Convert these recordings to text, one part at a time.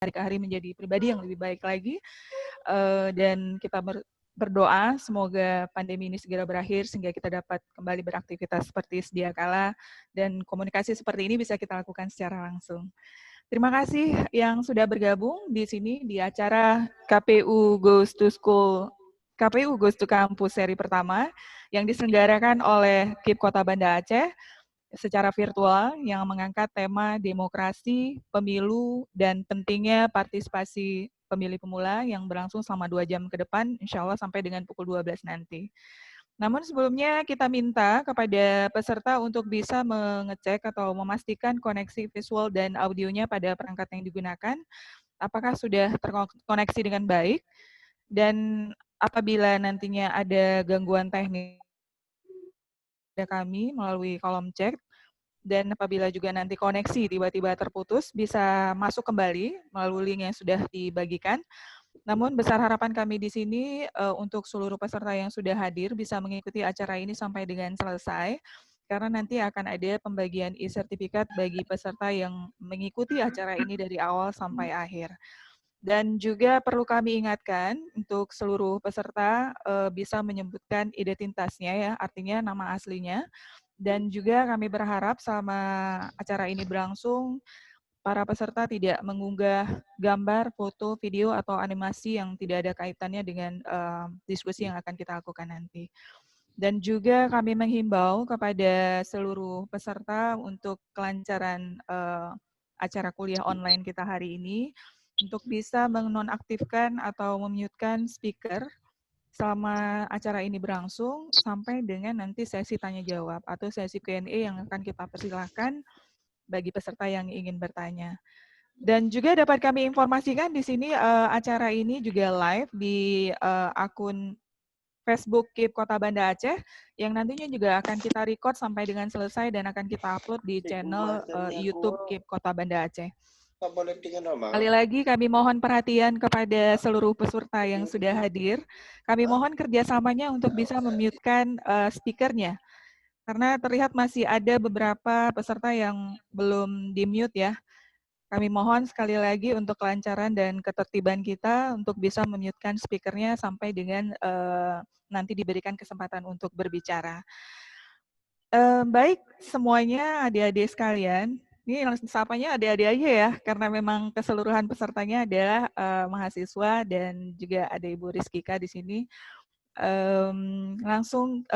hari ke hari menjadi pribadi yang lebih baik lagi, dan kita berdoa semoga pandemi ini segera berakhir sehingga kita dapat kembali beraktivitas seperti sedia kala dan komunikasi seperti ini bisa kita lakukan secara langsung. Terima kasih yang sudah bergabung di sini di acara KPU Goes to School, KPU Goes to Campus seri pertama yang diselenggarakan oleh KIP Kota Banda Aceh secara virtual yang mengangkat tema demokrasi, pemilu, dan pentingnya partisipasi pemilih pemula yang berlangsung selama 2 jam ke depan, insya Allah sampai dengan pukul 12 nanti. Namun sebelumnya kita minta kepada peserta untuk bisa mengecek atau memastikan koneksi visual dan audionya pada perangkat yang digunakan, apakah sudah terkoneksi dengan baik, dan apabila nantinya ada gangguan teknis kami melalui kolom chat, dan apabila juga nanti koneksi tiba-tiba terputus, bisa masuk kembali melalui link yang sudah dibagikan. Namun besar harapan kami di sini untuk seluruh peserta yang sudah hadir bisa mengikuti acara ini sampai dengan selesai, karena nanti akan ada pembagian e-sertifikat bagi peserta yang mengikuti acara ini dari awal sampai akhir. Dan juga perlu kami ingatkan untuk seluruh peserta bisa menyebutkan identitasnya ya, artinya nama aslinya. Dan juga kami berharap selama acara ini berlangsung, para peserta tidak mengunggah gambar, foto, video, atau animasi yang tidak ada kaitannya dengan diskusi yang akan kita lakukan nanti. Dan juga kami menghimbau kepada seluruh peserta untuk kelancaran acara kuliah online kita hari ini, untuk bisa menonaktifkan atau memute-kan speaker selama acara ini berlangsung sampai dengan nanti sesi tanya jawab atau sesi Q&A yang akan kita persilahkan bagi peserta yang ingin bertanya. Dan juga dapat kami informasikan di sini acara ini juga live di akun Facebook KIP Kota Banda Aceh yang nantinya juga akan kita record sampai dengan selesai dan akan kita upload di channel YouTube KIP Kota Banda Aceh. Sekali lagi kami mohon perhatian kepada seluruh peserta yang sudah hadir. Kami mohon kerjasamanya untuk bisa memute-kan speakernya. Karena terlihat masih ada beberapa peserta yang belum di-mute ya. Kami mohon sekali lagi untuk kelancaran dan ketertiban kita untuk bisa memute-kan speakernya sampai dengan nanti diberikan kesempatan untuk berbicara. Baik semuanya adik-adik sekalian, ini langsung sapanya adik-adik aja ya, karena memang keseluruhan pesertanya adalah mahasiswa dan juga ada Ibu Rizkika di sini. Langsung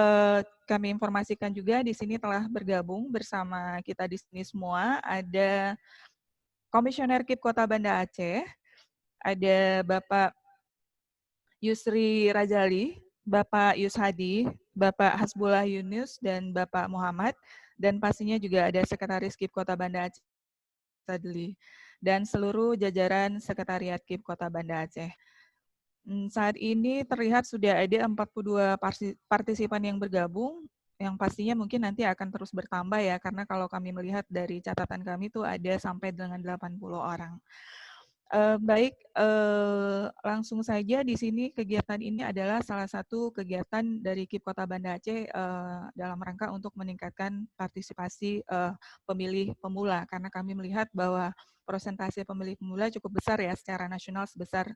kami informasikan juga di sini telah bergabung bersama kita di sini semua, ada Komisioner KIP Kota Banda Aceh, ada Bapak Yusri Rajali, Bapak Yus Hadi, Bapak Hasbullah Yunus, dan Bapak Muhammad, dan pastinya juga ada Sekretaris KIP Kota Banda Aceh, Sadli, dan seluruh jajaran Sekretariat KIP Kota Banda Aceh. Saat ini terlihat sudah ada 42 partisipan yang bergabung, yang pastinya mungkin nanti akan terus bertambah ya, karena kalau kami melihat dari catatan kami itu ada sampai dengan 80 orang. Baik, langsung saja di sini kegiatan ini adalah salah satu kegiatan dari KIP Kota Banda Aceh dalam rangka untuk meningkatkan partisipasi pemilih pemula, karena kami melihat bahwa persentase pemilih pemula cukup besar ya secara nasional sebesar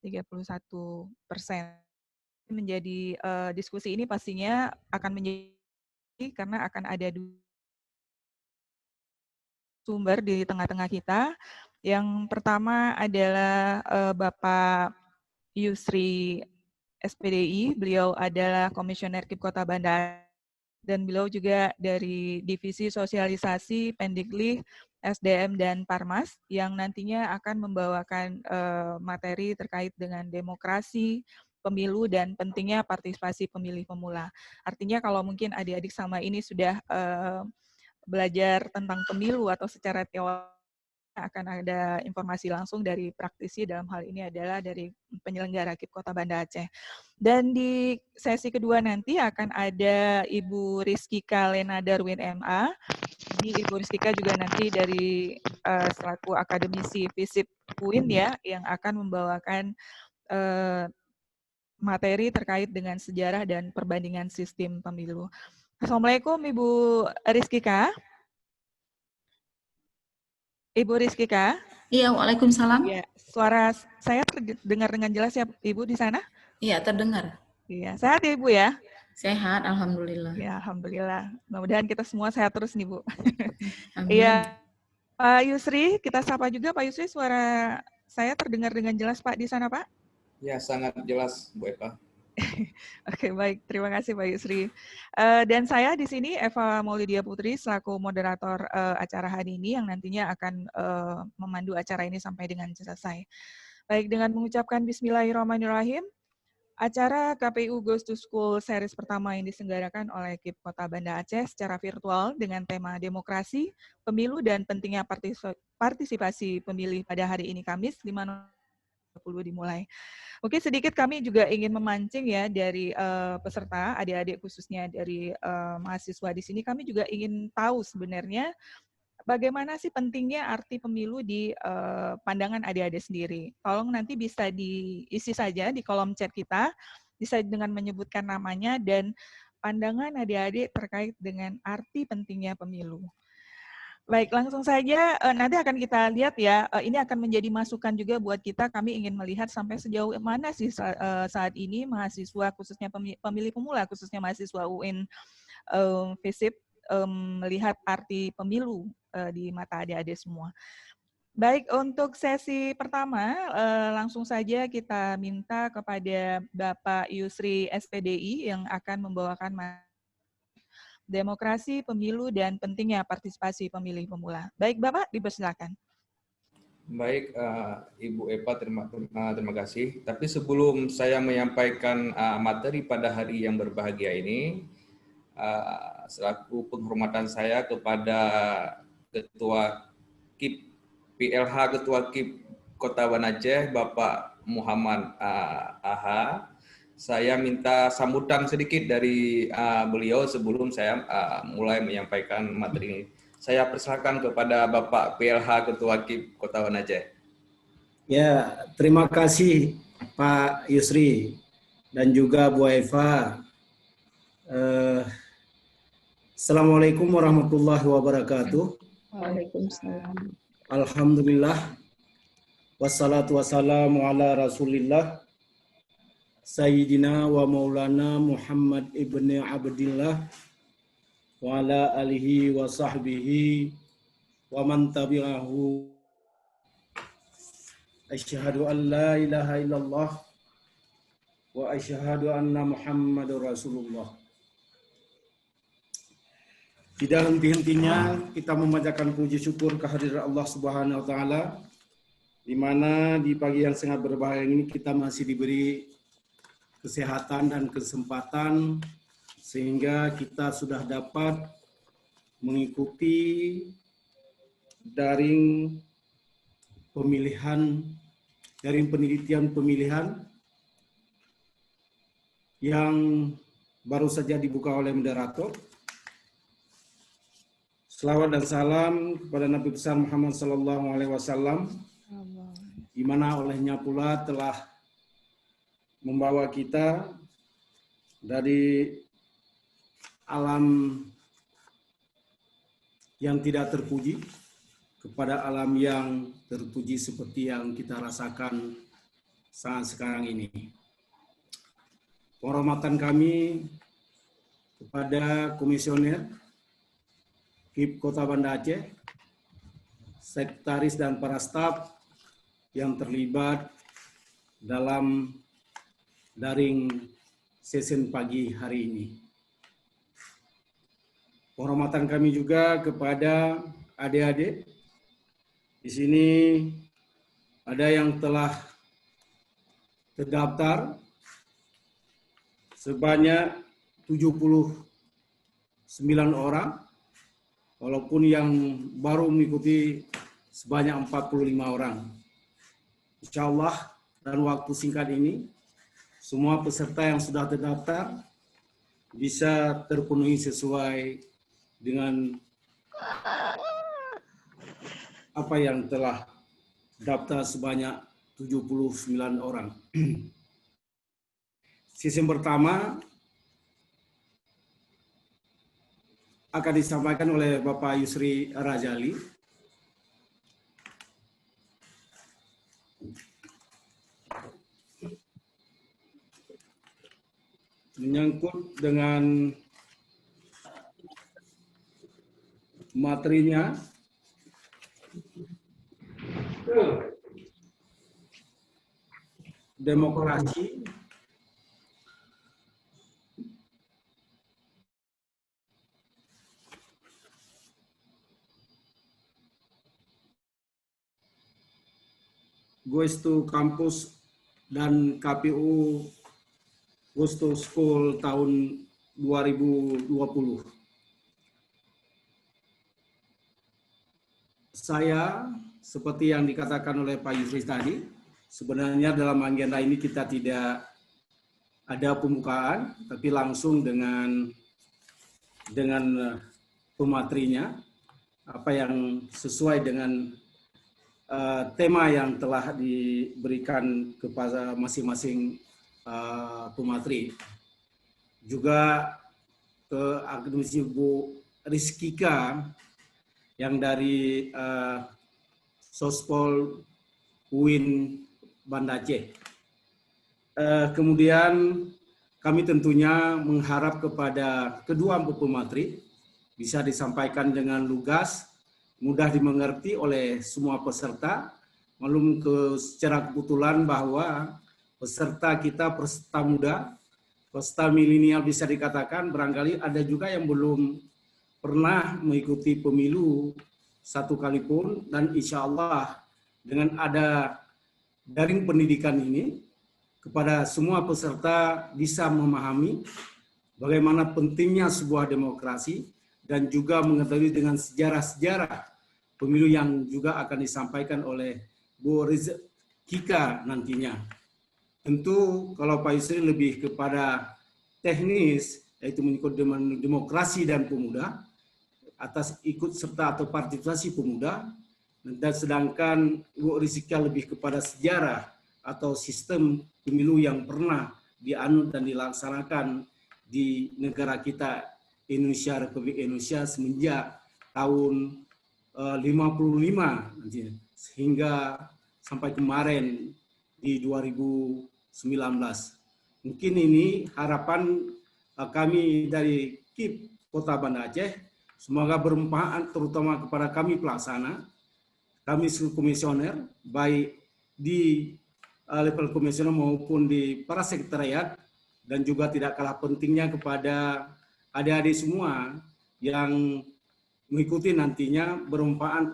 31%. Menjadi diskusi ini pastinya akan menjadi karena akan ada sumber di tengah-tengah kita. Yang pertama adalah Bapak Yusri SPDI, beliau adalah Komisioner KIP Kota Banda dan beliau juga dari Divisi Sosialisasi Pendikbud, SDM, dan Parmas yang nantinya akan membawakan materi terkait dengan demokrasi, pemilu, dan pentingnya partisipasi pemilih pemula. Artinya kalau mungkin adik-adik sama ini sudah belajar tentang pemilu atau secara teori, akan ada informasi langsung dari praktisi, dalam hal ini adalah dari penyelenggara KIP Kota Banda Aceh. Dan di sesi kedua nanti akan ada Ibu Rizkika Lena Darwin MA. Ibu Rizkika juga nanti dari selaku akademisi FISIP UIN ya, yang akan membawakan materi terkait dengan sejarah dan perbandingan sistem pemilu. Assalamualaikum Ibu Rizkika. Ibu Rizkika. Iya, waalaikumsalam. Ya, suara saya terdengar dengan jelas ya Ibu di sana? Iya, terdengar. Iya, sehat ya Ibu ya? Sehat, alhamdulillah. Ya, alhamdulillah. Mudah-mudahan kita semua sehat terus nih Bu. Amin. Iya, Pak Yusri, kita sapa juga Pak Yusri, suara saya terdengar dengan jelas Pak di sana Pak? Ya, sangat jelas, Bu Eva. Oke, baik. Terima kasih Pak Yusri. Dan saya di sini Eva Maulidia Putri selaku moderator acara hari ini yang nantinya akan memandu acara ini sampai dengan selesai. Baik, dengan mengucapkan Bismillahirrahmanirrahim, acara KPU Goes to School series pertama yang diselenggarakan oleh KIP Kota Banda Aceh secara virtual dengan tema demokrasi, pemilu, dan pentingnya partisipasi pemilih pada hari ini Kamis 5 November dimulai. Mungkin sedikit kami juga ingin memancing ya dari peserta, adik-adik khususnya dari mahasiswa di sini, kami juga ingin tahu sebenarnya bagaimana sih pentingnya arti pemilu di pandangan adik-adik sendiri. Tolong nanti bisa diisi saja di kolom chat kita, bisa dengan menyebutkan namanya dan pandangan adik-adik terkait dengan arti pentingnya pemilu. Baik, langsung saja nanti akan kita lihat ya, ini akan menjadi masukan juga buat kita, kami ingin melihat sampai sejauh mana sih saat ini mahasiswa, khususnya pemilih pemula, khususnya mahasiswa UIN FISIP, melihat arti pemilu di mata adik-adik semua. Baik, untuk sesi pertama, langsung saja kita minta kepada Bapak Yusri SPDI yang akan membawakan demokrasi, pemilu, dan pentingnya partisipasi pemilih pemula. Baik, Bapak, dipersilakan. Baik, Ibu Eva, terima kasih. Tapi sebelum saya menyampaikan materi pada hari yang berbahagia ini, selaku penghormatan saya kepada Ketua KIP PLH, Ketua KIP Kota Banda Aceh, Bapak Muhammad Aha, saya minta sambutan sedikit dari beliau sebelum saya mulai menyampaikan materi ini. Saya persilakan kepada Bapak PLH Ketua KIP Kota Banda Aceh. Ya, terima kasih Pak Yusri dan juga Bu Eva. Assalamualaikum warahmatullahi wabarakatuh. Waalaikumsalam. Alhamdulillah, wassalatu wassalamu ala rasulillah, Sayyidina wa maulana Muhammad ibni Abdillah, wa ala alihi wa sahbihi, wa man tabi'ahu. Asyhadu an la ilaha illallah, wa asyhadu anna Muhammadur Rasulullah. Tidak henti-hentinya kita memanjatkan puji syukur kehadirat Allah Subhanahu wa taala, di mana di pagi yang sangat berbahagia ini kita masih diberi kesehatan dan kesempatan sehingga kita sudah dapat mengikuti daring penelitian pemilihan yang baru saja dibuka oleh moderator. Selawat dan salam kepada Nabi besar Muhammad SAW, di mana olehnya pula telah membawa kita dari alam yang tidak terpuji kepada alam yang terpuji seperti yang kita rasakan saat sekarang ini. Penghormatan kami kepada komisioner KIP Kota Banda Aceh, sekretaris dan para staf yang terlibat dalam daring sesi pagi hari ini. Penghormatan kami juga kepada adik-adik. Di sini ada yang telah terdaftar sebanyak 79 orang, walaupun yang baru mengikuti sebanyak 45 orang. Insya Allah dalam waktu singkat ini, semua peserta yang sudah terdaftar bisa terpenuhi sesuai dengan apa yang telah daftar sebanyak 79 orang. Sesi pertama akan disampaikan oleh Bapak Yusri Rajali. menyangkut dengan materinya, demokrasi Goes to Campus dan KPU Goes to School tahun 2020. Saya, seperti yang dikatakan oleh Pak Yusri tadi, sebenarnya dalam agenda ini kita tidak ada pembukaan, tapi langsung dengan pematerinya, apa yang sesuai dengan tema yang telah diberikan kepada masing-masing pemateri. Juga ke akademisi Bu Rizkika yang dari Sospol UIN Banda Aceh. Kemudian kami tentunya mengharap kepada kedua pemateri bisa disampaikan dengan lugas, mudah dimengerti oleh semua peserta. Maklum secara kebetulan bahwa peserta kita peserta muda, peserta milenial bisa dikatakan, barangkali ada juga yang belum pernah mengikuti pemilu satu kali pun, dan insya Allah dengan ada daring pendidikan ini, kepada semua peserta bisa memahami bagaimana pentingnya sebuah demokrasi dan juga mengetahui dengan sejarah-sejarah pemilu yang juga akan disampaikan oleh Bu Rizkika nantinya. Tentu kalau Pak Yusri lebih kepada teknis, yaitu mengikut demokrasi dan pemuda, atas ikut serta atau partisipasi pemuda, dan sedangkan Bu Rizkika lebih kepada sejarah atau sistem pemilu yang pernah dianut dan dilaksanakan di negara kita Indonesia, Republik Indonesia semenjak tahun 55 sehingga sampai kemarin di 2019. Mungkin ini harapan kami dari KIP Kota Banda Aceh, semoga bermanfaat terutama kepada kami pelaksana, kami seluruh komisioner, baik di level komisioner maupun di para sekretariat, dan juga tidak kalah pentingnya kepada adik-adik semua yang mengikuti nantinya bermanfaat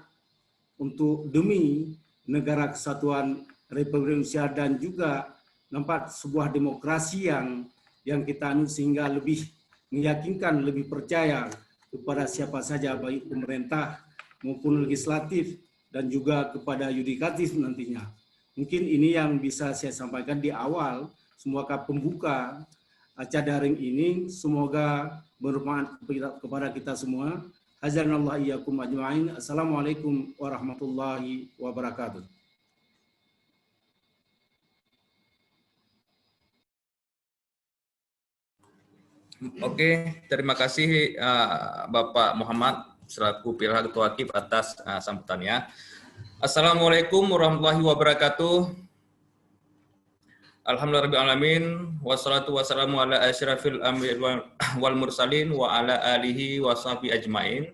untuk demi negara kesatuan Republik Indonesia dan juga nampak sebuah demokrasi yang kita anut sehingga lebih meyakinkan, lebih percaya kepada siapa saja baik pemerintah maupun legislatif dan juga kepada yudikatif nantinya. Mungkin ini yang bisa saya sampaikan di awal. Semoga pembuka acara daring ini semoga bermanfaat kepada kita semua. Hazanallahu iyyakum ajma'in. Assalamualaikum warahmatullahi wabarakatuh. Oke, terima kasih Bapak Muhammad selaku Pihak Ketua KIP atas sambutannya. Assalamualaikum warahmatullahi wabarakatuh. Alhamdulillahirrahmanirrahim. Wassalatu wassalamu ala asyrafil anbiya wal mursalin wa ala alihi wa sahbihi ajmain.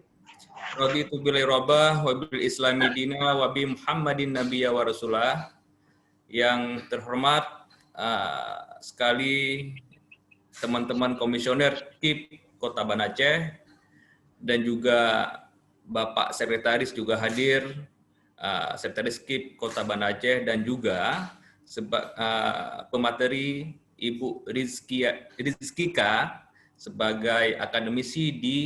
Raditu billahi rabbah wa bil islami dina wa bi Muhammadin nabiyya wa rasulah. Yang terhormat sekali teman-teman komisioner KIP Kota Banda Aceh dan juga Bapak Sekretaris juga hadir, Sekretaris KIP Kota Banda Aceh dan juga pemateri Ibu Rizkika sebagai akademisi di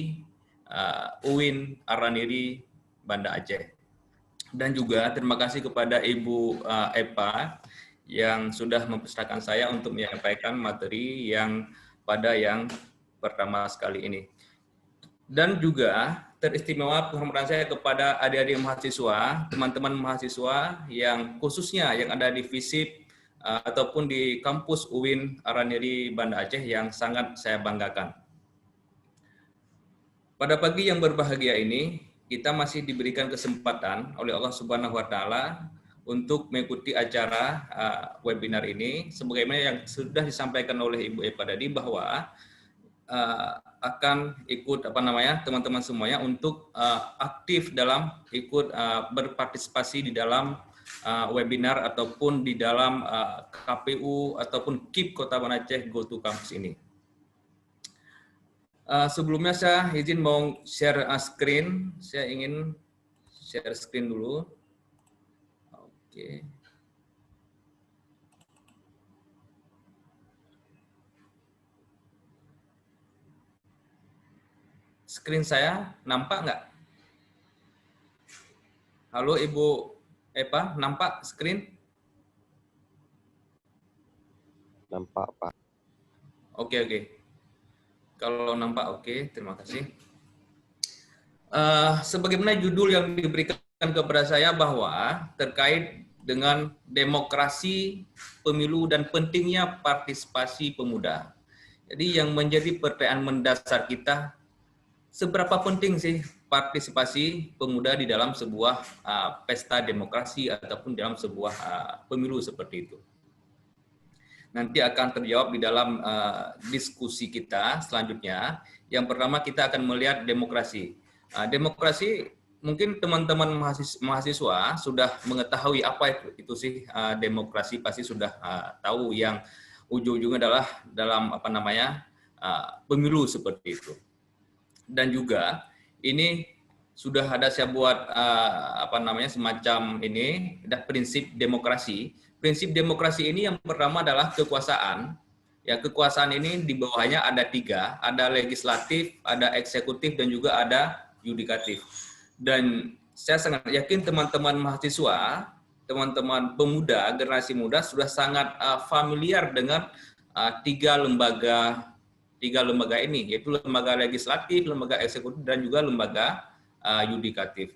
UIN Araniri Banda Aceh. Dan juga terima kasih kepada Ibu Epa yang sudah mempersilahkan saya untuk menyampaikan materi yang pertama sekali ini. Dan juga teristimewa penghormatan saya kepada adik-adik mahasiswa, teman-teman mahasiswa yang khususnya yang ada di FISIP ataupun di kampus UIN Araniri Banda Aceh yang sangat saya banggakan. Pada pagi yang berbahagia ini, kita masih diberikan kesempatan oleh Allah Subhanahu wa taala untuk mengikuti acara webinar ini, sebagaimana yang sudah disampaikan oleh Ibu Epa tadi bahwa akan ikut teman-teman semuanya untuk aktif dalam ikut berpartisipasi di dalam webinar ataupun di dalam KPU ataupun KIP Kota Banda Aceh Go to Campus ini. Sebelumnya saya izin mau share screen. Saya ingin share screen dulu. Oke. Screen saya nampak nggak? Halo Ibu Epa, nampak screen? Nampak, Pak. Oke. Kalau nampak oke, terima kasih. Sebagaimana judul yang diberikan kepada saya bahwa terkait dengan demokrasi pemilu dan pentingnya partisipasi pemuda. Jadi yang menjadi pertanyaan mendasar kita, seberapa penting sih partisipasi pemuda di dalam sebuah pesta demokrasi ataupun dalam sebuah pemilu seperti itu? Nanti akan terjawab di dalam diskusi kita selanjutnya. Yang pertama kita akan melihat demokrasi. Demokrasi mungkin teman-teman mahasiswa sudah mengetahui apa itu sih demokrasi, pasti sudah tahu yang ujung-ujungnya adalah dalam pemilu seperti itu. Dan juga ini sudah ada saya buat semacam ini ada prinsip demokrasi. Prinsip demokrasi ini yang pertama adalah kekuasaan. Ya, kekuasaan ini di bawahnya ada 3, ada legislatif, ada eksekutif, dan juga ada yudikatif. Dan saya sangat yakin teman-teman mahasiswa, teman-teman pemuda, generasi muda sudah sangat familiar dengan 3 lembaga ini, yaitu lembaga legislatif, lembaga eksekutif, dan juga lembaga yudikatif.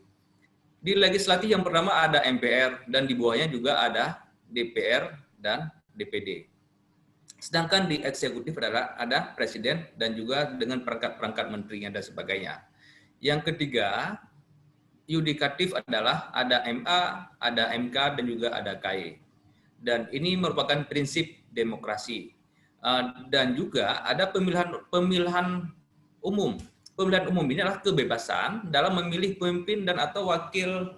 Di legislatif yang pertama ada MPR, dan di bawahnya juga ada DPR dan DPD. Sedangkan di eksekutif ada presiden dan juga dengan perangkat-perangkat menterinya dan sebagainya. Yang ketiga, yudikatif adalah ada MA, ada MK, dan juga ada KY. Dan ini merupakan prinsip demokrasi. Dan juga ada pemilihan umum. Pemilihan umum ini adalah kebebasan dalam memilih pemimpin dan atau wakil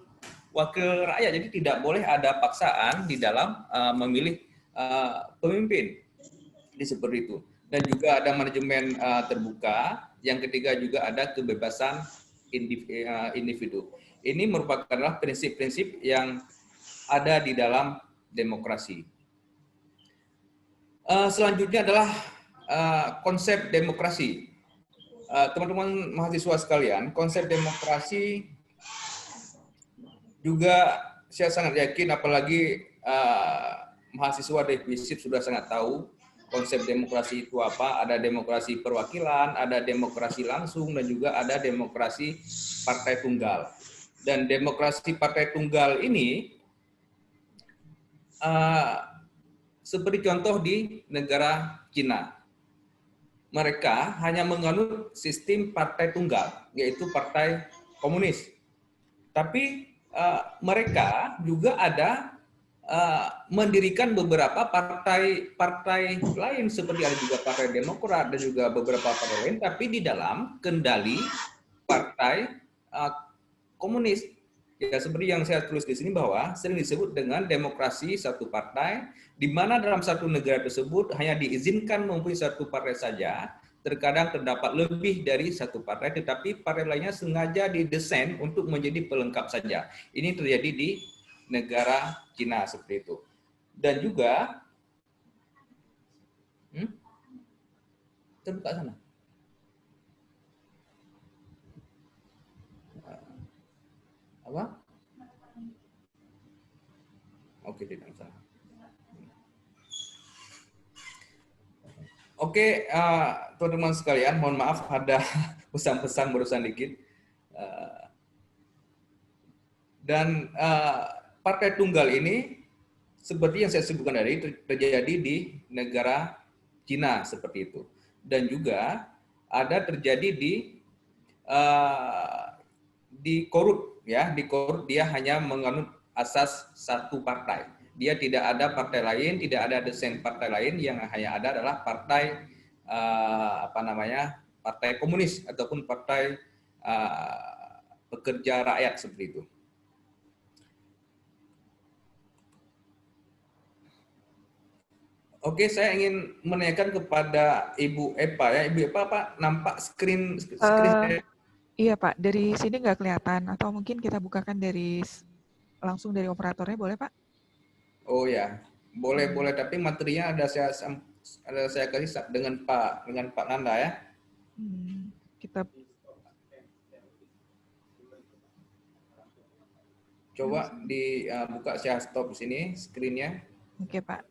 rakyat. Jadi tidak boleh ada paksaan di dalam memilih pemimpin. Jadi seperti itu. Dan juga ada manajemen terbuka. Yang ketiga juga ada kebebasan individu. Ini merupakan prinsip-prinsip yang ada di dalam demokrasi. Selanjutnya adalah konsep demokrasi. Teman-teman mahasiswa sekalian, konsep demokrasi juga saya sangat yakin, apalagi mahasiswa defisit sudah sangat tahu konsep demokrasi itu apa. Ada demokrasi perwakilan, ada demokrasi langsung, dan juga ada demokrasi partai tunggal. Dan demokrasi partai tunggal ini seperti contoh di negara Cina. Mereka hanya menganut sistem partai tunggal, yaitu partai komunis. Tapi mereka juga ada mendirikan beberapa partai lain, seperti ada juga Partai Demokrat dan juga beberapa partai lain, tapi di dalam kendali partai komunis. Ya, seperti yang saya tulis di sini bahwa sering disebut dengan demokrasi satu partai, di mana dalam satu negara tersebut hanya diizinkan mempunyai satu partai saja. Terkadang terdapat lebih dari satu partai, tetapi partai lainnya sengaja didesain untuk menjadi pelengkap saja. Ini terjadi di negara Cina seperti itu. Dan juga terbuka sana. Apa? Oke, tidak salah. Oke, teman-teman sekalian, mohon maaf ada pesan-pesan barusan dikit. Dan partai tunggal ini, seperti yang saya sebutkan tadi, terjadi di negara Cina seperti itu. Dan juga ada terjadi di Korut, ya, di Korut dia hanya menganut asas satu partai. Dia tidak ada partai lain, tidak ada desain partai lain, yang hanya ada adalah partai partai komunis ataupun partai pekerja rakyat seperti itu. Oke, saya ingin menanyakan kepada Ibu Epa ya. Ibu Epa, Pak, nampak screen Iya Pak, dari sini nggak kelihatan, atau mungkin kita bukakan langsung dari operatornya, boleh Pak? Oh ya, boleh, tapi materinya ada saya kasih dengan Pak Nanda ya. Kita coba dibuka, saya stop di sini screen-nya. Oke Pak.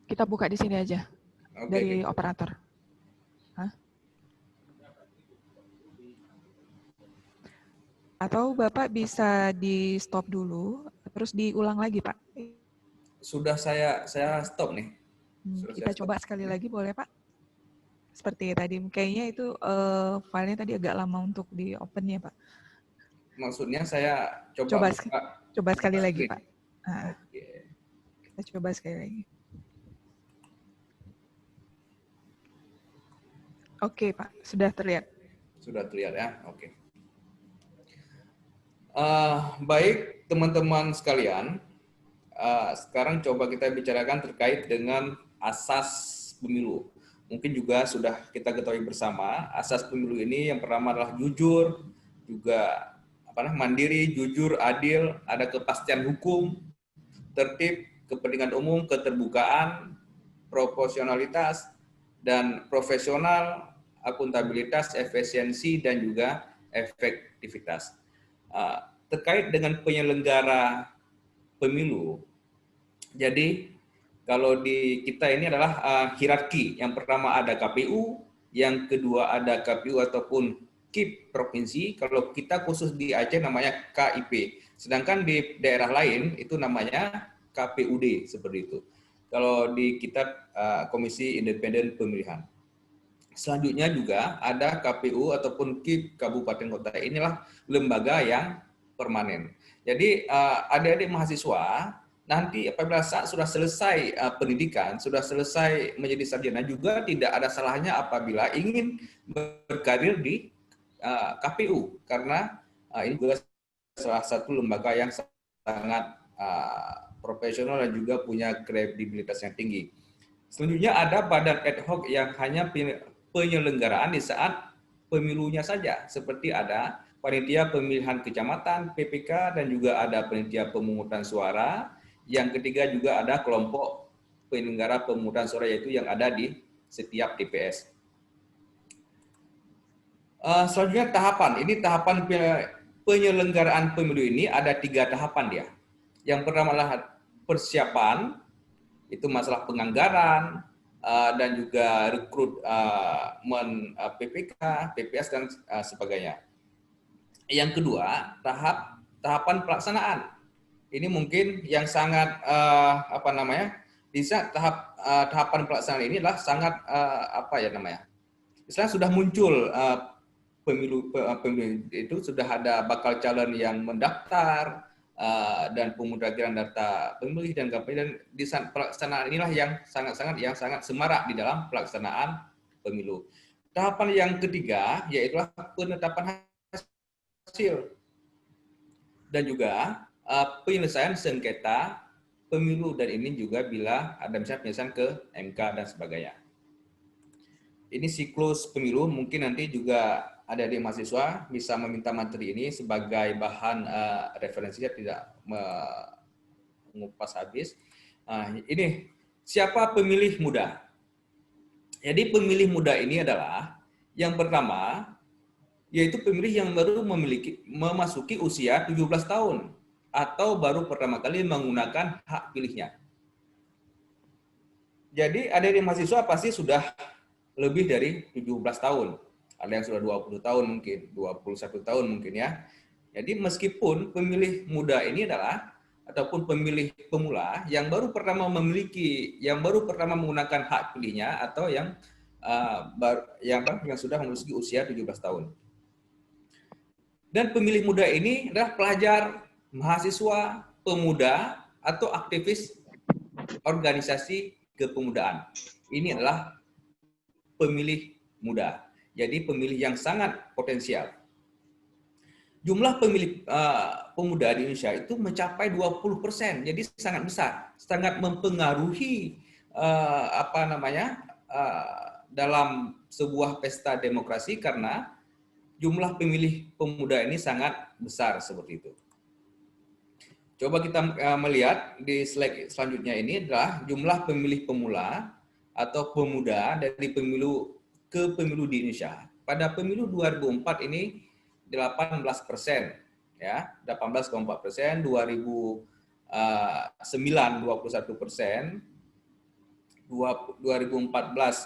Kita buka di sini aja, dari operator. Hah? Atau Bapak bisa di stop dulu, terus diulang lagi Pak. Sudah saya stop nih. Kita coba sekali lagi boleh Pak? Seperti tadi, kayaknya itu filenya tadi agak lama untuk di open ya Pak. Maksudnya saya coba sekali lagi Pak. Kita coba sekali lagi. Oke Pak, sudah terlihat. Sudah terlihat ya, oke. Baik teman-teman sekalian, sekarang coba kita bicarakan terkait dengan asas pemilu. Mungkin juga sudah kita ketahui bersama, asas pemilu ini yang pertama adalah jujur, juga mandiri, jujur, adil, ada kepastian hukum, tertib, kepentingan umum, keterbukaan, proporsionalitas, dan profesional, akuntabilitas, efisiensi, dan juga efektivitas. Terkait dengan penyelenggara pemilu, jadi kalau di kita ini adalah hierarki. Yang pertama ada KPU, yang kedua ada KPU ataupun KIP provinsi. Kalau kita khusus di Aceh namanya KIP. Sedangkan di daerah lain itu namanya KPUD seperti itu. Kalau di kita Komisi Independen Pemilihan. Selanjutnya juga ada KPU ataupun KIP Kabupaten Kota. Inilah lembaga yang permanen. Jadi adik-adik mahasiswa nanti apabila sudah selesai pendidikan, sudah selesai menjadi sarjana, juga tidak ada salahnya apabila ingin berkarir di KPU, karena ini juga salah satu lembaga yang sangat profesional dan juga punya kredibilitas yang tinggi. Selanjutnya ada badan ad hoc yang hanya penyelenggaraan di saat pemilunya saja, seperti ada panitia pemilihan kecamatan PPK dan juga ada panitia pemungutan suara. Yang ketiga juga ada kelompok penyelenggara pemungutan suara, yaitu yang ada di setiap TPS. Selanjutnya tahapan. Ini tahapan penyelenggaraan pemilu ini ada 3 tahapan dia. Yang pertama adalah persiapan, itu masalah penganggaran, dan juga rekrutmen PPK, PPS, dan sebagainya. Yang kedua, tahapan pelaksanaan. Ini mungkin yang sangat tahapan pelaksanaan ini adalah sangat misalnya sudah muncul pemilu itu, sudah ada bakal calon yang mendaftar dan pemutakhiran data pemilih dan kampanye, dan di pelaksanaan inilah yang sangat semarak di dalam pelaksanaan pemilu. Tahapan yang ketiga yaitu penetapan hasil dan juga penyelesaian sengketa pemilu, dan ini juga bila ada misalnya penyelesaian ke MK dan sebagainya. Ini siklus pemilu, mungkin nanti juga adik-adik mahasiswa bisa meminta materi ini sebagai bahan referensi, tidak mengupas habis. Ini siapa pemilih muda? Jadi pemilih muda ini adalah yang pertama, yaitu pemilih yang baru memasuki usia 17 tahun atau baru pertama kali menggunakan hak pilihnya. Jadi adik-adik mahasiswa pasti sudah lebih dari 17 tahun. Ada yang sudah 20 tahun mungkin, 21 tahun mungkin ya. Jadi meskipun pemilih muda ini adalah ataupun pemilih pemula yang baru pertama menggunakan hak pilihnya, atau yang sudah memasuki usia 17 tahun. Dan pemilih muda ini adalah pelajar, mahasiswa, pemuda, atau aktivis organisasi kepemudaan. Ini adalah pemilih muda. Jadi pemilih yang sangat potensial. Jumlah pemilih pemuda di Indonesia itu mencapai 20%. Jadi sangat besar, sangat mempengaruhi dalam sebuah pesta demokrasi karena jumlah pemilih pemuda ini sangat besar seperti itu. Coba kita melihat di slide selanjutnya, ini adalah jumlah pemilih pemula atau pemuda dari pemilu ke pemilu di Indonesia. Pada pemilu 2004 ini 18%, ya, 18,4%, 2009 21%, 2014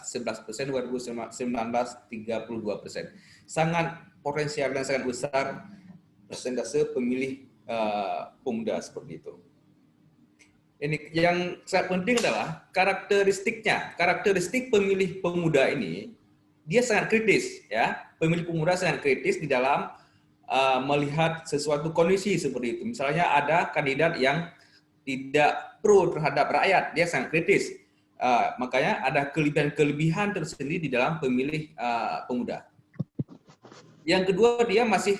11%, 2019 32%. Sangat potensial dan sangat besar persentase pemilih pemuda seperti itu. Ini yang sangat penting adalah karakteristiknya. Karakteristik pemilih pemuda ini dia sangat kritis, ya. Pemilih pemuda sangat kritis di dalam melihat sesuatu kondisi seperti itu. Misalnya ada kandidat yang tidak pro terhadap rakyat, dia sangat kritis. Makanya ada kelebihan-kelebihan tersendiri di dalam pemilih pemuda. Yang kedua, dia masih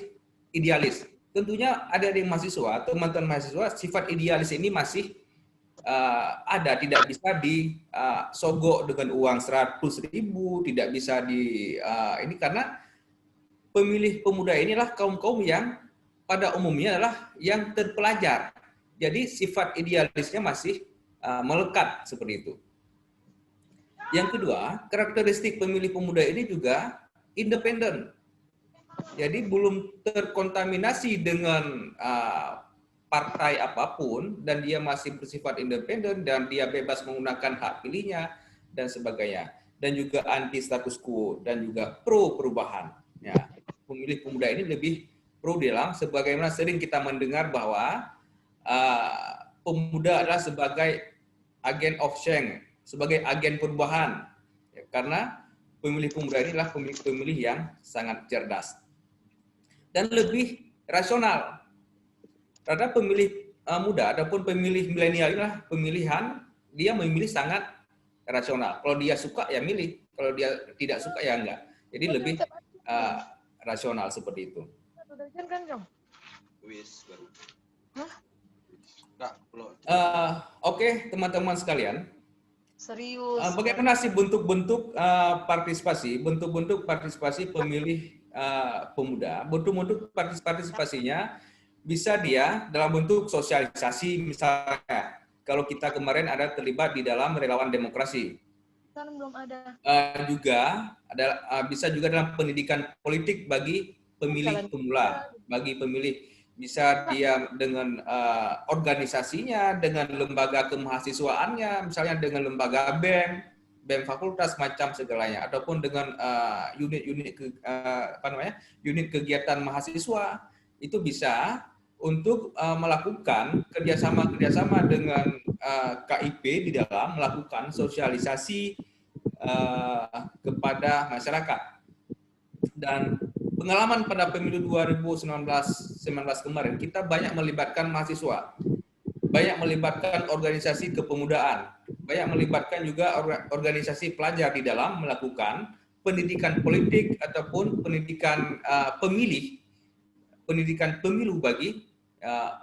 idealis. Tentunya adik-adik mahasiswa, teman-teman mahasiswa, sifat idealis ini masih ada, tidak bisa disogok dengan uang 100.000, tidak bisa ini karena pemilih pemuda inilah kaum-kaum yang pada umumnya adalah yang terpelajar. Jadi sifat idealisnya masih melekat seperti itu. Yang kedua, karakteristik pemilih pemuda ini juga independen. Jadi belum terkontaminasi dengan partai apapun dan dia masih bersifat independen dan dia bebas menggunakan hak pilihnya dan sebagainya. Dan juga anti status quo dan juga pro perubahan. Ya, pemilih pemuda ini lebih pro dalam sebagaimana sering kita mendengar bahwa pemuda adalah sebagai agen of change, sebagai agen perubahan. Ya, karena pemilih pemuda ini adalah pemilih yang sangat cerdas dan lebih rasional. Karena pemilih muda ataupun pemilih milenial inilah pemilihan, dia memilih sangat rasional. Kalau dia suka ya milih, kalau dia tidak suka ya enggak. Jadi lebih rasional seperti itu. Oke, teman-teman sekalian. Serius. Bagaimana sih bentuk-bentuk partisipasi pemilih pemuda? Bentuk-bentuk partisipasinya bisa dia dalam bentuk sosialisasi, misalnya kalau kita kemarin ada terlibat di dalam relawan demokrasi. Kan belum ada. Bisa juga dalam pendidikan politik bagi pemilih pemula, bagi pemilih bisa dia dengan organisasinya, dengan lembaga kemahasiswaannya, misalnya dengan lembaga BEM fakultas macam segalanya, ataupun dengan unit kegiatan mahasiswa itu bisa untuk melakukan kerjasama dengan KIP di dalam melakukan sosialisasi kepada masyarakat. Dan pengalaman pada pemilu 2019 kemarin, kita banyak melibatkan mahasiswa, banyak melibatkan organisasi kepemudaan, banyak melibatkan juga organisasi pelajar di dalam melakukan pendidikan politik ataupun pendidikan pendidikan pemilu bagi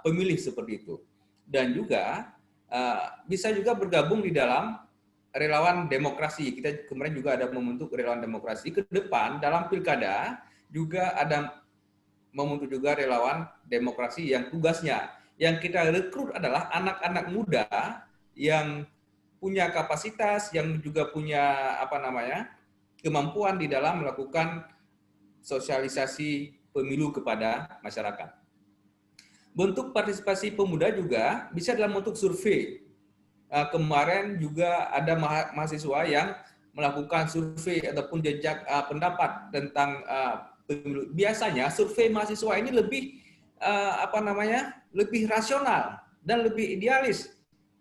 pemilih seperti itu. Dan juga bisa juga bergabung di dalam relawan demokrasi. Kita kemarin juga ada membentuk relawan demokrasi. Ke depan dalam pilkada juga ada membentuk juga relawan demokrasi yang tugasnya yang kita rekrut adalah anak-anak muda yang punya kapasitas, yang juga punya kemampuan di dalam melakukan sosialisasi pemilu kepada masyarakat. Bentuk partisipasi pemuda juga bisa dalam bentuk survei. Kemarin juga ada mahasiswa yang melakukan survei ataupun jejak pendapat tentang pemilu. Biasanya survei mahasiswa ini lebih lebih rasional dan lebih idealis.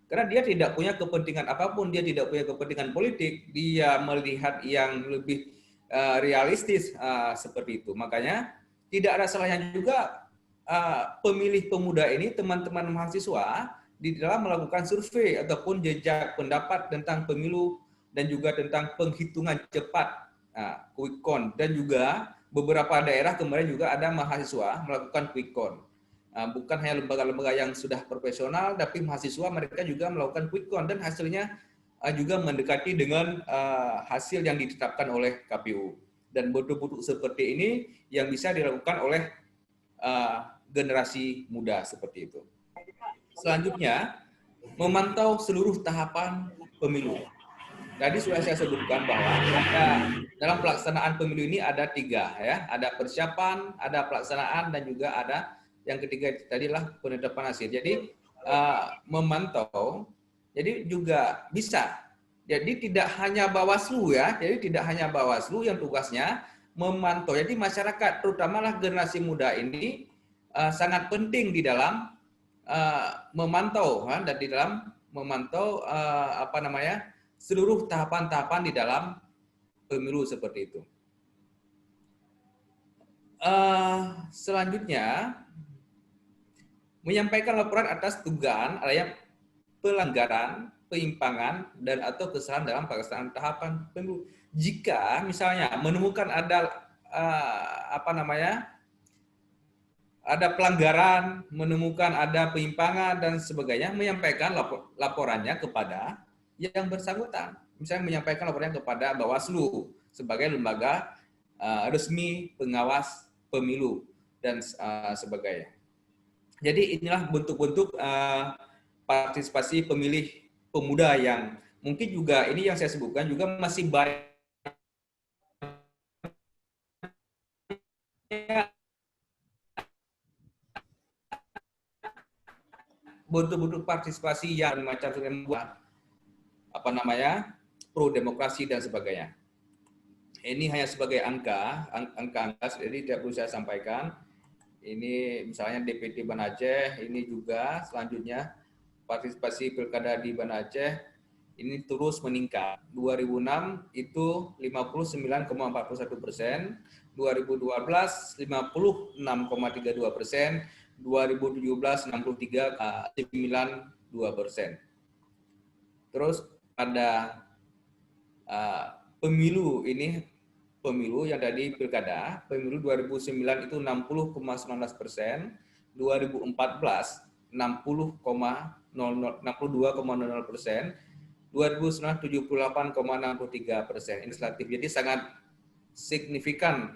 Karena dia tidak punya kepentingan apapun, dia tidak punya kepentingan politik, dia melihat yang lebih realistis seperti itu. Makanya tidak ada salahnya juga pemilih pemuda ini, teman-teman mahasiswa, di dalam melakukan survei ataupun jejak pendapat tentang pemilu dan juga tentang penghitungan cepat, quick count, dan juga beberapa daerah kemarin juga ada mahasiswa melakukan quick count. Bukan hanya lembaga-lembaga yang sudah profesional, tapi mahasiswa mereka juga melakukan quick count dan hasilnya juga mendekati dengan hasil yang ditetapkan oleh KPU. Dan bentuk-bentuk seperti ini yang bisa dilakukan oleh generasi muda seperti itu. Selanjutnya, memantau seluruh tahapan pemilu. Tadi sudah saya sebutkan bahwa dalam pelaksanaan pemilu ini ada 3 ya, ada persiapan, ada pelaksanaan, dan juga ada yang ketiga tadilah penetapan hasil. Jadi memantau, jadi juga bisa. Jadi tidak hanya Bawaslu ya, jadi tidak hanya Bawaslu yang tugasnya memantau. Jadi masyarakat, terutamalah generasi muda ini sangat penting di dalam memantau dan di dalam memantau seluruh tahapan-tahapan di dalam pemilu seperti itu. Selanjutnya, menyampaikan laporan atas dugaan adanya pelanggaran, penyimpangan, dan atau kesalahan dalam pelaksanaan tahapan pemilu. Jika misalnya menemukan ada ada pelanggaran, menemukan ada penyimpangan dan sebagainya, menyampaikan laporannya kepada yang bersangkutan. Misalnya menyampaikan laporannya kepada Bawaslu sebagai lembaga resmi pengawas pemilu dan sebagainya. Jadi inilah bentuk-bentuk partisipasi pemilih pemuda yang mungkin juga ini yang saya sebutkan juga masih banyak bentuk-bentuk partisipasi yang macam membuat pro demokrasi dan sebagainya. Ini hanya sebagai angka, jadi tidak perlu saya sampaikan. Ini misalnya DPT Banda Aceh, ini juga selanjutnya partisipasi pilkada di Banda Aceh ini terus meningkat. 2006 itu 59,41%, 2012 56,32%, 2017 63,92%. Terus pada pemilu yang tadi pilkada, pemilu 2009 itu 60,19%, 2014 62,00%, 2009 78,63% legislatif. Jadi sangat signifikan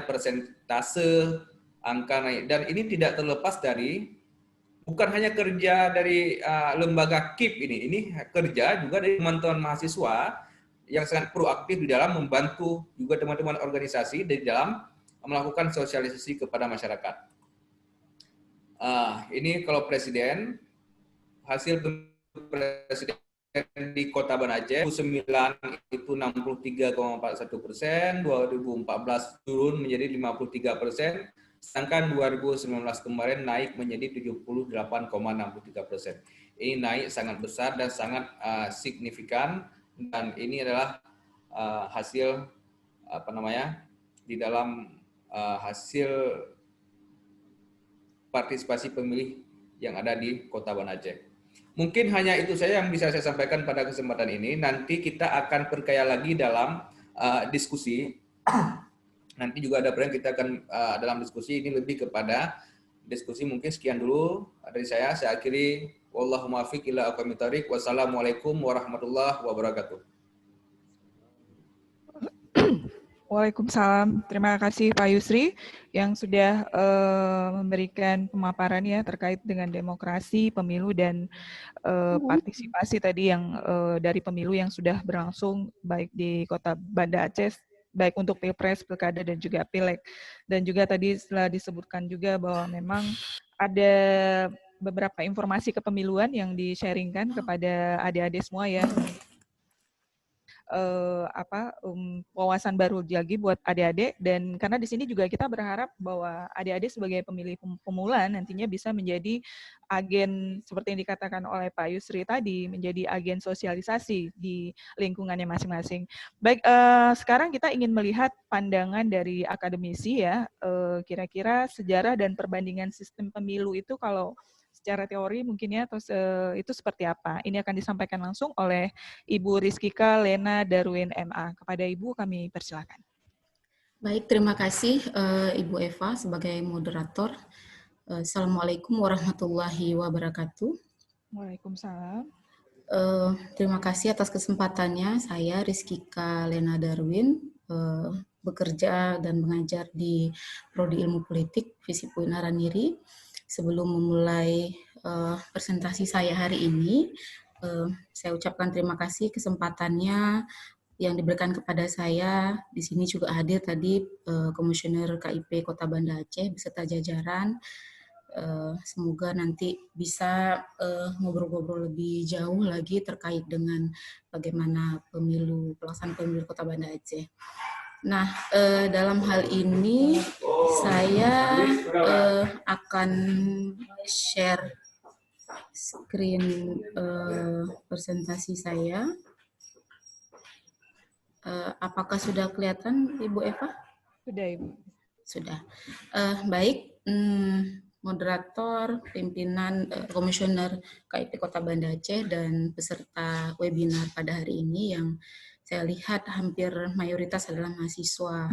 persentase angka naik, dan ini tidak terlepas dari bukan hanya kerja dari lembaga KIP ini kerja juga dari teman-teman mahasiswa yang sangat proaktif di dalam membantu juga teman-teman organisasi di dalam melakukan sosialisasi kepada masyarakat. Ini kalau presiden, hasil presiden di Kota Banda Aceh 2009 itu 63,41%, 2014 turun menjadi 53%, sedangkan 2019 kemarin naik menjadi 78,63%. Ini naik sangat besar dan sangat signifikan, dan ini adalah hasil di dalam hasil partisipasi pemilih yang ada di Kota Banda Aceh. Mungkin hanya itu saja yang bisa saya sampaikan pada kesempatan ini. Nanti kita akan perkaya lagi dalam diskusi. Nanti juga ada yang kita akan dalam diskusi ini lebih kepada diskusi. Mungkin sekian dulu dari saya. Saya akhiri. Wallahu muwaffiq ila aqwamit thoriq. Wassalamualaikum warahmatullahi wabarakatuh. Waalaikumsalam. Terima kasih Pak Yusri yang sudah memberikan pemaparan ya terkait dengan demokrasi, pemilu, dan partisipasi tadi yang dari pemilu yang sudah berlangsung baik di Kota Banda Aceh, baik untuk Pilpres, Pilkada, dan juga Pileg. Dan juga tadi setelah disebutkan juga bahwa memang ada beberapa informasi kepemiluan yang di-sharingkan kepada adik-adik semua ya. wawasan baru lagi buat adik-adik, dan karena di sini juga kita berharap bahwa adik-adik sebagai pemilih pemula nantinya bisa menjadi agen seperti yang dikatakan oleh Pak Yusri tadi, menjadi agen sosialisasi di lingkungannya masing-masing. Baik, sekarang kita ingin melihat pandangan dari akademisi ya, kira-kira sejarah dan perbandingan sistem pemilu itu kalau secara teori mungkin ya, atau itu seperti apa? Ini akan disampaikan langsung oleh Ibu Rizkika Lena Darwin MA. Kepada Ibu kami persilakan. Baik, terima kasih Ibu Eva sebagai moderator. Assalamualaikum warahmatullahi wabarakatuh. Waalaikumsalam. Terima kasih atas kesempatannya. Saya Rizkika Lena Darwin, bekerja dan mengajar di Prodi Ilmu Politik Visip UIN Araniri. Sebelum memulai presentasi saya hari ini, saya ucapkan terima kasih kesempatannya yang diberikan kepada saya. Di sini juga hadir tadi Komisioner KIP Kota Banda Aceh beserta jajaran. Semoga nanti bisa ngobrol-ngobrol lebih jauh lagi terkait dengan bagaimana pelaksanaan pemilu Kota Banda Aceh. Nah, dalam hal ini saya akan share screen presentasi saya. Apakah sudah kelihatan, Ibu Eva? Sudah, Ibu. Sudah. Baik, moderator, pimpinan, komisioner KIP Kota Banda Aceh, dan peserta webinar pada hari ini yang saya lihat hampir mayoritas adalah mahasiswa.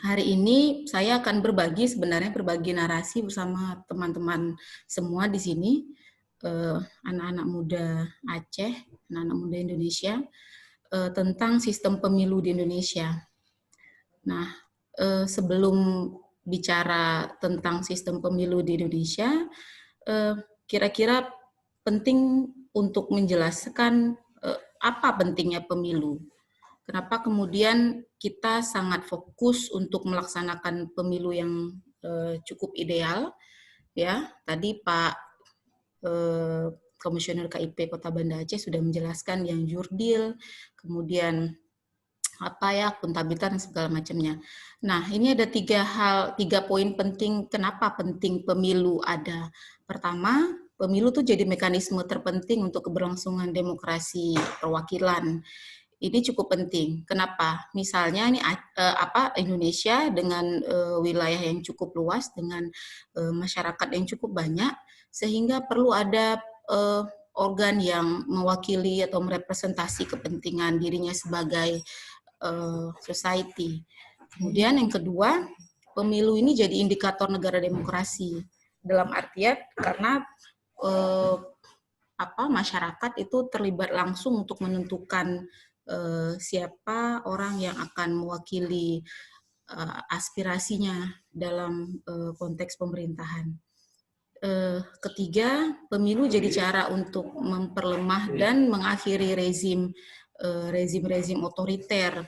Hari ini saya akan berbagi narasi bersama teman-teman semua di sini, anak-anak muda Aceh, anak-anak muda Indonesia, tentang sistem pemilu di Indonesia. Nah, sebelum bicara tentang sistem pemilu di Indonesia, kira-kira penting untuk menjelaskan apa pentingnya pemilu. Kenapa kemudian kita sangat fokus untuk melaksanakan pemilu yang cukup ideal, ya. Tadi Pak Komisioner KIP Kota Banda Aceh sudah menjelaskan yang jurdil, kemudian akuntabilitas dan segala macamnya. Nah, ini ada tiga poin penting kenapa penting pemilu ada. Pertama, pemilu itu jadi mekanisme terpenting untuk keberlangsungan demokrasi perwakilan. Ini cukup penting. Kenapa? Misalnya ini Indonesia dengan wilayah yang cukup luas, dengan masyarakat yang cukup banyak, sehingga perlu ada organ yang mewakili atau merepresentasi kepentingan dirinya sebagai society. Kemudian yang kedua, pemilu ini jadi indikator negara demokrasi. Dalam artian karena masyarakat itu terlibat langsung untuk menentukan siapa orang yang akan mewakili aspirasinya dalam konteks pemerintahan. Ketiga, pemilu jadi cara untuk memperlemah dan mengakhiri rezim otoriter.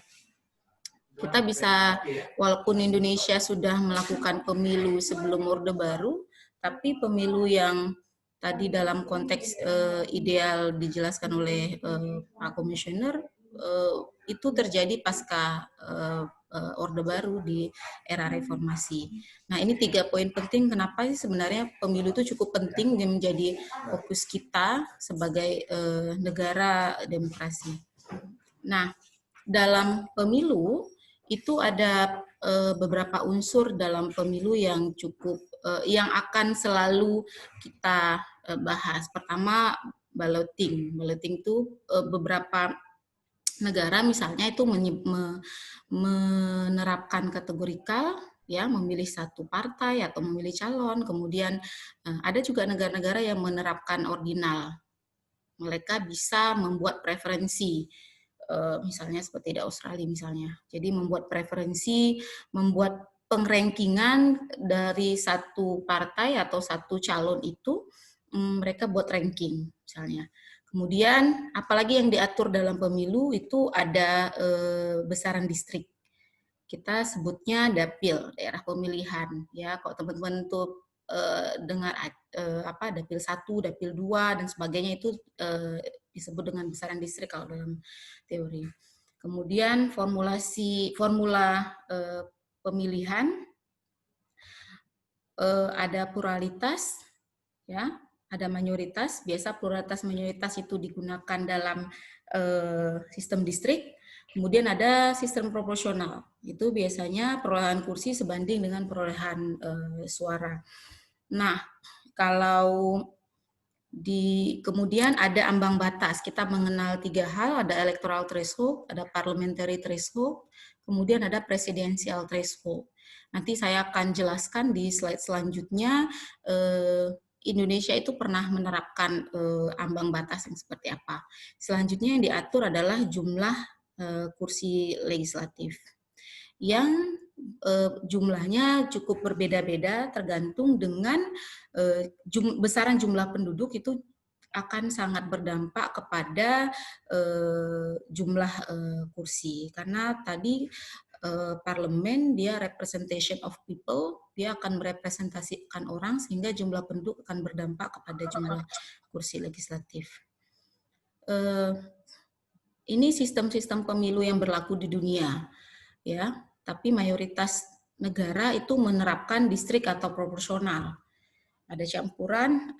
Kita bisa, walaupun Indonesia sudah melakukan pemilu sebelum Orde Baru, tapi pemilu yang tadi dalam konteks ideal dijelaskan oleh Pak Komisioner, itu terjadi pasca Orde Baru di era reformasi. Nah, ini 3 poin penting kenapa sih sebenarnya pemilu itu cukup penting dan menjadi fokus kita sebagai negara demokrasi. Nah, dalam pemilu itu ada beberapa unsur dalam pemilu yang cukup yang akan selalu kita bahas. Pertama, balloting. Balloting itu beberapa negara misalnya itu menerapkan kategorikal, ya, memilih satu partai atau memilih calon. Kemudian ada juga negara-negara yang menerapkan ordinal. Mereka bisa membuat preferensi, misalnya seperti di Australia misalnya. Jadi membuat preferensi, membuat pengrankingan dari satu partai atau satu calon itu, mereka buat ranking misalnya. Kemudian apalagi yang diatur dalam pemilu itu ada besaran distrik. Kita sebutnya dapil, daerah pemilihan. Ya, kalau teman-teman tuh dengar dapil 1, dapil 2 dan sebagainya itu disebut dengan besaran distrik kalau dalam teori. Kemudian formula pemilihan, ada pluralitas, ya, ada mayoritas. Biasa pluralitas mayoritas itu digunakan dalam sistem distrik. Kemudian ada sistem proporsional. Itu biasanya perolehan kursi sebanding dengan perolehan suara. Nah, kalau kemudian ada ambang batas. Kita mengenal 3 hal, ada electoral threshold, ada parliamentary threshold, kemudian ada presidential threshold. Nanti saya akan jelaskan di slide selanjutnya. Indonesia itu pernah menerapkan ambang batas yang seperti apa. Selanjutnya yang diatur adalah jumlah kursi legislatif yang jumlahnya cukup berbeda-beda tergantung dengan besaran jumlah penduduk. Itu akan sangat berdampak kepada jumlah kursi, karena tadi parlemen dia representation of people, dia akan merepresentasikan orang sehingga jumlah penduduk akan berdampak kepada jumlah kursi legislatif. Ini sistem-sistem pemilu yang berlaku di dunia, ya. Tapi mayoritas negara itu menerapkan distrik atau proporsional. Ada campuran,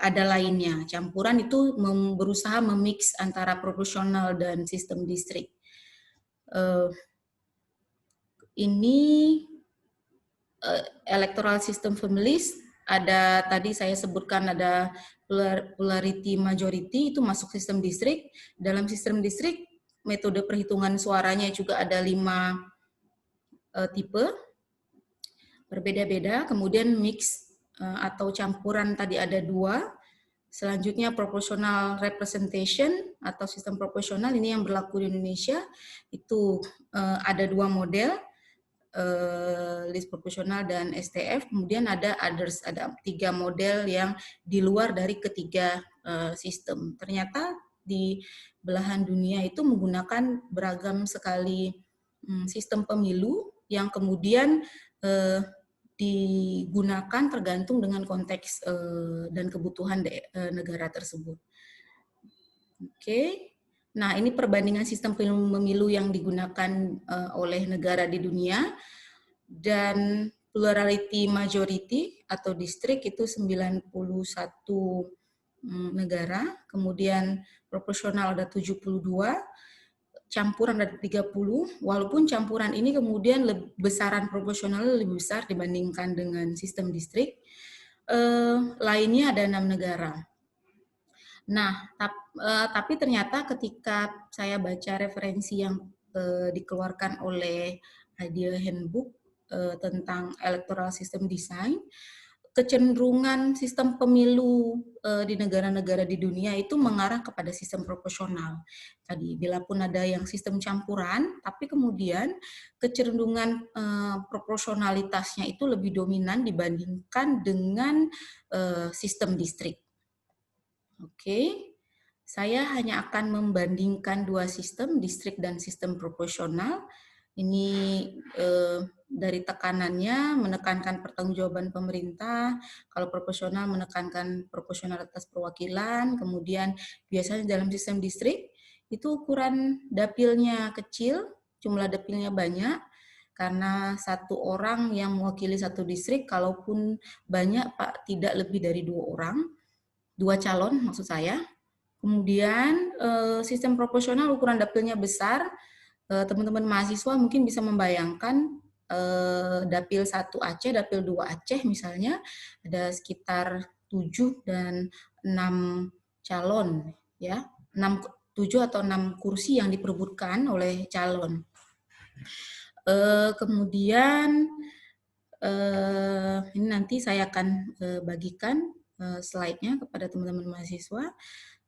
ada lainnya. Campuran itu berusaha memix antara proporsional dan sistem distrik. Ini electoral system families. Ada tadi saya sebutkan ada plurality majority, itu masuk sistem distrik. Dalam sistem distrik metode perhitungan suaranya juga ada 5 tipe berbeda-beda. Kemudian mix atau campuran tadi ada 2. Selanjutnya proportional representation atau sistem proporsional, ini yang berlaku di Indonesia. Itu ada 2 model, list proporsional dan STF. Kemudian ada others, ada 3 model yang di luar dari ketiga sistem. Ternyata di belahan dunia itu menggunakan beragam sekali sistem pemilu yang kemudian digunakan tergantung dengan konteks dan kebutuhan negara tersebut. Oke. Nah, ini perbandingan sistem pemilu yang digunakan oleh negara di dunia. Dan plurality majority atau distrik itu 91 negara. Kemudian proporsional ada 72, campuran ada 30. Walaupun campuran ini kemudian besaran proporsional lebih besar dibandingkan dengan sistem distrik. Lainnya ada 6 negara. Nah, tapi ternyata ketika saya baca referensi yang dikeluarkan oleh Idea Handbook tentang electoral system design, kecenderungan sistem pemilu di negara-negara di dunia itu mengarah kepada sistem proporsional. Tadi, bila pun ada yang sistem campuran, tapi kemudian kecenderungan proporsionalitasnya itu lebih dominan dibandingkan dengan sistem distrik. Oke, saya hanya akan membandingkan 2 sistem, distrik dan sistem proporsional. Ini dari tekanannya menekankan pertanggungjawaban pemerintah, kalau proporsional menekankan proporsionalitas perwakilan, kemudian biasanya dalam sistem distrik itu ukuran dapilnya kecil, jumlah dapilnya banyak, karena 1 orang yang mewakili 1 distrik, kalaupun banyak Pak, tidak lebih dari 2 orang. 2 calon maksud saya. Kemudian sistem proporsional ukuran dapilnya besar. Teman-teman mahasiswa mungkin bisa membayangkan dapil 1 Aceh, dapil 2 Aceh misalnya, ada sekitar 7 dan 6 calon, ya, 7 atau 6 kursi yang diperebutkan oleh calon. Kemudian ini nanti saya akan bagikan slide-nya kepada teman-teman mahasiswa.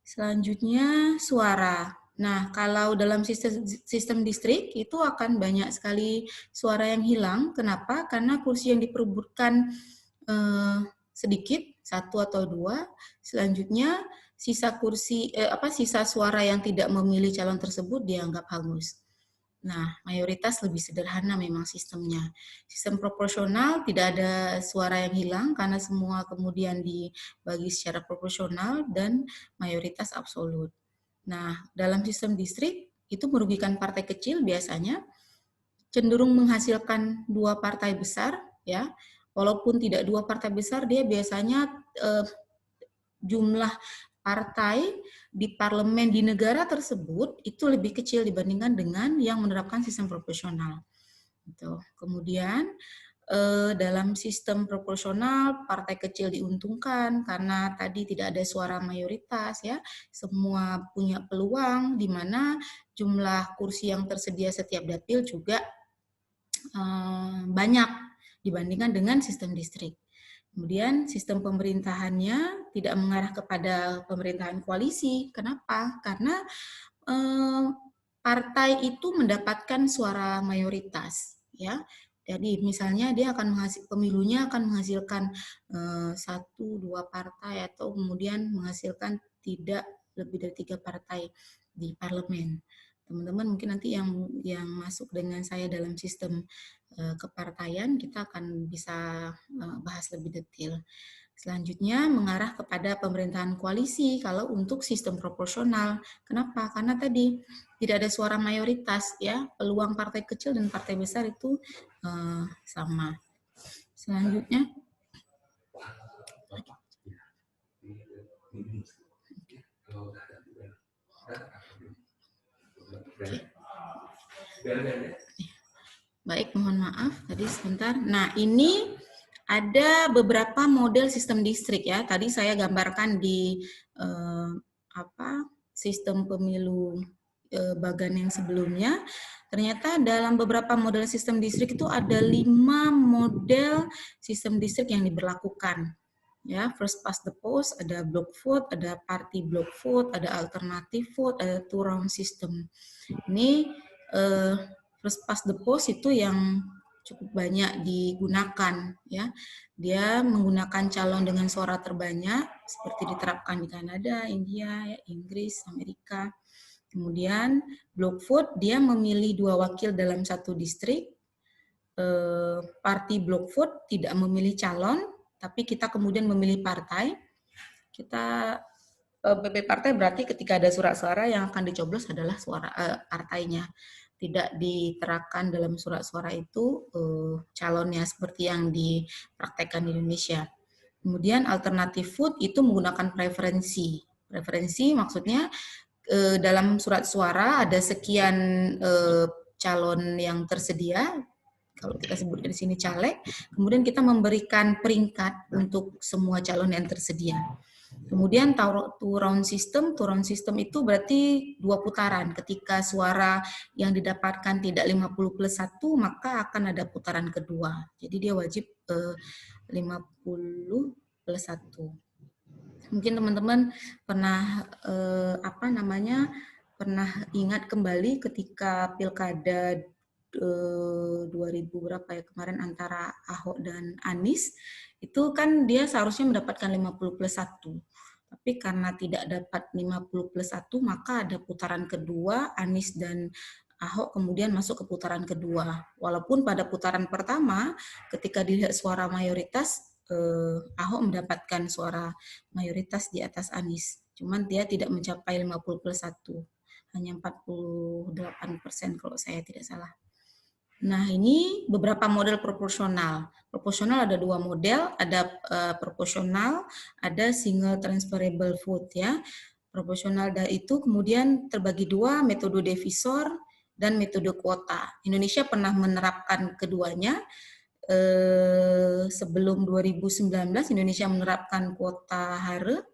Selanjutnya suara. Nah, kalau dalam sistem distrik itu akan banyak sekali suara yang hilang. Kenapa? Karena kursi yang diperebutkan sedikit, 1 atau 2. Selanjutnya sisa suara yang tidak memilih calon tersebut dianggap hangus. Nah, mayoritas lebih sederhana memang sistemnya. Sistem proporsional tidak ada suara yang hilang karena semua kemudian dibagi secara proporsional dan mayoritas absolut. Nah, dalam sistem distrik itu merugikan partai kecil biasanya, cenderung menghasilkan dua partai besar, ya. Walaupun tidak dua partai besar, dia biasanya jumlah partai di parlemen di negara tersebut itu lebih kecil dibandingkan dengan yang menerapkan sistem proporsional. Gitu. Kemudian dalam sistem proporsional partai kecil diuntungkan karena tadi tidak ada suara mayoritas, ya, semua punya peluang di mana jumlah kursi yang tersedia setiap dapil juga banyak dibandingkan dengan sistem distrik. Kemudian sistem pemerintahannya tidak mengarah kepada pemerintahan koalisi. Kenapa? Karena partai itu mendapatkan suara mayoritas, ya. Jadi misalnya dia akan pemilunya akan menghasilkan 1-2 partai atau kemudian menghasilkan tidak lebih dari 3 partai di parlemen. Teman-teman mungkin nanti yang masuk dengan saya dalam sistem kepartaian kita akan bisa bahas lebih detail. Selanjutnya mengarah kepada pemerintahan koalisi kalau untuk sistem proporsional. Kenapa? Karena tadi tidak ada suara mayoritas, ya, peluang partai kecil dan partai besar itu sama. Selanjutnya baik, mohon maaf tadi sebentar. Nah, ini ada beberapa model sistem distrik, ya. Tadi saya gambarkan di sistem pemilu bagan yang sebelumnya. Ternyata dalam beberapa model sistem distrik itu ada 5 model sistem distrik yang diberlakukan. Ya, first past the post, ada block vote, ada party block vote, ada alternative vote, ada two round system. Ini first past the post itu yang cukup banyak digunakan, ya. Dia menggunakan calon dengan suara terbanyak seperti diterapkan di Kanada, India, ya, Inggris, Amerika. Kemudian block vote dia memilih 2 wakil dalam satu distrik. Party block vote tidak memilih calon, tapi kita kemudian memilih partai. Kita PP partai berarti ketika ada surat suara yang akan dicoblos adalah suara partainya. Tidak diterapkan dalam surat suara itu calonnya seperti yang dipraktekkan di Indonesia. Kemudian alternative vote itu menggunakan preferensi. Preferensi maksudnya dalam surat suara ada sekian calon yang tersedia, kalau kita sebutkan di sini caleg, kemudian kita memberikan peringkat untuk semua calon yang tersedia. Kemudian two round system itu berarti 2 putaran. Ketika suara yang didapatkan tidak 50+1, maka akan ada putaran kedua. Jadi dia wajib 50+1. Mungkin teman-teman pernah pernah ingat kembali ketika pilkada 2000 berapa ya kemarin antara Ahok dan Anies, itu kan dia seharusnya mendapatkan 50+1. Tapi karena tidak dapat 50+1, maka ada putaran kedua, Anies dan Ahok kemudian masuk ke putaran kedua. Walaupun pada putaran pertama ketika dilihat suara mayoritas, Ahok mendapatkan suara mayoritas di atas Anies. Cuman dia tidak mencapai 50+1. Hanya 48% kalau saya tidak salah. Nah, ini beberapa model proporsional. Proporsional ada 2 model, ada proporsional, ada single transferable vote, ya. Proporsional itu kemudian terbagi 2, metode divisor dan metode kuota. Indonesia pernah menerapkan keduanya. Sebelum 2019 Indonesia menerapkan kuota hare,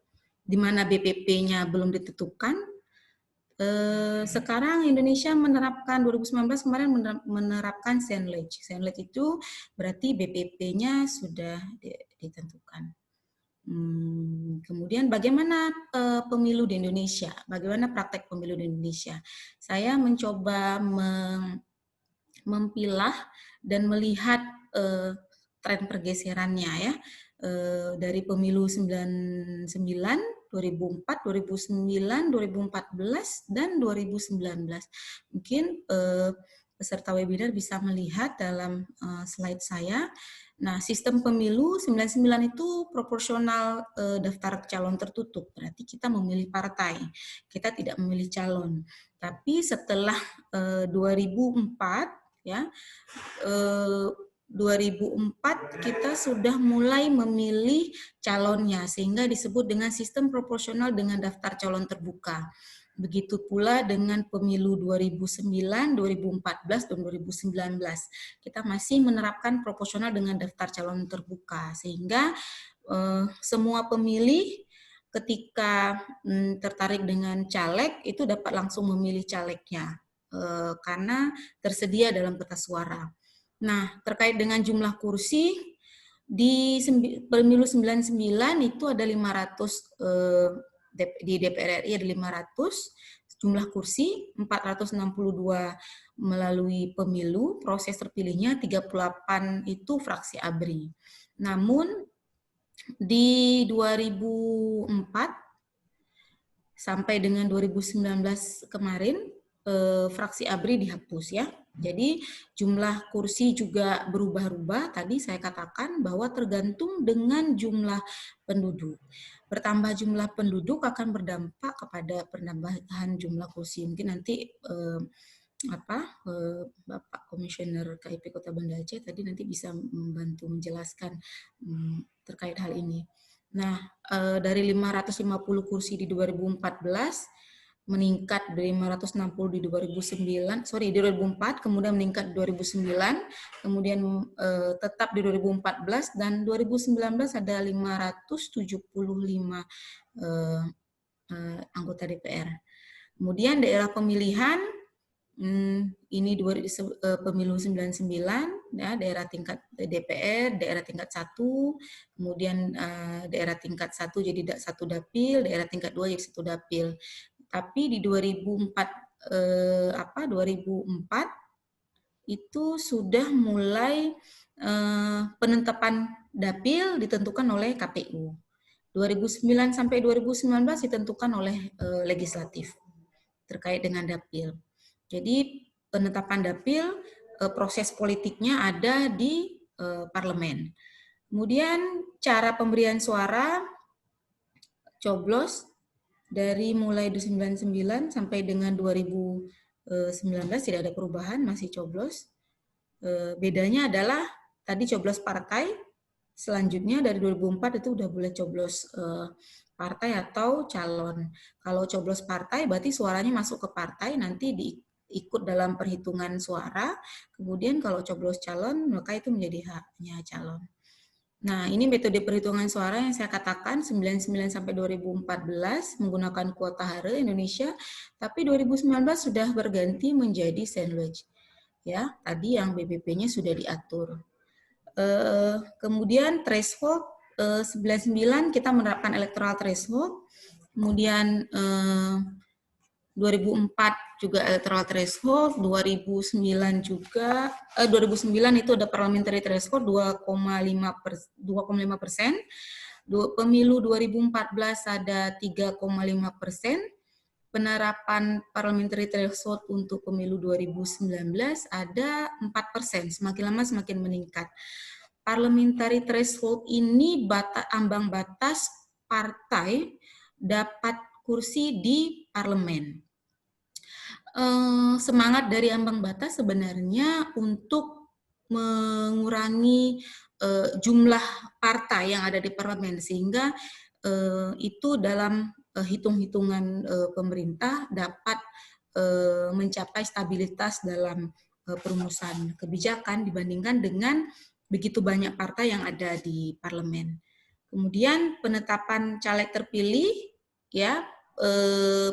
di mana BPP-nya belum ditentukan. Sekarang Indonesia menerapkan 2019 kemarin menerapkan Senlage. Senlage itu berarti BPP-nya sudah ditentukan. Kemudian bagaimana pemilu di Indonesia? Bagaimana praktek pemilu di Indonesia? Saya mencoba mempilah dan melihat tren pergeserannya, ya, dari pemilu 99, 2004, 2009, 2014, dan 2019. Mungkin peserta webinar bisa melihat dalam slide saya. Nah, sistem pemilu 99 itu proporsional daftar calon tertutup. Berarti kita memilih partai, kita tidak memilih calon. Tapi setelah 2004, ya, 2004 kita sudah mulai memilih calonnya, sehingga disebut dengan sistem proporsional dengan daftar calon terbuka. Begitu pula dengan pemilu 2009, 2014, dan 2019. Kita masih menerapkan proporsional dengan daftar calon terbuka, sehingga semua pemilih ketika tertarik dengan caleg itu dapat langsung memilih calegnya, karena tersedia dalam kertas suara. Nah, terkait dengan jumlah kursi, di pemilu 99 itu ada 500, di DPR RI ada 500, jumlah kursi 462 melalui pemilu, proses terpilihnya 38 itu fraksi ABRI. Namun di 2004 sampai dengan 2019 kemarin, fraksi ABRI dihapus ya. Jadi jumlah kursi juga berubah-ubah. Tadi saya katakan bahwa tergantung dengan jumlah penduduk. Bertambah jumlah penduduk akan berdampak kepada penambahan jumlah kursi. Mungkin nanti Bapak Komisioner KIP Kota Banda Aceh tadi nanti bisa membantu menjelaskan terkait hal ini. Nah, dari 550 kursi di 2014 meningkat dari 560 di 2004, kemudian meningkat di 2009, kemudian tetap di 2014, dan 2019 ada 575 anggota DPR. Kemudian daerah pemilihan, ini pemilu 99, ya, daerah tingkat DPR, daerah tingkat 1, kemudian daerah tingkat 1 jadi 1 dapil, daerah tingkat 2 jadi 1 dapil. Tapi di 2004 itu sudah mulai penetapan dapil ditentukan oleh KPU. 2009 sampai 2019 ditentukan oleh legislatif terkait dengan dapil. Jadi penetapan dapil, proses politiknya ada di parlemen. Kemudian cara pemberian suara, coblos, dari mulai 99 sampai dengan 2019 tidak ada perubahan, masih coblos. Bedanya adalah tadi coblos partai, selanjutnya dari 2004 itu udah boleh coblos partai atau calon. Kalau coblos partai berarti suaranya masuk ke partai, nanti diikut dalam perhitungan suara. Kemudian kalau coblos calon, maka itu menjadi haknya calon. Nah, ini metode perhitungan suara yang saya katakan 99 sampai 2014 menggunakan kuota hare Indonesia, tapi 2019 sudah berganti menjadi sandwich. Ya, tadi yang BBP-nya sudah diatur. Kemudian threshold 99 kita menerapkan electoral threshold. Kemudian 2004 juga electoral threshold, 2009 juga 2009 itu ada parliamentary threshold 2,5%. Pemilu 2014 ada 3,5%. Penerapan parliamentary threshold untuk pemilu 2019 ada 4%, semakin lama semakin meningkat. Parliamentary threshold ini ambang batas partai dapat kursi di parlemen. Semangat dari ambang batas sebenarnya untuk mengurangi jumlah partai yang ada di parlemen, sehingga itu dalam hitung-hitungan pemerintah dapat mencapai stabilitas dalam perumusan kebijakan dibandingkan dengan begitu banyak partai yang ada di parlemen. Kemudian penetapan caleg terpilih, ya,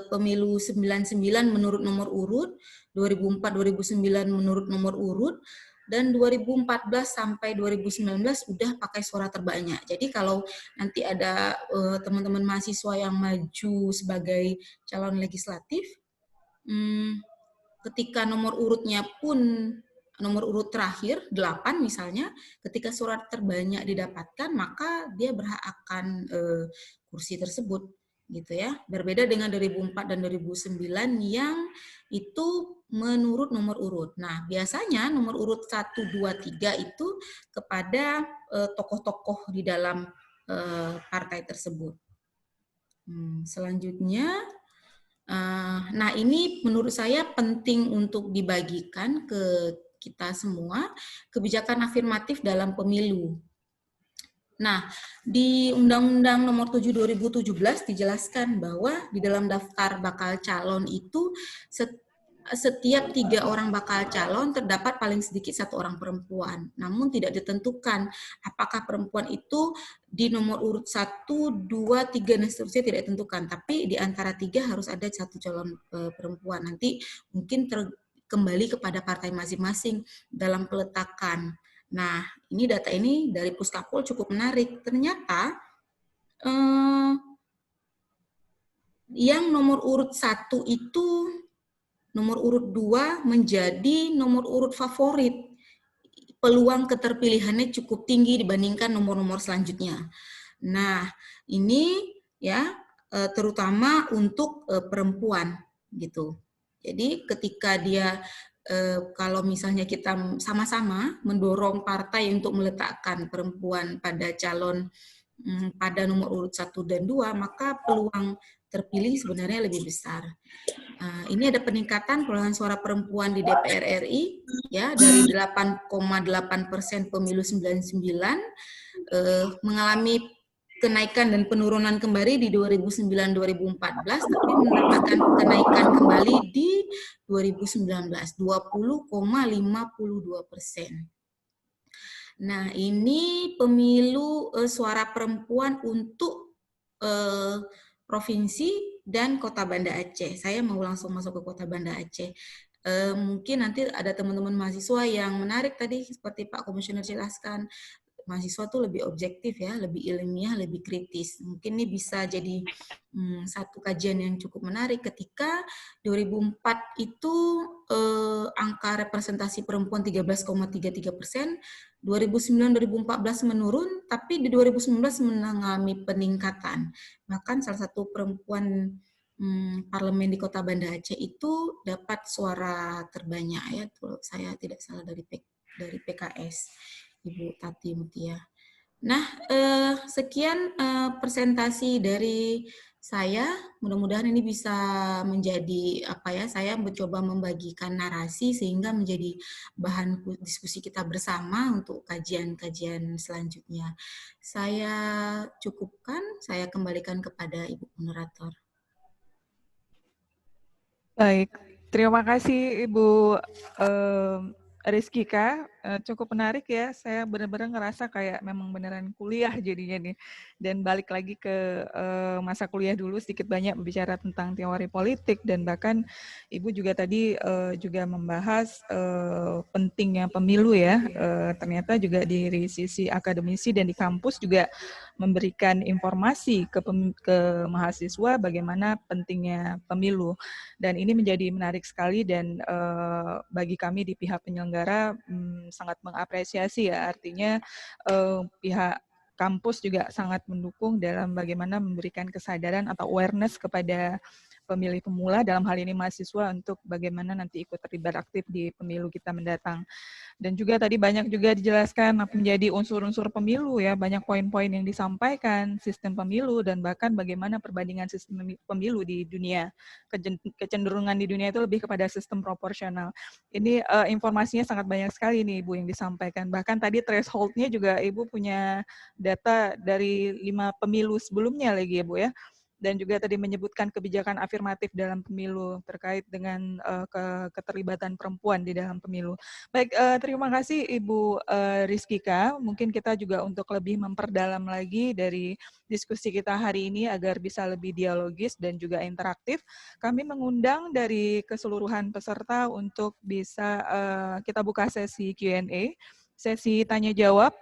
pemilu 99 menurut nomor urut, 2004-2009 menurut nomor urut, dan 2014 sampai 2019 udah pakai suara terbanyak. Jadi kalau nanti ada teman-teman mahasiswa yang maju sebagai calon legislatif, ketika nomor urutnya pun nomor urut terakhir 8 misalnya, ketika suara terbanyak didapatkan maka dia berhak akan kursi tersebut. gitu ya. Berbeda dengan 2004 dan 2009 yang itu menurut nomor urut. Nah, biasanya nomor urut 1, 2, 3 itu kepada tokoh-tokoh di dalam partai tersebut. Selanjutnya, nah ini menurut saya penting untuk dibagikan ke kita semua, kebijakan afirmatif dalam pemilu. Nah, di Undang-Undang Nomor 7 2017 dijelaskan bahwa di dalam daftar bakal calon itu setiap 3 orang bakal calon terdapat paling sedikit 1 orang perempuan. Namun tidak ditentukan apakah perempuan itu di nomor urut 1, 2, 3, dan seterusnya tidak ditentukan. Tapi di antara 3 harus ada 1 calon perempuan. Nanti mungkin kembali kepada partai masing-masing dalam peletakan. Nah, ini data ini dari Puskapol cukup menarik. Ternyata yang nomor urut 1 itu nomor urut 2 menjadi nomor urut favorit. Peluang keterpilihannya cukup tinggi dibandingkan nomor-nomor selanjutnya. Nah, ini ya terutama untuk perempuan gitu. Jadi ketika dia kalau misalnya kita sama-sama mendorong partai untuk meletakkan perempuan pada calon pada nomor urut 1 dan 2, maka peluang terpilih sebenarnya lebih besar. Ini ada peningkatan perolehan suara perempuan di DPR RI ya dari 8,8% pemilu 99 mengalami kenaikan dan penurunan kembali di 2009-2014, tapi mendapatkan kenaikan kembali di 2019, 20,52%. Nah, ini pemilu suara perempuan untuk provinsi dan Kota Banda Aceh. Saya mau langsung masuk ke Kota Banda Aceh. Mungkin nanti ada teman-teman mahasiswa yang menarik tadi, seperti Pak Komisioner jelaskan, mahasiswa tuh lebih objektif ya, lebih ilmiah, lebih kritis. Mungkin ini bisa jadi satu kajian yang cukup menarik ketika 2004 itu angka representasi perempuan 13,33%, 2009-2014 menurun, tapi di 2019 mengalami peningkatan. Bahkan salah satu perempuan parlemen di Kota Banda Aceh itu dapat suara terbanyak ya, kalau saya tidak salah dari PKS. Ibu Tati Mutia. Nah, sekian presentasi dari saya. Mudah-mudahan ini bisa menjadi saya mencoba membagikan narasi sehingga menjadi bahan diskusi kita bersama untuk kajian-kajian selanjutnya. Saya cukupkan, saya kembalikan kepada Ibu moderator. Baik, terima kasih Ibu Rizkika, cukup menarik ya. Saya benar-benar ngerasa kayak memang beneran kuliah jadinya nih. Dan balik lagi ke masa kuliah dulu, sedikit banyak berbicara tentang teori politik, dan bahkan Ibu juga tadi juga membahas pentingnya pemilu ya. Ternyata juga dari sisi akademisi dan di kampus juga memberikan informasi ke mahasiswa bagaimana pentingnya pemilu. Dan ini menjadi menarik sekali, dan bagi kami di pihak penyelenggara sangat mengapresiasi ya, artinya pihak kampus juga sangat mendukung dalam bagaimana memberikan kesadaran atau awareness kepada pemilih pemula, dalam hal ini mahasiswa, untuk bagaimana nanti ikut terlibat aktif di pemilu kita mendatang. Dan juga tadi banyak juga dijelaskan apa menjadi unsur-unsur pemilu ya, banyak poin-poin yang disampaikan, sistem pemilu, dan bahkan bagaimana perbandingan sistem pemilu di dunia. Kecenderungan di dunia itu lebih kepada sistem proporsional. Ini informasinya sangat banyak sekali nih Ibu yang disampaikan. Bahkan tadi threshold-nya juga Ibu punya data dari 5 pemilu sebelumnya lagi ya Bu ya. Dan juga tadi menyebutkan kebijakan afirmatif dalam pemilu terkait dengan keterlibatan perempuan di dalam pemilu. Baik, terima kasih Ibu Rizkika. Mungkin kita juga untuk lebih memperdalam lagi dari diskusi kita hari ini agar bisa lebih dialogis dan juga interaktif, kami mengundang dari keseluruhan peserta untuk bisa kita buka sesi Q&A, sesi tanya jawab.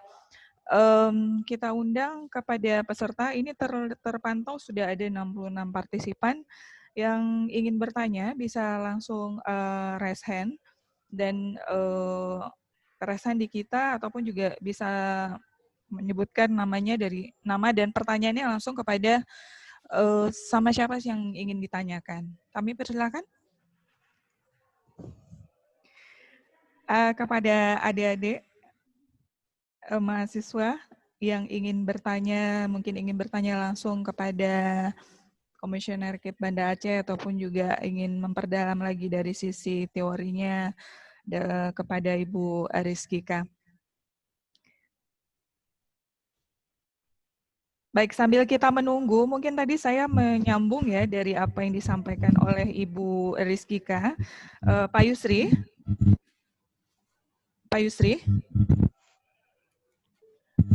Kita undang kepada peserta, ini terpantau sudah ada 66 partisipan yang ingin bertanya, bisa langsung raise hand, dan raise hand di kita, ataupun juga bisa menyebutkan namanya dari nama dan pertanyaannya langsung kepada Sama siapa sih yang ingin ditanyakan? Kami persilakan. Kepada adik-adik mahasiswa yang ingin bertanya, mungkin ingin bertanya langsung kepada Komisioner KIP Banda Aceh ataupun juga ingin memperdalam lagi dari sisi teorinya kepada Ibu Rizkika. Baik, sambil kita menunggu, mungkin tadi saya menyambung ya dari apa yang disampaikan oleh Ibu Rizkika. Pak Yusri? Pak Yusri?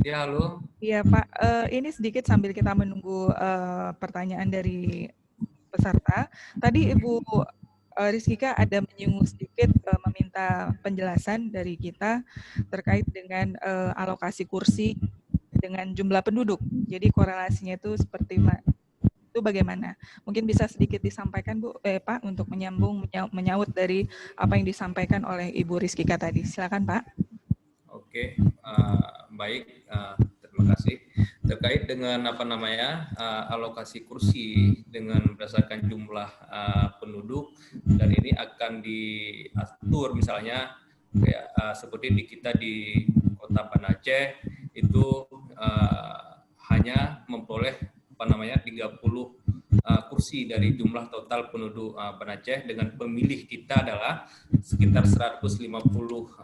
Ya, halo. Iya, Pak. Ini sedikit sambil kita menunggu pertanyaan dari peserta. Tadi Ibu Rizkika ada menyinggung sedikit meminta penjelasan dari kita terkait dengan alokasi kursi dengan jumlah penduduk. Jadi korelasinya itu seperti itu bagaimana? Mungkin bisa sedikit disampaikan Pak untuk menyaut dari apa yang disampaikan oleh Ibu Rizkika tadi. Silakan Pak. Oke, baik. Terima kasih. Terkait dengan alokasi kursi dengan berdasarkan jumlah penduduk, dan ini akan diatur misalnya kayak seperti di kita di Kota Banda Aceh itu hanya memperoleh 30 kursi dari jumlah total penduduk Banda Aceh, dengan pemilih kita adalah sekitar 150.000.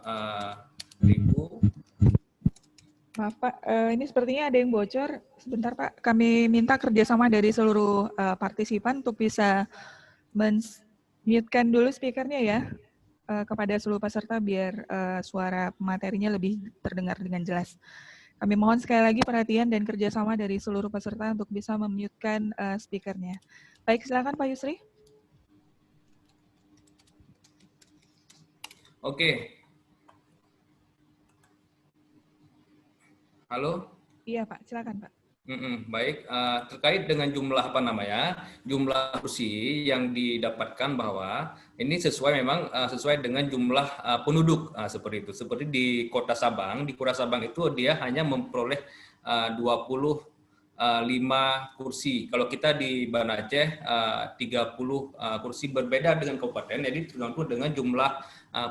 Maaf Pak, ini sepertinya ada yang bocor. Sebentar Pak, kami minta kerjasama dari seluruh partisipan untuk bisa men-mute-kan dulu speakernya ya kepada seluruh peserta biar suara materinya lebih terdengar dengan jelas. Kami mohon sekali lagi perhatian dan kerjasama dari seluruh peserta untuk bisa mem-mute-kan speakernya. Baik, silakan Pak Yusri. Oke. Halo? Iya Pak, silakan Pak. Baik, terkait dengan jumlah jumlah kursi yang didapatkan bahwa ini sesuai dengan jumlah penduduk seperti itu. Seperti di Kota Sabang, itu dia hanya memperoleh 25 kursi. Kalau kita di Banda Aceh 30 kursi, berbeda dengan kabupaten, jadi tergantung dengan jumlah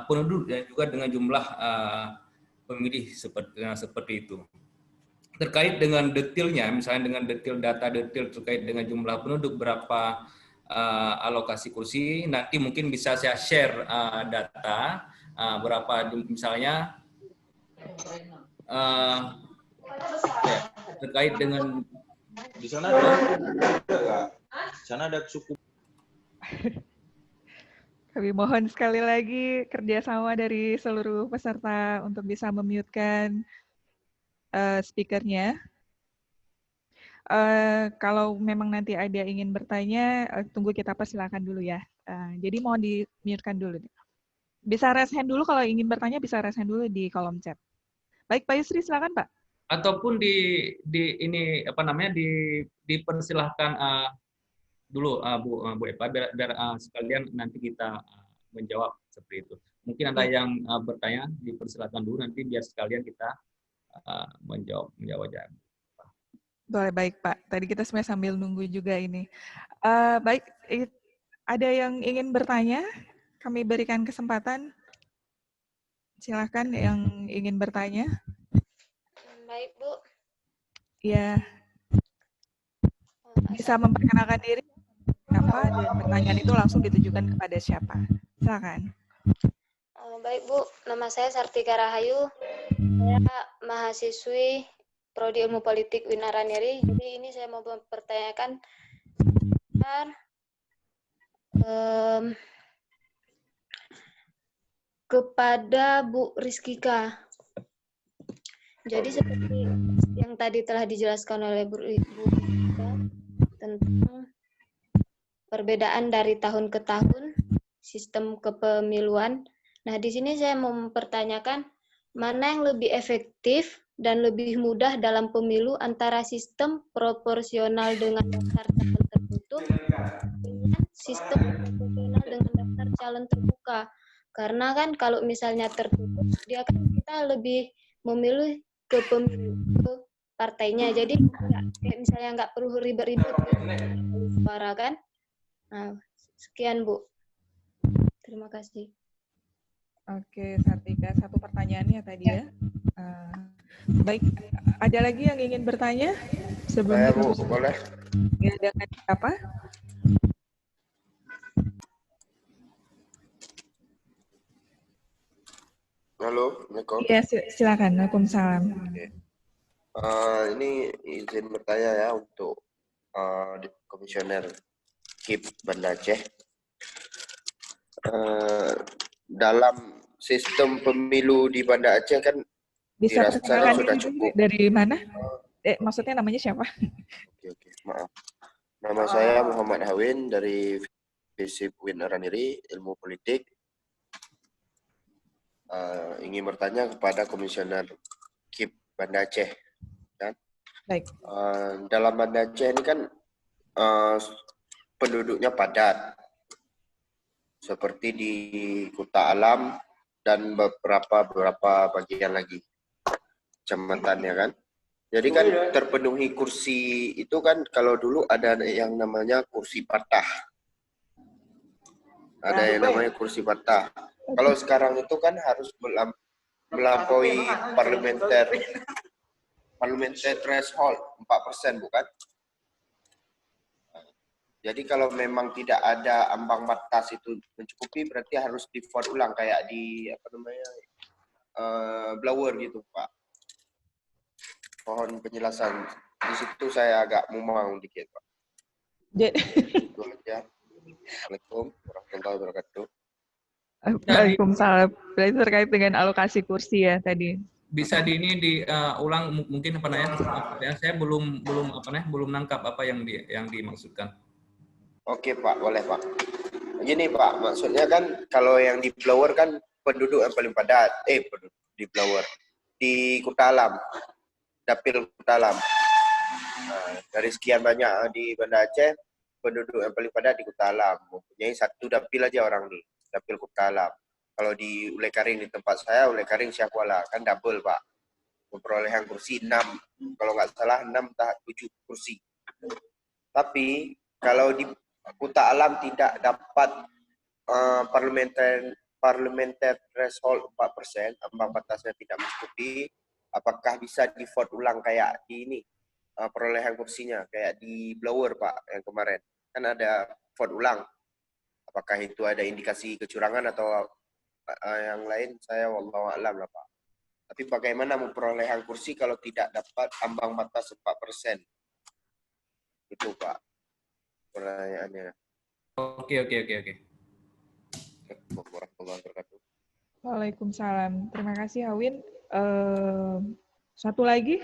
penduduk dan juga dengan jumlah pemilih seperti itu. Terkait dengan detailnya, misalnya dengan data detail terkait dengan jumlah penduduk, berapa alokasi kursi, nanti mungkin bisa saya share data berapa misalnya terkait dengan di sana ada di sana ada suku. Kami mohon sekali lagi kerjasama dari seluruh peserta untuk bisa memute-kan speakernya. Kalau memang nanti ada ingin bertanya, tunggu kita persilakan dulu ya. Jadi mohon di-mute-kan dulu. Bisa raise hand dulu kalau ingin bertanya, bisa raise hand dulu di kolom chat. Baik, Pak Yusri, silakan Pak. Ataupun dipersilahkan dulu Bu Eva, biar sekalian nanti kita menjawab seperti itu. Mungkin ada yang bertanya, dipersilahkan dulu, nanti biar sekalian kita menjawabnya. Boleh, baik Pak. Tadi kita sebenarnya sambil nunggu juga ini. Baik, ada yang ingin bertanya? Kami berikan kesempatan. Silakan yang ingin bertanya. Baik, Bu. Ya. Bisa memperkenalkan diri siapa dan pertanyaan itu langsung ditujukan kepada siapa. Silakan. Baik, Bu. Nama saya Sartika Rahayu. Saya mahasiswi Prodi Ilmu Politik Winaraneri. Jadi ini saya mau mempertanyakan kepada Bu Rizkika. Jadi seperti yang tadi telah dijelaskan oleh Bu Rizkika tentang perbedaan dari tahun ke tahun sistem kepemiluan. Nah, di sini saya mau mempertanyakan mana yang lebih efektif dan lebih mudah dalam pemilu antara sistem proporsional dengan daftar calon tertutup dengan sistem proporsional dengan daftar calon terbuka. Karena kan kalau misalnya tertutup, dia kan kita lebih memilih ke partainya. Jadi kayak misalnya nggak perlu ribet-ribet suara kan. Nah, sekian Bu. Terima kasih. Oke, Sartika, satu pertanyaannya tadi ya. Baik, ada lagi yang ingin bertanya sebelum Saya kita Bu, boleh? ya, dengan apa? Halo, Assalamualaikum. Iya, silakan. Waalaikumsalam. Ini izin bertanya ya untuk komisioner KIP Banda Aceh. Dalam sistem pemilu di Banda Aceh kan Bisa dirasa perkenalkan sudah diri cukup. dari mana? Maksudnya namanya siapa? Oke, maaf. Nama saya Muhammad Hawin dari FISIP UIN Araniri, Ilmu Politik. Ingin bertanya kepada komisioner KIP Banda Aceh. Kan? Baik. Dalam Banda Aceh ini kan penduduknya padat, seperti di Kuta Alam dan beberapa bagian lagi kecamatannya kan. Jadi kan terpenuhi kursi itu kan, kalau dulu ada yang namanya kursi patah. Ada yang namanya kursi patah. Kalau sekarang itu kan harus melampaui parliamentary threshold 4%, bukan? Jadi kalau memang tidak ada ambang batas itu mencukupi, berarti harus di vote ulang kayak di blower gitu, Pak. Mohon penjelasan. Di situ saya agak mumau dikit, Pak. Itu aja. Assalamualaikum warahmatullahi wabarakatuh. Waalaikumsalam. Berarti terkait dengan alokasi kursi ya tadi. Bisa diulang mungkin apa namanya? Saya belum nangkap apa yang dimaksudkan. Oke Pak, boleh Pak. Gini Pak, maksudnya kan kalau yang di blower kan penduduk yang paling padat. Di blower di Kuta Alam, dapil Kuta Alam. Nah, dari sekian banyak di Banda Aceh, penduduk yang paling padat di Kuta Alam. Mempunyai satu dapil aja orang nih, dapil Kuta Alam. Kalau di Ulay Karing di tempat saya, Ulay Karing Syahkuala, kan double Pak. Memperolehan kursi 6, kalau nggak salah 6 atau 7 kursi. Tapi kalau di Kuta Alam tidak dapat parliamentary threshold 4%, ambang batasnya tidak mencukupi, apakah bisa di vote ulang kayak di ini, perolehan kursinya, kayak di blower Pak yang kemarin. Kan ada vote ulang. Apakah itu ada indikasi kecurangan atau yang lain, saya wallahu a'lam lah Pak. Tapi bagaimana memperolehan kursi kalau tidak dapat ambang batas 4%? Itu Pak pertanyaannya. Oke. Waalaikumsalam. Terima kasih Hawin. Satu lagi?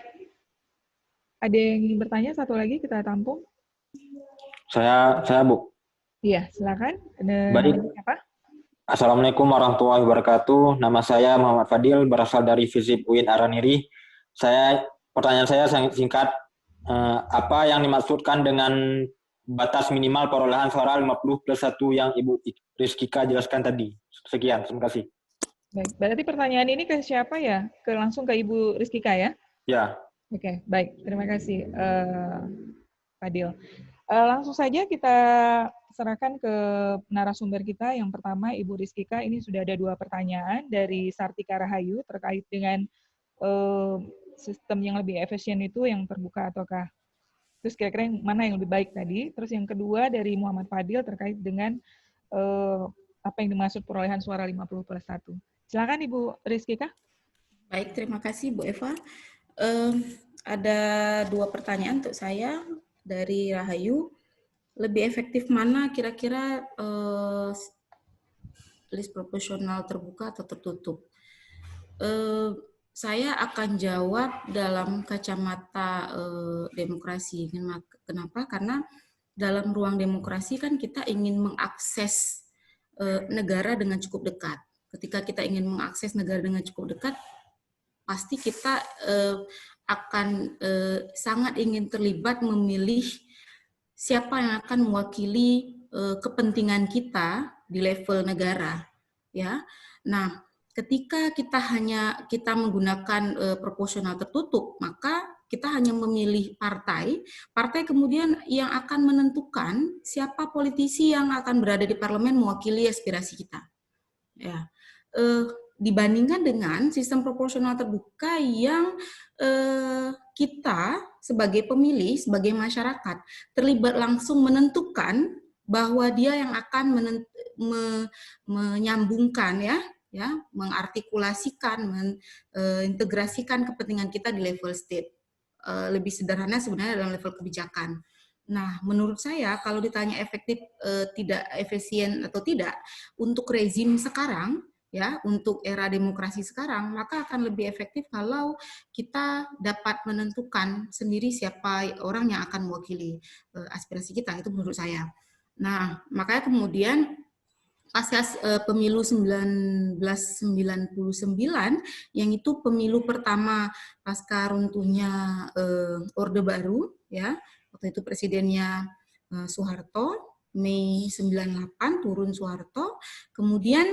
Ada yang ingin bertanya? Satu lagi kita tampung. Saya Bu. Iya, silakan. Baik. Apa? Assalamualaikum warahmatullahi wabarakatuh. Nama saya Muhammad Fadil, berasal dari FISIP UIN Araniri. Pertanyaan saya sangat singkat. Apa yang dimaksudkan dengan batas minimal perolehan suara 50+1 yang Ibu Rizkika jelaskan tadi? Sekian, terima kasih. Baik, berarti pertanyaan ini ke siapa ya? Langsung ke Ibu Rizkika ya? Ya. Oke, baik. Terima kasih, Fadil. Langsung saja kita serahkan ke narasumber kita. Yang pertama, Ibu Rizkika, ini sudah ada 2 pertanyaan dari Sartika Rahayu terkait dengan sistem yang lebih efisien itu yang terbuka ataukah. Terus kira-kira yang mana yang lebih baik tadi. Terus yang kedua dari Muhammad Fadil terkait dengan apa yang dimaksud perolehan suara 50+1. Silakan Ibu Rizkika. Baik, terima kasih Bu Eva. Ada 2 pertanyaan untuk saya dari Rahayu. Lebih efektif mana kira-kira list proporsional terbuka atau tertutup? Saya akan jawab dalam kacamata demokrasi. Kenapa? Karena dalam ruang demokrasi kan kita ingin mengakses negara dengan cukup dekat. Ketika kita ingin mengakses negara dengan cukup dekat, pasti kita akan sangat ingin terlibat memilih siapa yang akan mewakili kepentingan kita di level negara, ya. Nah, ketika kita menggunakan proporsional tertutup, maka kita hanya memilih partai, partai kemudian yang akan menentukan siapa politisi yang akan berada di parlemen mewakili aspirasi kita. Ya, dibandingkan dengan sistem proporsional terbuka yang kita sebagai pemilih, sebagai masyarakat terlibat langsung menentukan bahwa dia yang akan menyambungkan ya, mengartikulasikan, mengintegrasikan kepentingan kita di level state. Lebih sederhana sebenarnya dalam level kebijakan. Nah, menurut saya kalau ditanya efektif, tidak efisien atau tidak untuk rezim sekarang, ya, untuk era demokrasi sekarang, maka akan lebih efektif kalau kita dapat menentukan sendiri siapa orang yang akan mewakili aspirasi kita. Itu menurut saya. Nah, makanya kemudian pasca pemilu 1999 yang itu pemilu pertama pasca runtuhnya Orde Baru, ya, waktu itu presidennya Soeharto, Mei 98 turun Soeharto, kemudian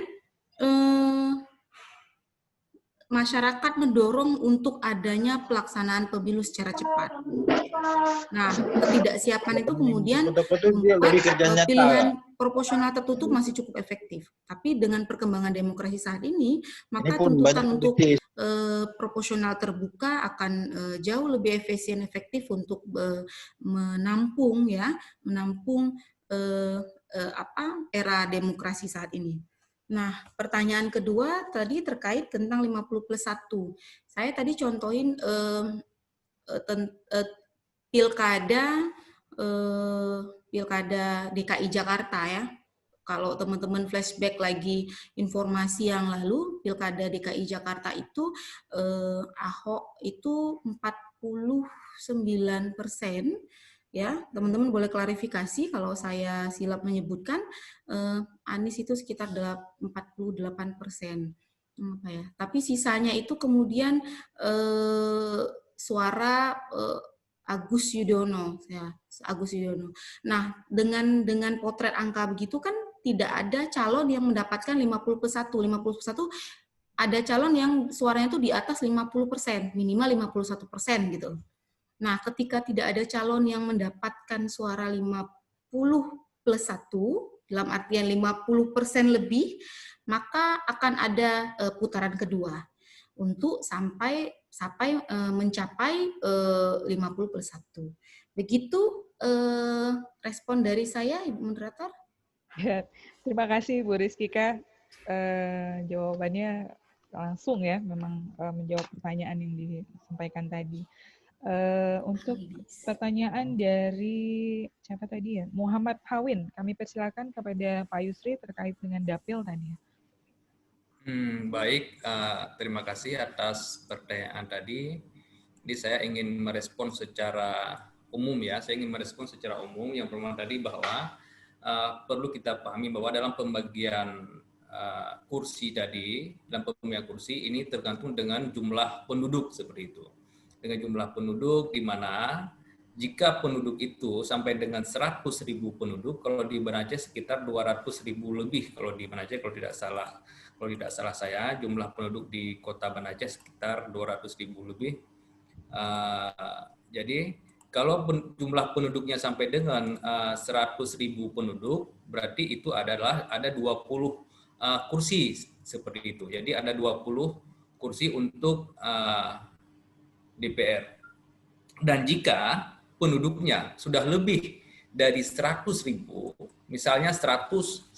masyarakat mendorong untuk adanya pelaksanaan pemilu secara cepat. Nah, ketidaksiapan itu kemudian membuat pilihan proporsional tertutup masih cukup efektif. Tapi dengan perkembangan demokrasi saat ini, maka tuntutan untuk proporsional terbuka akan jauh lebih efisien efektif untuk menampung era demokrasi saat ini. Nah, pertanyaan kedua tadi terkait tentang 50+1. Saya tadi contohin pilkada DKI Jakarta ya. Kalau teman-teman flashback lagi informasi yang lalu, pilkada DKI Jakarta itu Ahok itu 49%. Ya, teman-teman boleh klarifikasi kalau saya silap menyebutkan, Anies itu sekitar 48%. Apa ya? Tapi sisanya itu kemudian suara Agus Yudhoyono, ya, Agus Yudhoyono. Nah, dengan potret angka begitu kan tidak ada calon yang mendapatkan 50+1. 50+1 ada calon yang suaranya itu di atas 50%, minimal 51% gitu. Nah, ketika tidak ada calon yang mendapatkan suara 50+1, dalam artian 50% lebih, maka akan ada putaran kedua untuk sampai mencapai 50+1. Begitu respon dari saya, Ibu Moderator. Ya, terima kasih Bu Rizkika. Jawabannya langsung ya, memang menjawab pertanyaan yang disampaikan tadi. Untuk pertanyaan dari siapa tadi ya? Muhammad Hawin, kami persilakan kepada Pak Yusri terkait dengan dapil tadi. Baik, terima kasih atas pertanyaan tadi. Jadi saya ingin merespon secara umum ya. Saya ingin merespon secara umum yang pertama tadi bahwa perlu kita pahami bahwa dalam pembagian kursi tadi, dalam pembagian kursi ini tergantung dengan jumlah penduduk seperti itu. Dengan jumlah penduduk di mana jika penduduk itu sampai dengan 100.000 penduduk, kalau di Banda Aceh sekitar 200.000 lebih kalau di Banda Aceh kalau tidak salah saya, jumlah penduduk di Kota Banda Aceh sekitar 200.000 lebih. Jadi kalau jumlah penduduknya sampai dengan 100.000 penduduk, berarti itu adalah ada 20 kursi seperti itu. Jadi ada 20 kursi untuk DPR. Dan jika penduduknya sudah lebih dari 100.000, misalnya 101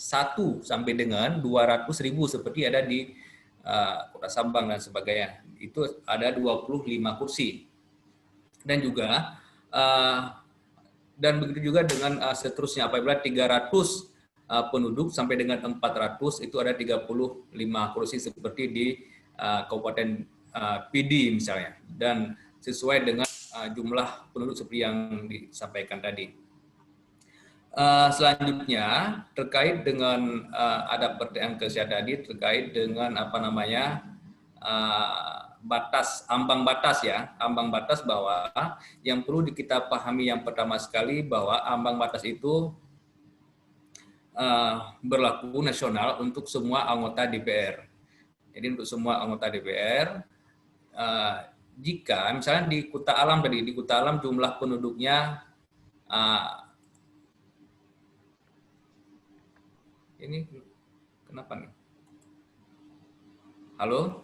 sampai dengan 200.000 seperti ada di Kota Sabang dan sebagainya, itu ada 25 kursi. Dan juga dan begitu juga dengan seterusnya, apabila 300 penduduk sampai dengan 400 itu ada 35 kursi seperti di Kabupaten PD misalnya, dan sesuai dengan jumlah penduduk seperti yang disampaikan tadi. Selanjutnya terkait dengan ada pertanyaan ke saya tadi terkait dengan ambang batas bahwa yang perlu kita pahami yang pertama sekali bahwa ambang batas itu berlaku nasional untuk semua anggota DPR. Jadi untuk semua anggota DPR jika misalnya di Kuta Alam tadi, di Kuta Alam jumlah penduduknya ini kenapa nih? Halo?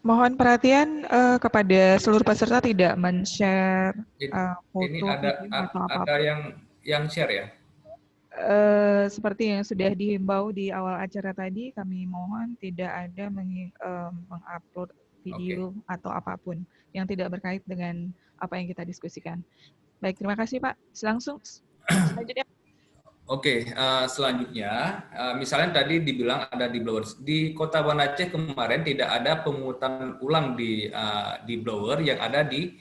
Mohon perhatian kepada seluruh peserta tidak men-share Ini foto, ada video atau ada apapun. yang share ya? Seperti yang sudah dihimbau di awal acara tadi, kami mohon tidak ada mengupload video atau apapun yang tidak berkait dengan apa yang kita diskusikan. Baik, terima kasih Pak. Langsung selanjutnya. Oke, selanjutnya, misalnya tadi dibilang ada di blower. Di Kota Banda Aceh kemarin tidak ada pemungutan ulang di blower, yang ada di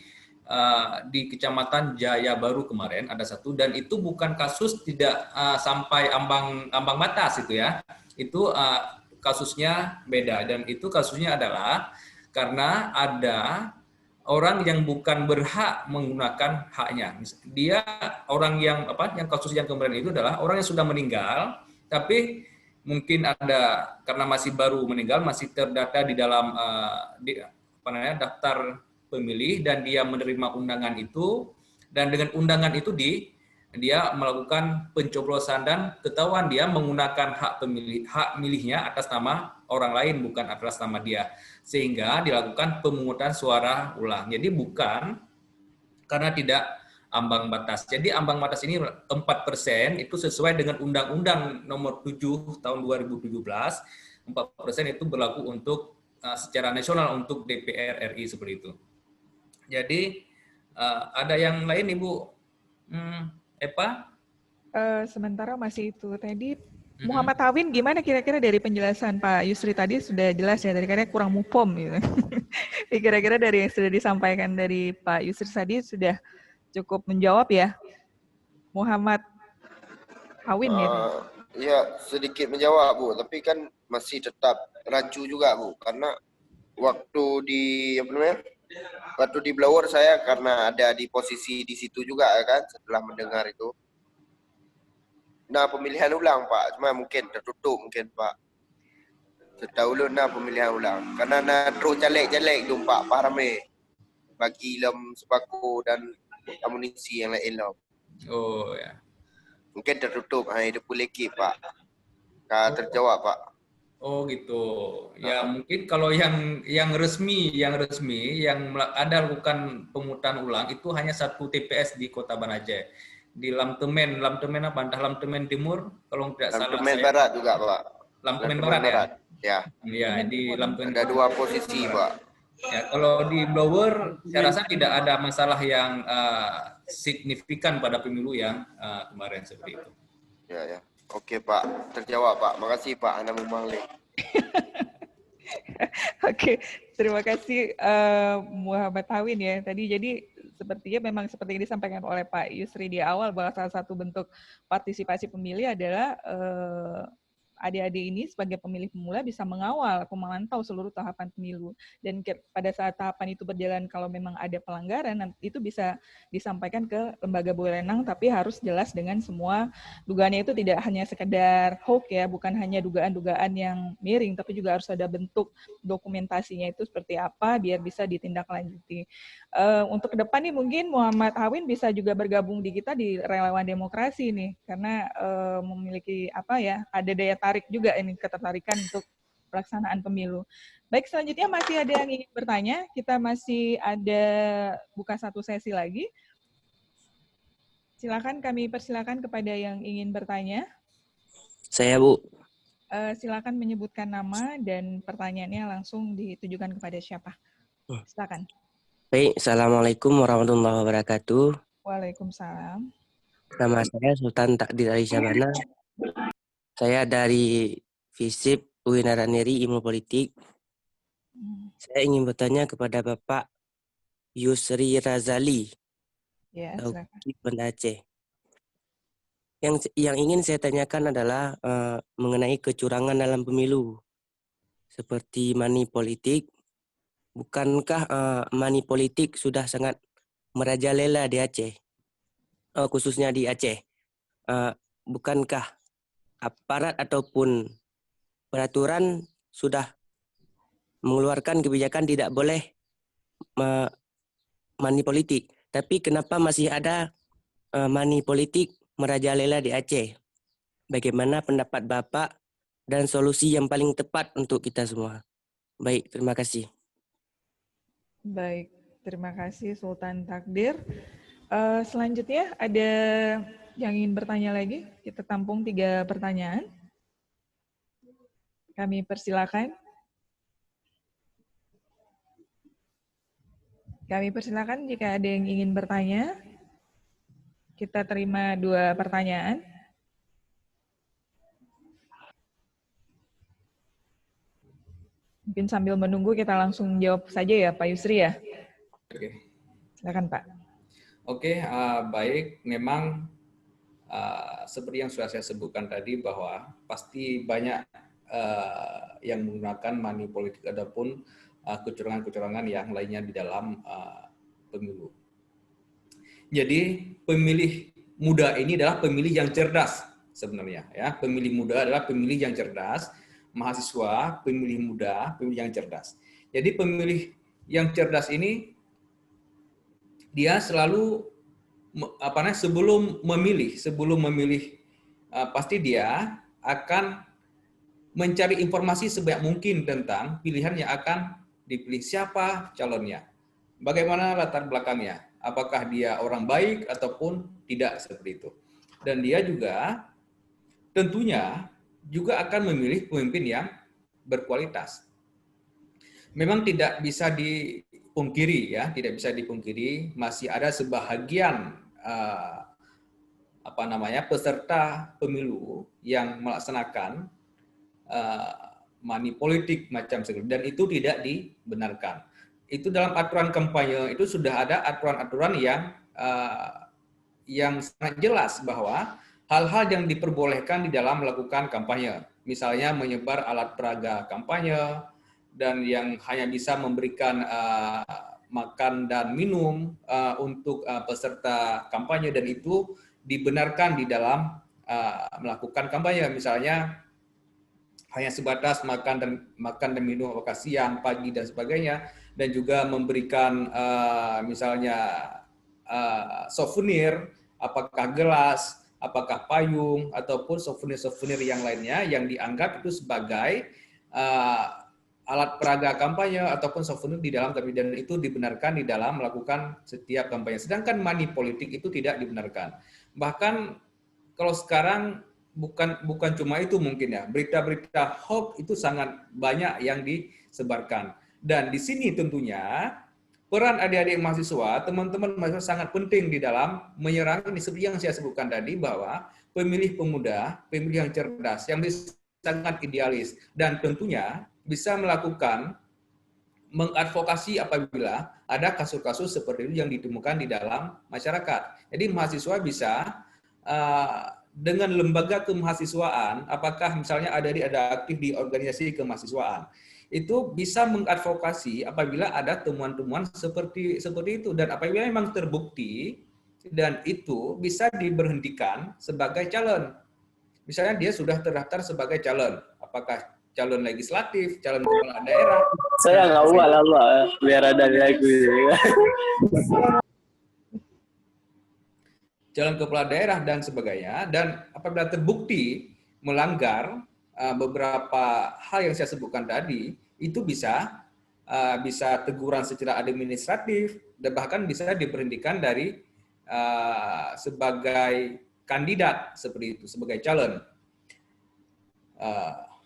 Kecamatan Jaya Baru kemarin ada satu, dan itu bukan kasus tidak sampai ambang batas itu ya. Itu kasusnya beda, dan itu kasusnya adalah karena ada orang yang bukan berhak menggunakan haknya. Dia orang yang kasus yang kemarin itu adalah orang yang sudah meninggal, tapi mungkin ada karena masih baru meninggal, masih terdata di dalam daftar pemilih, dan dia menerima undangan itu, dan dengan undangan itu dia melakukan pencoblosan dan ketahuan dia menggunakan hak milihnya atas nama orang lain, bukan atas nama dia, sehingga dilakukan pemungutan suara ulang. Jadi bukan karena tidak ambang batas. Jadi ambang batas ini 4% itu sesuai dengan Undang-Undang Nomor 7 Tahun 2017. 4% itu berlaku untuk secara nasional untuk DPR RI seperti itu. Jadi ada yang lain Ibu Epa? Sementara masih itu tadi Muhammad Hawin, gimana kira-kira dari penjelasan Pak Yusri tadi? Sudah jelas ya, tadi kayaknya kurang mupom gitu. Kira-kira dari yang sudah disampaikan dari Pak Yusri tadi sudah cukup menjawab ya, Muhammad Hawin ya? Ya, sedikit menjawab Bu, tapi kan masih tetap rancu juga Bu, karena waktu di blower saya karena ada di posisi di situ juga kan setelah mendengar itu. Nah, pemilihan ulang Pak, cuma mungkin tertutup mungkin Pak. Setahun pemilihan ulang. Karena nadro caleg-caleg tu Pak Parame bagi lem sembako dan amunisi yang lain lah. Oh ya. Mungkin tertutup, itu boleh Pak. Terjawab Pak. Oh gitu. Ya mungkin kalau yang resmi yang ada lakukan pemungutan ulang itu hanya satu TPS di Kota Banda Aceh. Di Lamtemen apa? Entah Lamtemen Timur kalau tidak salah. Lamtemen Barat juga Pak. Lamtemen Barat ya. Ya. Ya, di Lamtemen. Ada 2 posisi Pak. Ya, kalau di blower saya rasa tidak ada masalah yang signifikan pada pemilu yang kemarin seperti itu. Ya. Oke Pak, terjawab Pak. Makasih Pak Ana Mumale. Oke, terima kasih Muhammad Hawin ya. Tadi jadi sepertinya memang seperti yang disampaikan oleh Pak Yusri di awal bahwa salah satu bentuk partisipasi pemilih adalah adik-adik ini sebagai pemilih pemula bisa mengawal, memantau seluruh tahapan pemilu. Dan pada saat tahapan itu berjalan, kalau memang ada pelanggaran, itu bisa disampaikan ke lembaga berwenang, tapi harus jelas dengan semua dugaannya itu tidak hanya sekedar hoax ya, bukan hanya dugaan-dugaan yang miring, tapi juga harus ada bentuk dokumentasinya itu seperti apa, biar bisa ditindaklanjuti. Untuk ke depan nih mungkin Muhammad Hawin bisa juga bergabung di kita di Relawan Demokrasi nih, karena memiliki ada daya tarik juga ini, ketertarikan untuk pelaksanaan pemilu. Baik, selanjutnya masih ada yang ingin bertanya. Kita masih ada buka satu sesi lagi. Silakan, kami persilakan kepada yang ingin bertanya. Saya Bu. Silakan menyebutkan nama dan pertanyaannya langsung ditujukan kepada siapa. Silakan. Baik, Assalamualaikum warahmatullahi wabarakatuh. Waalaikumsalam. Nama saya Sultan Takdir Ali Syabana. Saya dari FISIP UIN Araniri Ilmu Politik. Saya ingin bertanya kepada Bapak Yusri Razali, Banda Aceh. Yang ingin saya tanyakan adalah mengenai kecurangan dalam pemilu, seperti money politik. Bukankah money politik sudah sangat merajalela di Aceh, khususnya di Aceh? Bukankah aparat ataupun peraturan sudah mengeluarkan kebijakan tidak boleh money politik. Tapi kenapa masih ada money politik merajalela di Aceh? Bagaimana pendapat Bapak dan solusi yang paling tepat untuk kita semua? Baik, terima kasih. Baik, terima kasih Sultan Takdir. Selanjutnya ada yang ingin bertanya lagi? Kita tampung 3 pertanyaan. Kami persilakan. Kami persilakan jika ada yang ingin bertanya. Kita terima 2 pertanyaan. Mungkin sambil menunggu kita langsung jawab saja ya Pak Yusri ya. Oke. Silakan Pak. Oke, baik. Memang seperti yang sudah saya sebutkan tadi bahwa pasti banyak yang menggunakan money politik ataupun kecurangan-kecurangan yang lainnya di dalam pemilu. Jadi pemilih muda ini adalah pemilih yang cerdas sebenarnya ya. Pemilih muda adalah pemilih yang cerdas, mahasiswa, pemilih muda, pemilih yang cerdas. Jadi pemilih yang cerdas ini dia selalu sebelum memilih pasti dia akan mencari informasi sebanyak mungkin tentang pilihan yang akan dipilih, siapa calonnya, bagaimana latar belakangnya, apakah dia orang baik ataupun tidak, seperti itu. Dan dia juga tentunya juga akan memilih pemimpin yang berkualitas. Memang tidak bisa dipungkiri ya, tidak bisa dipungkiri masih ada sebahagian peserta pemilu yang melaksanakan money politik macam seperti, dan itu tidak dibenarkan. Itu dalam aturan kampanye itu sudah ada aturan-aturan yang sangat jelas bahwa hal-hal yang diperbolehkan di dalam melakukan kampanye, misalnya menyebar alat peraga kampanye dan yang hanya bisa memberikan makan dan minum untuk peserta kampanye, dan itu dibenarkan di dalam melakukan kampanye, misalnya hanya sebatas makan dan minum apakah siang, pagi dan sebagainya, dan juga memberikan misalnya souvenir, apakah gelas, apakah payung, ataupun souvenir-souvenir yang lainnya yang dianggap itu sebagai alat peraga kampanye ataupun souvenir di dalam kampanye, dan itu dibenarkan di dalam melakukan setiap kampanye. Sedangkan money politik itu tidak dibenarkan. Bahkan kalau sekarang bukan cuma itu mungkin ya, berita-berita hoax itu sangat banyak yang disebarkan. Dan di sini tentunya peran adik-adik mahasiswa, teman-teman mahasiswa sangat penting di dalam menyerang ini, seperti yang saya sebutkan tadi, bahwa pemilih pemuda, pemilih yang cerdas, yang sangat idealis, dan tentunya bisa melakukan mengadvokasi apabila ada kasus-kasus seperti itu yang ditemukan di dalam masyarakat. Jadi mahasiswa bisa dengan lembaga kemahasiswaan, apakah misalnya ada aktif di organisasi kemahasiswaan, itu bisa mengadvokasi apabila ada temuan-temuan seperti itu, dan apabila memang terbukti dan itu bisa diberhentikan sebagai calon. Misalnya dia sudah terdaftar sebagai calon, apakah calon legislatif, calon kepala daerah. Saya nggak mau lah, biar ada lagu. Calon kepala daerah dan sebagainya, dan apabila terbukti melanggar beberapa hal yang saya sebutkan tadi, itu bisa teguran secara administratif dan bahkan bisa diberhentikan dari sebagai kandidat seperti itu, sebagai calon.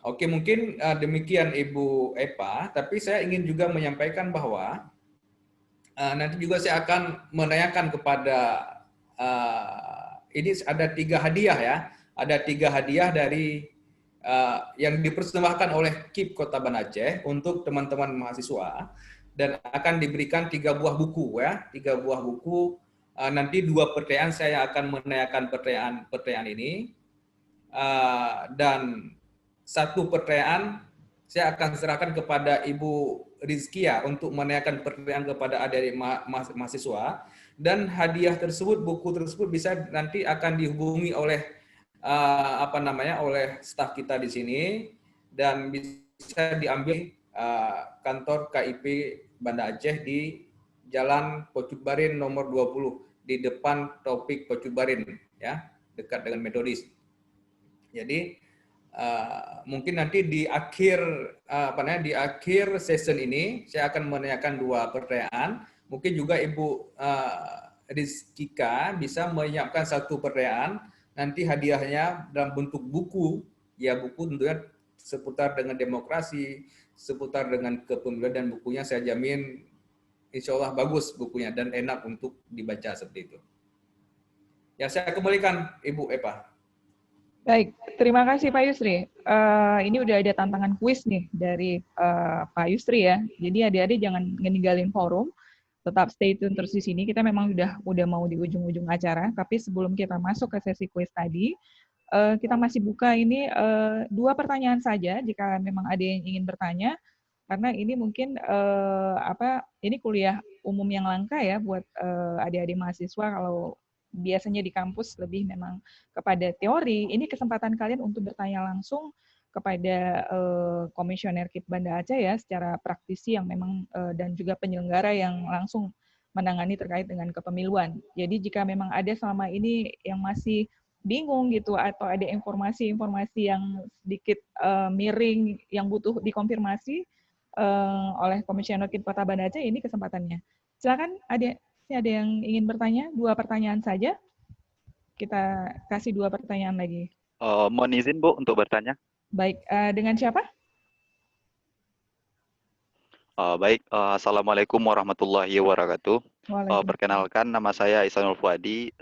Oke, mungkin demikian Ibu Epa, tapi saya ingin juga menyampaikan bahwa nanti juga saya akan menanyakan kepada ini ada 3 hadiah ya, ada 3 hadiah dari yang dipersembahkan oleh KIP Kota Banda Aceh untuk teman-teman mahasiswa, dan akan diberikan 3 buah buku ya, 3 buah buku. Nanti 2 pertanyaan saya akan menanyakan pertanyaan ini, dan 1 pertanyaan saya akan serahkan kepada Ibu Rizkia untuk menanyakan pertanyaan kepada adik-adik mahasiswa, dan hadiah tersebut, buku tersebut bisa nanti akan dihubungi oleh oleh staf kita di sini, dan bisa diambil kantor KIP Banda Aceh di Jalan Pocubarin nomor 20 di depan Topik Pocubarin, ya, dekat dengan Metodis. Jadi mungkin nanti di akhir di akhir session ini saya akan menanyakan 2 pertanyaan. Mungkin juga Ibu Rizkika bisa menyiapkan 1 pertanyaan. Nanti hadiahnya dalam bentuk buku, ya buku tentunya seputar dengan demokrasi, seputar dengan kepemiluan, dan bukunya saya jamin insya Allah bagus bukunya dan enak untuk dibaca seperti itu. Ya, saya kembalikan Ibu Epa. Baik, terima kasih Pak Yusri. Ini udah ada tantangan kuis nih dari Pak Yusri ya. Jadi adik-adik jangan ninggalin forum, tetap stay tune terus di sini. Kita memang udah mau di ujung-ujung acara, tapi sebelum kita masuk ke sesi kuis tadi, kita masih buka ini 2 pertanyaan saja jika memang ada yang ingin bertanya. Karena ini mungkin ini kuliah umum yang langka ya buat adik-adik mahasiswa. Kalau biasanya di kampus lebih memang kepada teori, ini kesempatan kalian untuk bertanya langsung kepada komisioner KIP Banda Aceh ya, secara praktisi yang memang dan juga penyelenggara yang langsung menangani terkait dengan kepemiluan. Jadi jika memang ada selama ini yang masih bingung gitu atau ada informasi-informasi yang sedikit miring yang butuh dikonfirmasi oleh Komisioner KIP Kota Banda Aceh, ini kesempatannya. Silakan ada yang ingin bertanya, 2 pertanyaan saja. Kita kasih 2 pertanyaan lagi. Mohon izin Bu untuk bertanya. Baik, dengan siapa? Baik, Assalamualaikum warahmatullahi wabarakatuh. Perkenalkan, nama saya Ihsanul Fuadi.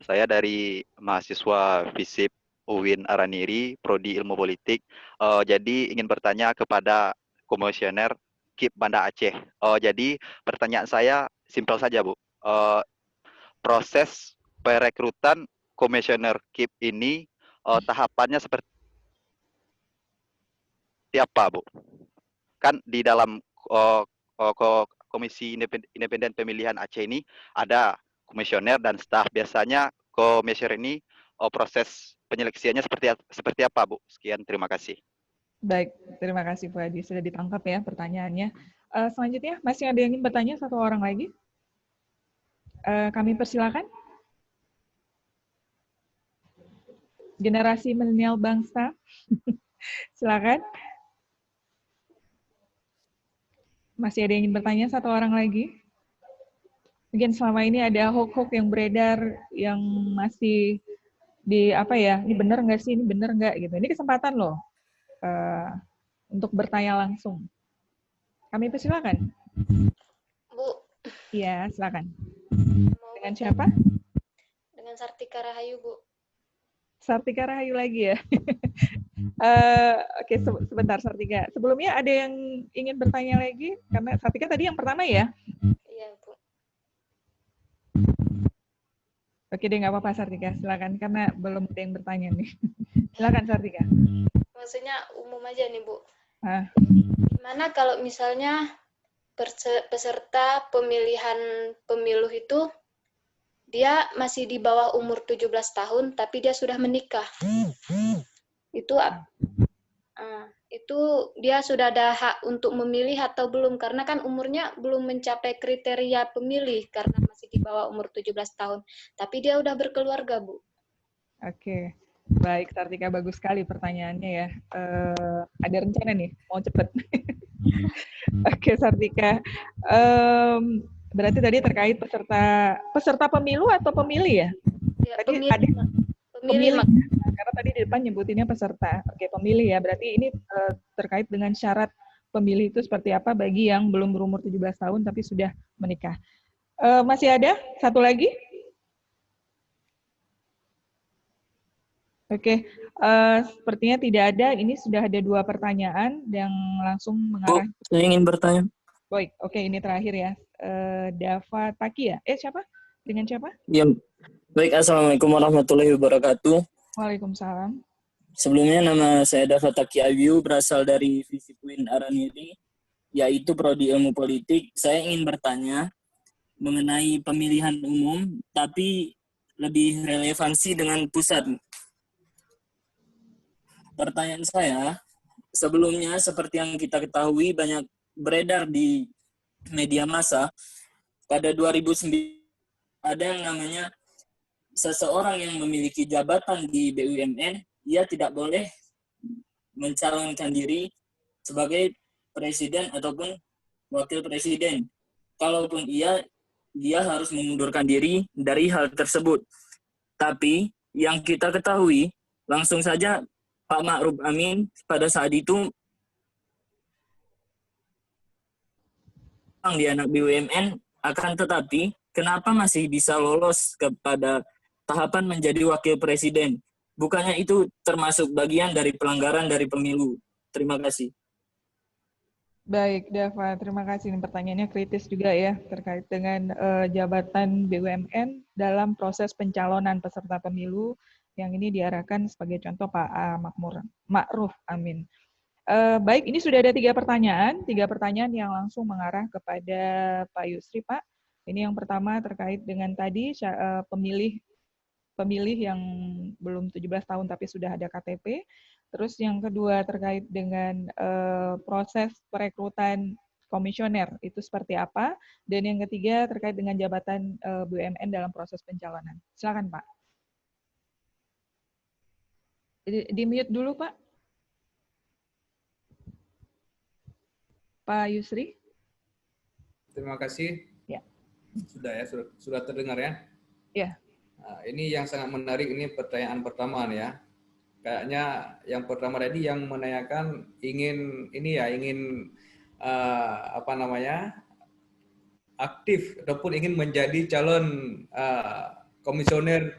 Saya dari mahasiswa FISIP UIN Araniri, Prodi Ilmu Politik. Jadi ingin bertanya kepada Komisioner KIP Banda Aceh. Jadi pertanyaan saya simpel saja Bu. Proses perekrutan Komisioner KIP ini tahapannya seperti apa Bu? Kan di dalam Komisi Independen Pemilihan Aceh ini ada komisioner dan staf. Biasanya komisioner ini proses penyeleksiannya seperti apa Bu? Sekian, terima kasih. Baik, terima kasih Bu Adi. Sudah ditangkap ya pertanyaannya. Selanjutnya, masih ada yang ingin bertanya 1 orang lagi? Kami persilakan. Generasi milenial bangsa. Silakan. Masih ada yang ingin bertanya 1 orang lagi? Mungkin selama ini ada hoax-hoax yang beredar yang masih ini benar nggak sih, ini benar nggak gitu. Ini kesempatan loh untuk bertanya langsung. Kami persilakan. Bu. Iya, silakan. Dengan siapa? Dengan Sartika Rahayu, Bu. Sartika Rahayu lagi ya. Oke, sebentar Sartika. Sebelumnya ada yang ingin bertanya lagi? Karena Sartika tadi yang pertama ya? Iya, Bu. Oke deh, nggak apa-apa Sartika. Silakan, karena belum ada yang bertanya nih. Silakan Sartika. Maksudnya umum aja nih, Bu. Gimana kalau misalnya peserta pemilihan pemilu itu dia masih di bawah umur 17 tahun tapi dia sudah menikah. Itu dia sudah ada hak untuk memilih atau belum, karena kan umurnya belum mencapai kriteria pemilih karena masih di bawah umur 17 tahun. Tapi dia udah berkeluarga, Bu. Oke. Baik, Sartika, bagus sekali pertanyaannya ya. Ada rencana nih, mau cepet. Oke, Sartika. Berarti tadi terkait peserta pemilu atau pemilih ya? Ya, tadi pemilih. Karena tadi di depan nyebutinnya peserta. Oke, pemilih ya. Berarti ini terkait dengan syarat pemilih itu seperti apa bagi yang belum berumur 17 tahun tapi sudah menikah. Masih ada satu lagi? Oke, sepertinya tidak ada. Ini sudah ada 2 pertanyaan yang langsung mengarah. Bu, saya ingin bertanya. Baik, oke, ini terakhir ya. Dava Taki ya? Siapa? Dengan siapa? Ya, baik. Assalamualaikum warahmatullahi wabarakatuh. Waalaikumsalam. Sebelumnya nama saya Dava Taki Abiu, berasal dari FISIP UIN Araniri, yaitu Prodi Ilmu Politik. Saya ingin bertanya mengenai pemilihan umum, tapi lebih relevansi dengan pusat. Pertanyaan saya, sebelumnya seperti yang kita ketahui banyak beredar di media massa, pada 2009 ada yang namanya seseorang yang memiliki jabatan di BUMN, ia tidak boleh mencalonkan diri sebagai presiden ataupun wakil presiden. Kalaupun dia harus mengundurkan diri dari hal tersebut. Tapi yang kita ketahui, langsung saja Pak Ma'ruf Amin pada saat itu di anak BUMN, akan tetapi kenapa masih bisa lolos kepada tahapan menjadi wakil presiden? Bukannya itu termasuk bagian dari pelanggaran dari pemilu? Terima kasih. Baik, Dava, terima kasih. Ini pertanyaannya kritis juga ya, terkait dengan jabatan BUMN dalam proses pencalonan peserta pemilu, yang ini diarahkan sebagai contoh Pak Ma'ruf Amin. Baik, ini sudah ada 3 pertanyaan yang langsung mengarah kepada Pak Yusri, Pak. Ini yang pertama terkait dengan tadi pemilih yang belum 17 tahun tapi sudah ada KTP. Terus yang kedua terkait dengan proses perekrutan komisioner, itu seperti apa? Dan yang ketiga terkait dengan jabatan BUMN dalam proses pencalonan. Silakan, Pak. Di-mute dulu, Pak. Pak Yusri. Terima kasih. Ya. Sudah ya, sudah terdengar ya? Ya. Nah, ini yang sangat menarik, ini pertanyaan pertama nih ya. Kayaknya yang pertama tadi yang menanyakan ingin aktif ataupun ingin menjadi calon komisioner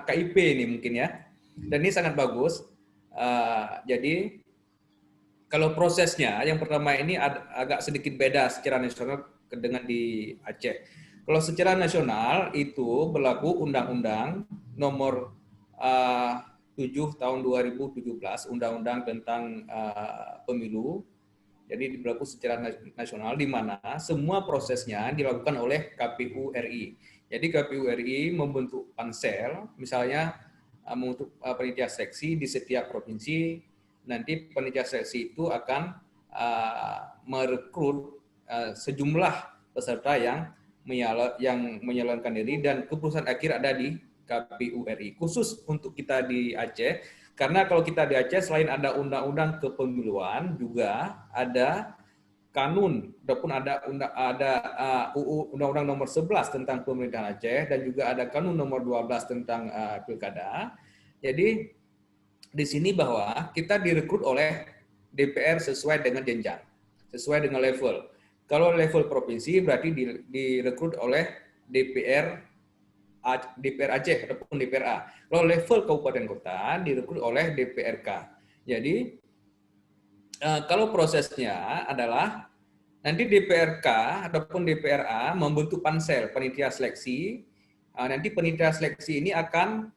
KIP ini mungkin ya. Dan ini sangat bagus. Jadi kalau prosesnya yang pertama ini agak sedikit beda secara nasional dengan di Aceh. Kalau secara nasional itu berlaku Undang-Undang Nomor 7 tahun 2017, Undang-Undang tentang Pemilu. Jadi berlaku secara nasional di mana semua prosesnya dilakukan oleh KPU RI. Jadi KPU RI membentuk pansel, misalnya membentuk panitia seleksi di setiap provinsi. Nanti panitia seleksi itu akan merekrut sejumlah peserta yang menyalonkan diri, dan keputusan akhir ada di KPU RI. Khusus untuk kita di Aceh, karena kalau kita di Aceh selain ada undang-undang kepemiluan juga ada kanun ataupun ada UU Undang-Undang Nomor 11 tentang pemerintahan Aceh, dan juga ada kanun Nomor 12 tentang pilkada. Jadi di sini bahwa kita direkrut oleh DPR sesuai dengan jenjang, sesuai dengan level. Kalau level provinsi berarti direkrut oleh DPR Aceh ataupun DPRA. Kalau level kabupaten kota direkrut oleh DPRK. Jadi kalau prosesnya adalah nanti DPRK ataupun DPRA membentuk pansel panitia seleksi. Nanti panitia seleksi ini akan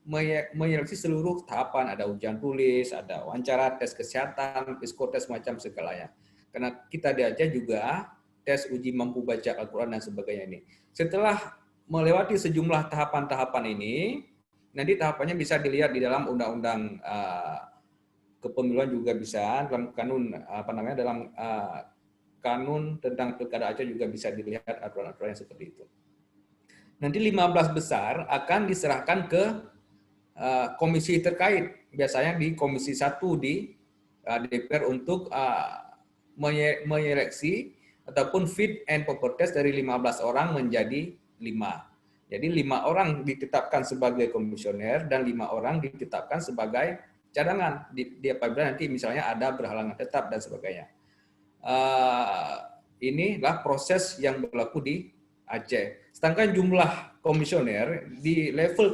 menyeleksi seluruh tahapan, ada ujian tulis, ada wawancara, tes kesehatan, psikotes, macam segalanya. Karena kita di Aceh juga tes uji mampu baca Al-Quran dan sebagainya ini. Setelah melewati sejumlah tahapan-tahapan ini, nanti tahapannya bisa dilihat di dalam undang-undang kepemiluan, juga bisa dalam kanun dalam kanun tentang pilkada Aceh juga bisa dilihat aturan-aturan seperti itu. Nanti 15 besar akan diserahkan ke komisi terkait, biasanya di komisi 1 di DPR untuk menyeleksi ataupun fit and proper test dari 15 orang menjadi 5. Jadi 5 orang ditetapkan sebagai komisioner dan 5 orang ditetapkan sebagai cadangan di apabila nanti misalnya ada berhalangan tetap dan sebagainya. Inilah proses yang berlaku di Aceh. Sedangkan jumlah komisioner di level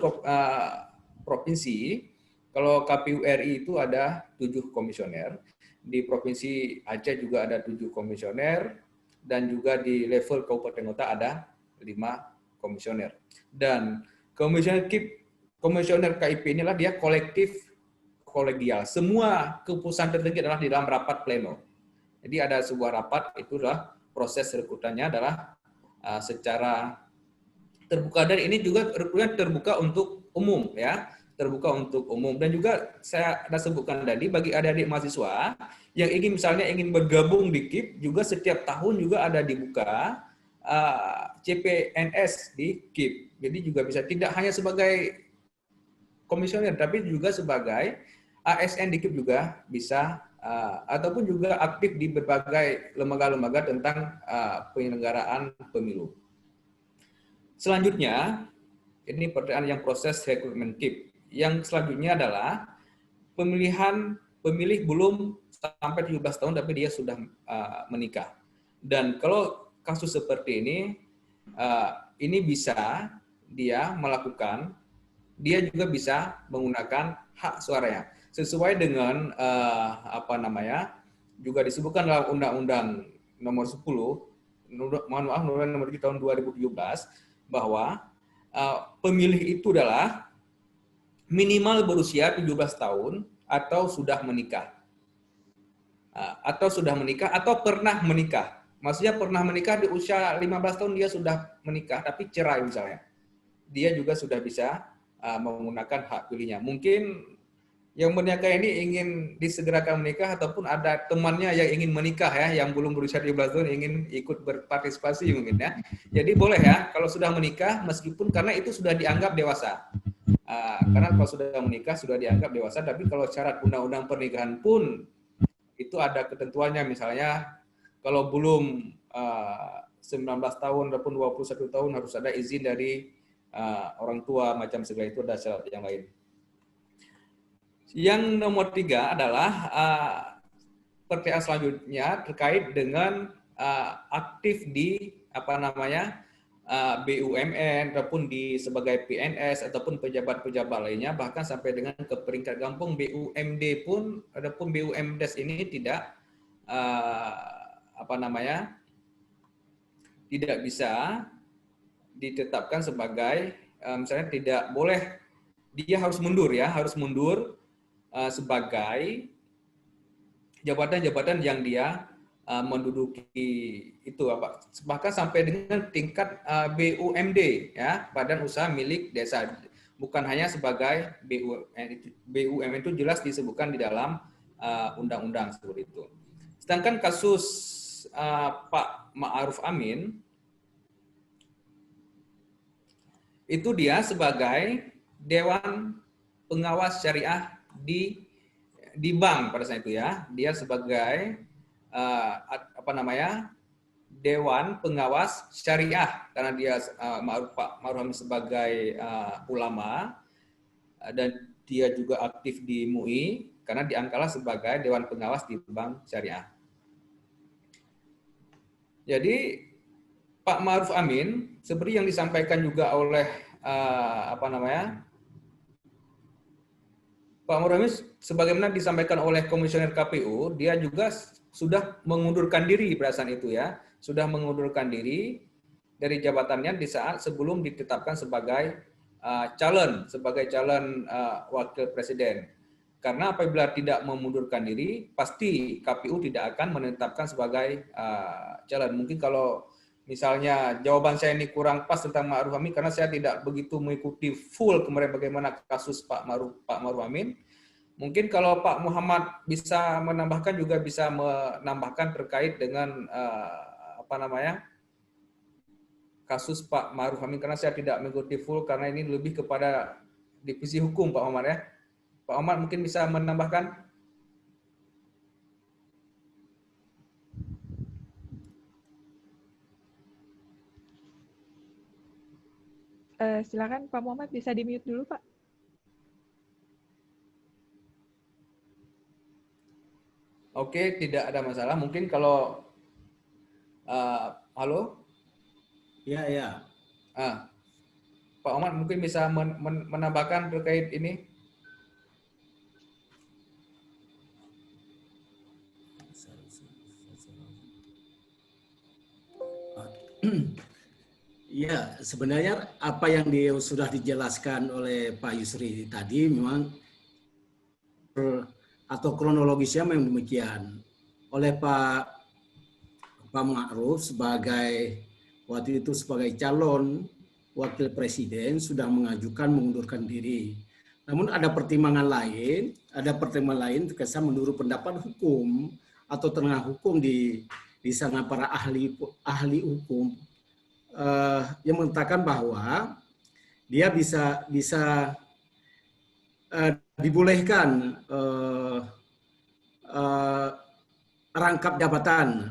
provinsi, kalau KPU RI itu ada 7 komisioner, di provinsi Aceh juga ada 7 komisioner, dan juga di level kabupaten kota ada 5 komisioner. Dan komisioner KIP inilah dia kolegial. Semua keputusan tertinggi adalah di dalam rapat pleno. Jadi ada sebuah rapat, itulah proses rekrutannya adalah secara terbuka, dan ini juga rekrutmen terbuka untuk umum ya. terbuka untuk umum. Dan juga saya ada sebutkan tadi, bagi adik-adik mahasiswa yang ingin misalnya ingin bergabung di KIP, juga setiap tahun juga ada dibuka CPNS di KIP. Jadi juga bisa tidak hanya sebagai komisioner, tapi juga sebagai ASN di KIP juga bisa, ataupun juga aktif di berbagai lembaga-lembaga tentang penyelenggaraan pemilu. Selanjutnya, ini pertanyaan yang proses rekrutmen KIP. Yang selanjutnya adalah pemilih belum sampai 17 tahun tapi dia sudah menikah. Dan kalau kasus seperti ini bisa dia melakukan, dia juga bisa menggunakan hak suaranya sesuai dengan juga disebutkan dalam Undang-Undang Nomor 10, Undang-Undang Nomor 3 tahun 2017 bahwa pemilih itu adalah minimal berusia 17 tahun atau sudah menikah. Atau pernah menikah. Maksudnya pernah menikah di usia 15 tahun dia sudah menikah tapi cerai misalnya. Dia juga sudah bisa menggunakan hak pilihnya. Mungkin yang menikah ini ingin disegerakan menikah ataupun ada temannya yang ingin menikah ya, yang belum berusia 17 tahun ingin ikut berpartisipasi mungkin ya. Jadi boleh ya kalau sudah menikah meskipun karena itu sudah dianggap dewasa. Karena kalau sudah menikah sudah dianggap dewasa, tapi kalau syarat undang-undang pernikahan pun itu ada ketentuannya, misalnya kalau belum 19 tahun ataupun 21 tahun harus ada izin dari orang tua, macam segala itu ada syarat yang lain. Yang nomor 3 adalah pertanyaan selanjutnya terkait dengan aktif di BUMN ataupun di sebagai PNS ataupun pejabat-pejabat lainnya, bahkan sampai dengan ke peringkat kampung BUMD pun ataupun BUMDes ini tidak tidak bisa ditetapkan sebagai misalnya tidak boleh, dia harus mundur sebagai jabatan-jabatan yang dia menduduki itu bahkan sampai dengan tingkat BUMD ya, badan usaha milik desa, bukan hanya sebagai BUMN itu jelas disebutkan di dalam undang-undang seperti itu. Sedangkan kasus Pak Ma'ruf Amin itu dia sebagai Dewan Pengawas Syariah di bank pada saat itu ya, dia sebagai Dewan Pengawas Syariah karena dia Pak Ma'ruf Amin sebagai ulama dan dia juga aktif di MUI karena diangkatlah sebagai Dewan Pengawas di Bank Syariah. Jadi Pak Ma'ruf Amin seperti yang disampaikan juga oleh Pak Ma'ruf Amin sebagaimana disampaikan oleh Komisioner KPU, dia juga sudah mengundurkan diri pada saat itu ya, sudah mengundurkan diri dari jabatannya di saat sebelum ditetapkan sebagai calon wakil presiden. Karena apabila tidak memundurkan diri, pasti KPU tidak akan menetapkan sebagai calon. Mungkin kalau misalnya jawaban saya ini kurang pas tentang Ma'ruf Amin karena saya tidak begitu mengikuti full kemarin bagaimana kasus Pak Ma'ruf Amin. Mungkin kalau Pak Muhammad bisa menambahkan, juga bisa menambahkan terkait dengan kasus Pak Ma'ruf Amin karena saya tidak mengikuti full karena ini lebih kepada divisi hukum Pak Muhammad ya. Pak Muhammad mungkin bisa menambahkan. Silakan Pak Muhammad, bisa di-mute dulu Pak. Oke, tidak ada masalah. Mungkin kalau halo? Ya. Pak Muhammad mungkin bisa menambahkan terkait ini. Ya, sebenarnya apa yang sudah dijelaskan oleh Pak Yusri tadi memang atau kronologisnya memang demikian. Oleh Pak Ma'ruf waktu itu sebagai calon wakil presiden sudah mengajukan mengundurkan diri. Namun ada pertimbangan lain terkesan menurut pendapat hukum atau tenaga hukum di sana, para ahli hukum yang mengatakan bahwa dia bisa dibolehkan rangkap jabatan.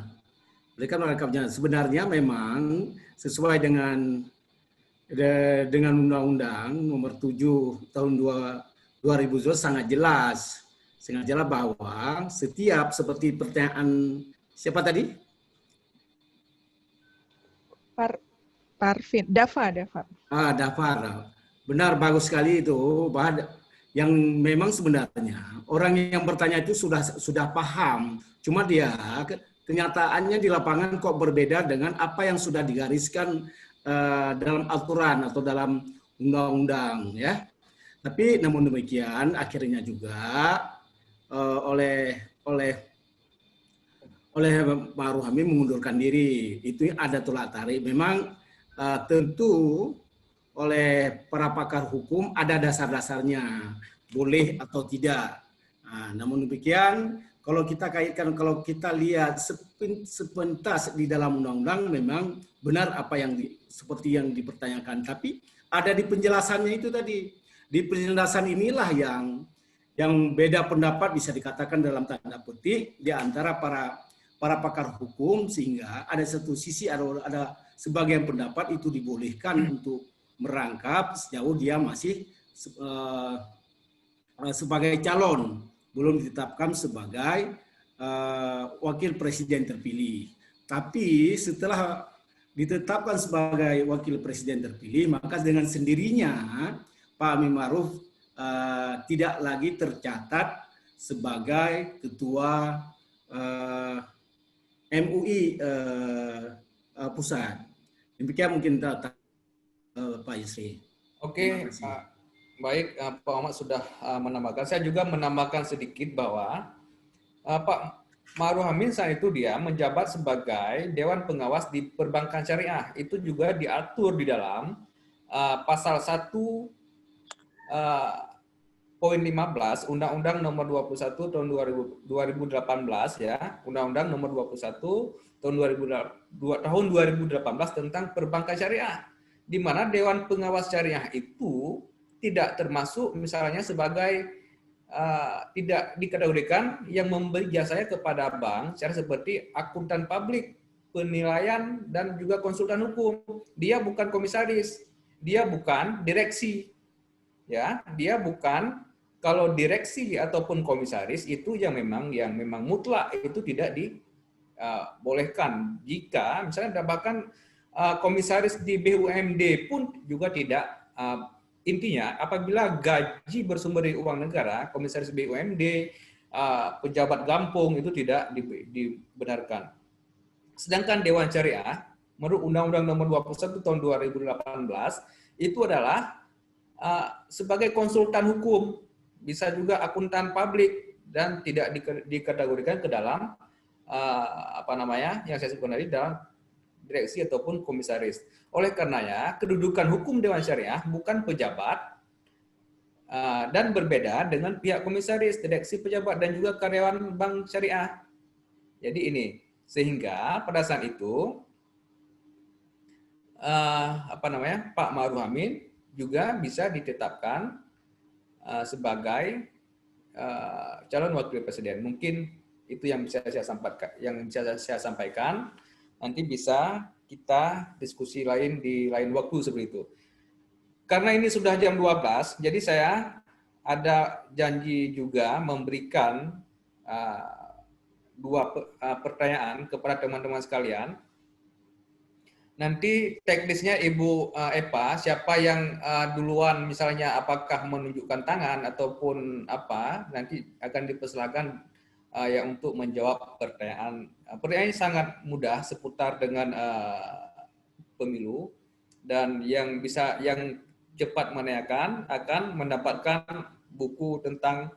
Sebenarnya memang sesuai dengan Undang-Undang Nomor 7 Tahun 2002 sangat jelas bahwa setiap, seperti pertanyaan siapa tadi? Parvin, Dava. Dava. Benar, bagus sekali itu. Bahwa yang memang sebenarnya orang yang bertanya itu sudah paham. Cuma dia kenyataannya di lapangan kok berbeda dengan apa yang sudah digariskan dalam aturan atau dalam undang-undang, ya. Tapi namun demikian akhirnya juga oleh Ma'ruf Amin mengundurkan diri. Itu ada tolak tarik. Memang tentu oleh para pakar hukum ada dasar-dasarnya, boleh atau tidak. Namun demikian, kalau kita kaitkan, kalau kita lihat sepintas di dalam undang-undang, memang benar apa yang seperti yang dipertanyakan. Tapi ada di penjelasannya itu tadi. Di penjelasan inilah yang beda pendapat bisa dikatakan dalam tanda petik di antara para pakar hukum, sehingga ada satu sisi ada sebagian pendapat itu dibolehkan untuk merangkap sejauh dia masih sebagai calon, belum ditetapkan sebagai wakil presiden terpilih. Tapi setelah ditetapkan sebagai wakil presiden terpilih, maka dengan sendirinya Pak Amin Ma'ruf tidak lagi tercatat sebagai ketua MUI pusat. Demikian mungkin Pak Yusri. Oke, baik, Pak Ahmad sudah menambahkan. Saya juga menambahkan sedikit bahwa Pak Ma'ruf Amin saat itu dia menjabat sebagai Dewan Pengawas di Perbankan Syariah. Itu juga diatur di dalam pasal 1 poin 15 Undang-Undang Nomor 21 Tahun 2018, ya. Undang-Undang Nomor 21 Tahun 2018 tentang Perbankan Syariah, di mana Dewan Pengawas Syariah itu tidak termasuk misalnya sebagai tidak dikategorikan yang memberi jasanya kepada bank secara seperti akuntan publik, penilaian, dan juga konsultan hukum. Dia bukan komisaris, dia bukan direksi, ya, dia bukan. Kalau direksi ataupun komisaris itu yang memang mutlak itu tidak dibolehkan. Jika misalnya bahkan komisaris di BUMD pun juga tidak. Intinya apabila gaji bersumber dari uang negara, komisaris BUMD, pejabat Gampung itu tidak dibenarkan. Sedangkan Dewan Syariah menurut Undang-Undang Nomor 21 Tahun 2018 itu adalah sebagai konsultan hukum, bisa juga akuntan publik, dan tidak dikategorikan ke dalam yang saya sebutkan tadi dalam direksi ataupun komisaris. Oleh karenanya, kedudukan hukum Dewan Syariah bukan pejabat dan berbeda dengan pihak komisaris, direksi, pejabat, dan juga karyawan bank syariah. Jadi ini, sehingga pada saat itu Pak Ma'ruf Amin juga bisa ditetapkan sebagai calon wakil presiden. Mungkin itu yang bisa saya sampaikan. Nanti bisa kita diskusi lain di lain waktu seperti itu. Karena ini sudah jam 12, jadi saya ada janji juga memberikan 2 pertanyaan kepada teman-teman sekalian. Nanti teknisnya Ibu Epa, siapa yang duluan misalnya apakah menunjukkan tangan ataupun apa, nanti akan dipersilakan untuk menjawab pertanyaan. Pertanyaannya sangat mudah seputar dengan pemilu, dan yang cepat menanyakan akan mendapatkan buku tentang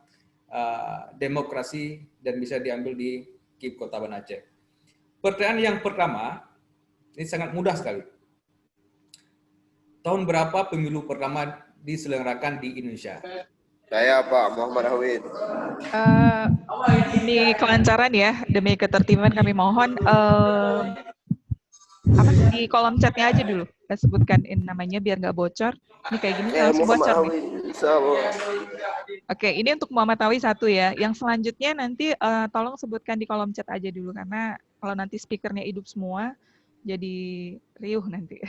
demokrasi dan bisa diambil di KIP Kota Banda Aceh. Pertanyaan yang pertama, ini sangat mudah sekali. Tahun berapa pemilu pertama diselenggarakan di Indonesia? Saya Pak Muhammad Hawid. Demi kelancaran ya, demi ketertiban kami mohon di kolom chatnya aja dulu kita sebutkan namanya biar nggak bocor. Ini kayak gini langsung Muhammad bocor nih. Hawid. Sama. Oke, ini untuk Muhammad Tawi 1 ya. Yang selanjutnya nanti tolong sebutkan di kolom chat aja dulu karena kalau nanti speakernya hidup semua jadi riuh nanti.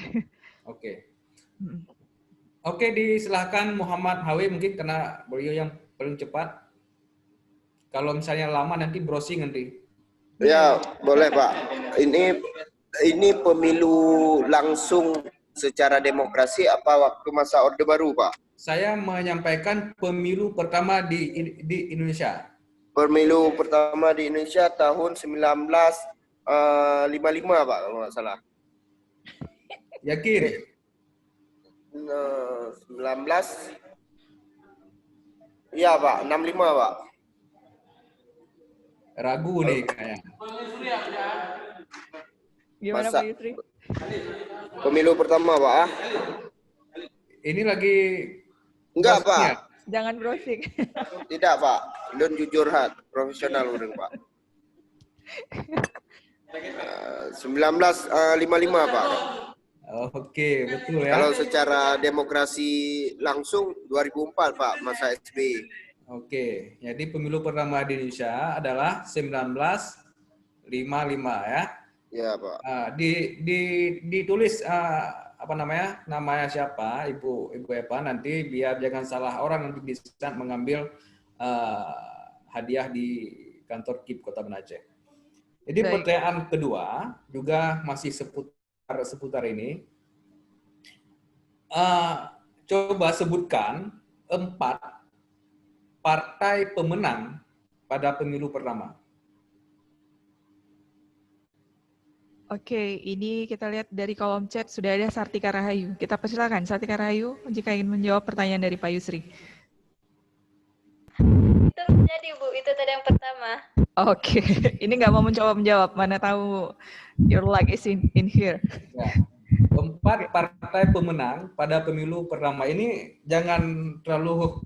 Oke. Oke, disilahkan Muhammad Hawi mungkin karena beliau yang paling cepat. Kalau misalnya lama nanti browsing nanti. Ya, boleh Pak. Ini pemilu langsung secara demokrasi apa waktu masa Orde Baru, Pak? Saya menyampaikan pemilu pertama di Indonesia. Pemilu pertama di Indonesia tahun 1955, Pak, kalau nggak salah. Yakin? 19. Iya, Pak, 65, Pak. Ragu nih kayaknya. Gimana Pak Yusri? Pemilu pertama, Pak. Ini lagi... Enggak, Pak. Ya. Jangan browsing. Tidak, Pak. Don jujur hat, profesional udah, Pak. 1955, Pak. Oke, betul ya. Kalau secara demokrasi langsung 2004, Pak, masa SBY. Oke, jadi pemilu pertama di Indonesia adalah 1955 ya. Ya, Pak. Ditulis apa namanya siapa Ibu Epa nanti biar jangan salah orang nanti bisa mengambil hadiah di kantor KIP Kota Banda Aceh. Jadi pertanyaan kedua juga masih seputar ini. Coba sebutkan 4 partai pemenang pada pemilu pertama. Oke, ini kita lihat dari kolom chat sudah ada Sartika Rahayu. Kita persilakan Sartika Rahayu jika ingin menjawab pertanyaan dari Pak Yusri. Itu jadi Bu, itu tadi yang pertama. Oke, ini nggak mau menjawab, mana tahu your luck is in here. Ya. 4 partai pemenang pada pemilu pertama ini jangan terlalu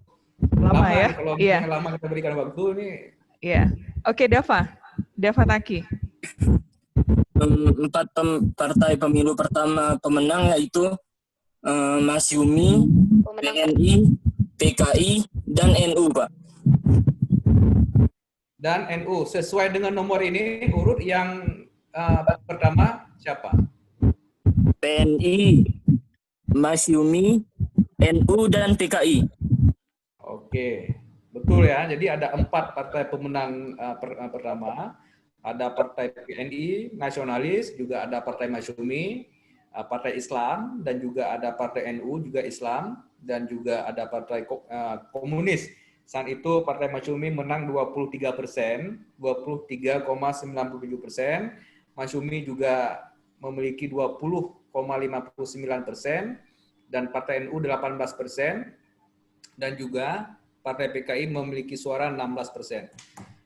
lama ya. Kalau lama kita berikan waktu ini. Iya. Oke, Dava Taki. 4 partai pemilu pertama pemenang yaitu Masyumi, PNI, PKI, dan NU, Pak. Dan NU sesuai dengan nomor ini urut yang pertama siapa? PNI, Masyumi, NU, dan PKI. Oke, betul ya. Jadi ada 4 partai pemenang pertama. Ada partai PNI, nasionalis, juga ada partai Masyumi, partai Islam, dan juga ada partai NU, juga Islam, dan juga ada partai komunis. Saat itu partai Masyumi menang 23%, 23,97%. Masyumi juga memiliki 20,59%, dan partai NU 18%, dan juga partai PKI memiliki suara 16%.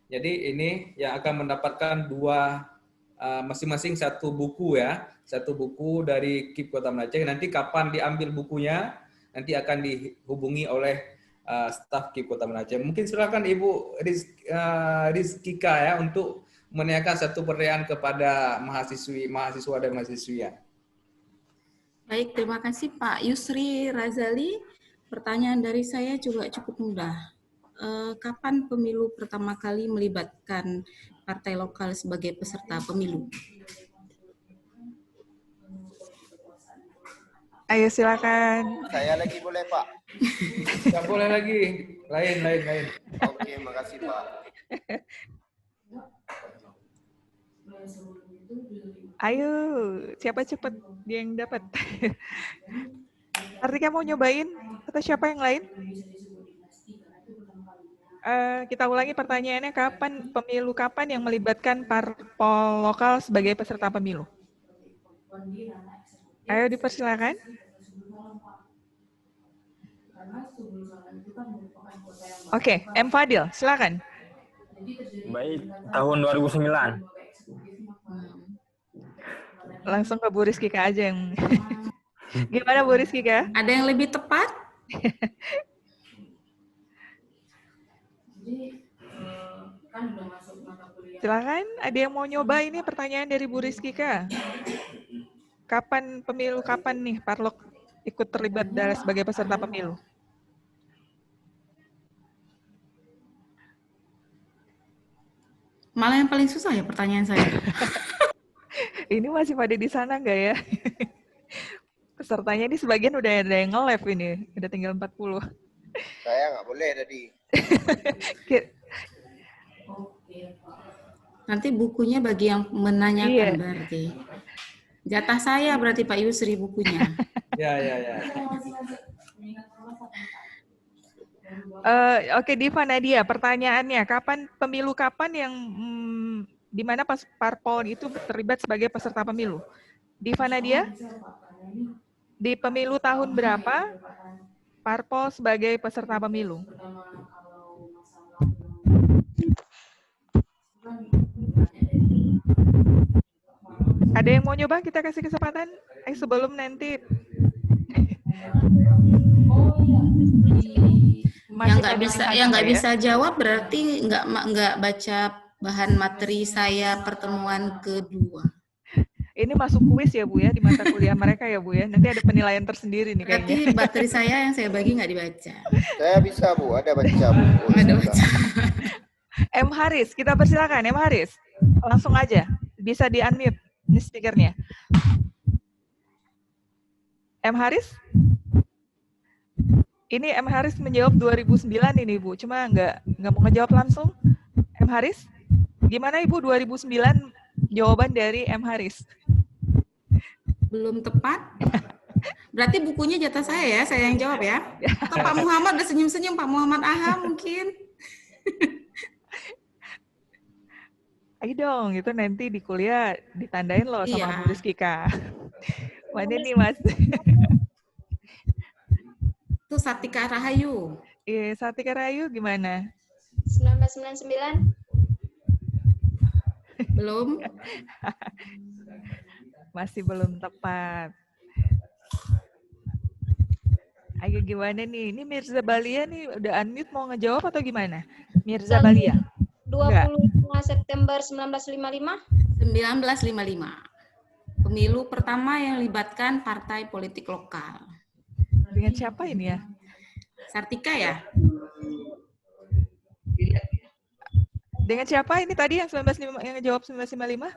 Jadi ini yang akan mendapatkan masing-masing 1 buku ya, 1 buku dari KIP Kota Banda Aceh. Nanti kapan diambil bukunya, nanti akan dihubungi oleh staf KIP Kota Banda Aceh. Mungkin silakan Ibu Rizkika ya untuk menanyakan 1 pertanyaan kepada mahasiswa dan mahasiswi. Baik, terima kasih Pak Yusri Razali. Pertanyaan dari saya juga cukup mudah. Kapan pemilu pertama kali melibatkan partai lokal sebagai peserta pemilu? Ayo silakan. Saya lagi boleh, Pak? Nggak boleh lagi. Lain. Oke, makasih, Pak. Ayo, siapa cepat dia yang dapat. Artika mau nyobain atau siapa yang lain? Kita ulangi pertanyaannya, kapan yang melibatkan parpol lokal sebagai peserta pemilu? Ayo dipersilakan. Oke, M. Fadil, silakan. Baik, tahun 2009. Langsung ke Bu Rizkika aja yang... Gimana Bu Rizkika? Ada yang lebih tepat? Silakan, ada yang mau nyoba ini pertanyaan dari Bu Rizkika. Kapan pemilu, kapan nih Parlok ikut terlibat sebagai peserta pemilu? Malah yang paling susah ya pertanyaan saya. Ini masih pada di sana nggak ya? Pesertanya ini sebagian udah ada yang nge-live ini, udah tinggal 40. Saya nggak boleh tadi. Nanti bukunya bagi yang menanyakan Iya. berarti. Jatah saya berarti Pak Yusri bukunya. Ya. Oke, Diva Nadia, pertanyaannya, pemilu kapan yang di mana parpol itu terlibat sebagai peserta pemilu? Diva Nadia, di pemilu tahun berapa parpol sebagai peserta pemilu? Ada yang mau nyoba? Kita kasih kesempatan. Sebelum nanti. Yang nggak bisa jawab berarti nggak baca bahan materi saya pertemuan kedua. Ini masuk kuis ya Bu ya, di mata kuliah mereka ya Bu ya. Nanti ada penilaian tersendiri nih kayaknya. Berarti materi saya yang saya bagi nggak dibaca. Saya bisa Bu, ada baca Bu. Ada baca. M. Haris, kita persilakan M. Haris. Langsung aja, bisa di-unmute ini speakernya. M. Haris? Ini M. Haris menjawab 2009 ini Bu, cuma nggak mau ngejawab langsung. M. Haris, gimana Ibu 2009 jawaban dari M. Haris? Belum tepat. Berarti bukunya jatah saya ya, saya yang jawab ya. Atau Pak Muhammad udah senyum-senyum, Pak Muhammad Aha mungkin. Ayo dong, itu nanti di kuliah ditandain loh sama Bu Rizkika. Mana nih Mas? Itu Sartika Rahayu. Iya, Sartika Rahayu gimana? 1999. Belum. Masih belum tepat. Ayo gimana nih? Ini Mirza Balia nih udah unmute mau ngejawab atau gimana? Mirza Balia. 25 September 1955. 1955. Pemilu pertama yang melibatkan partai politik lokal. Dengan siapa ini ya? Sartika ya? Dengan siapa ini tadi yang 1955 yang ngejawab 1955?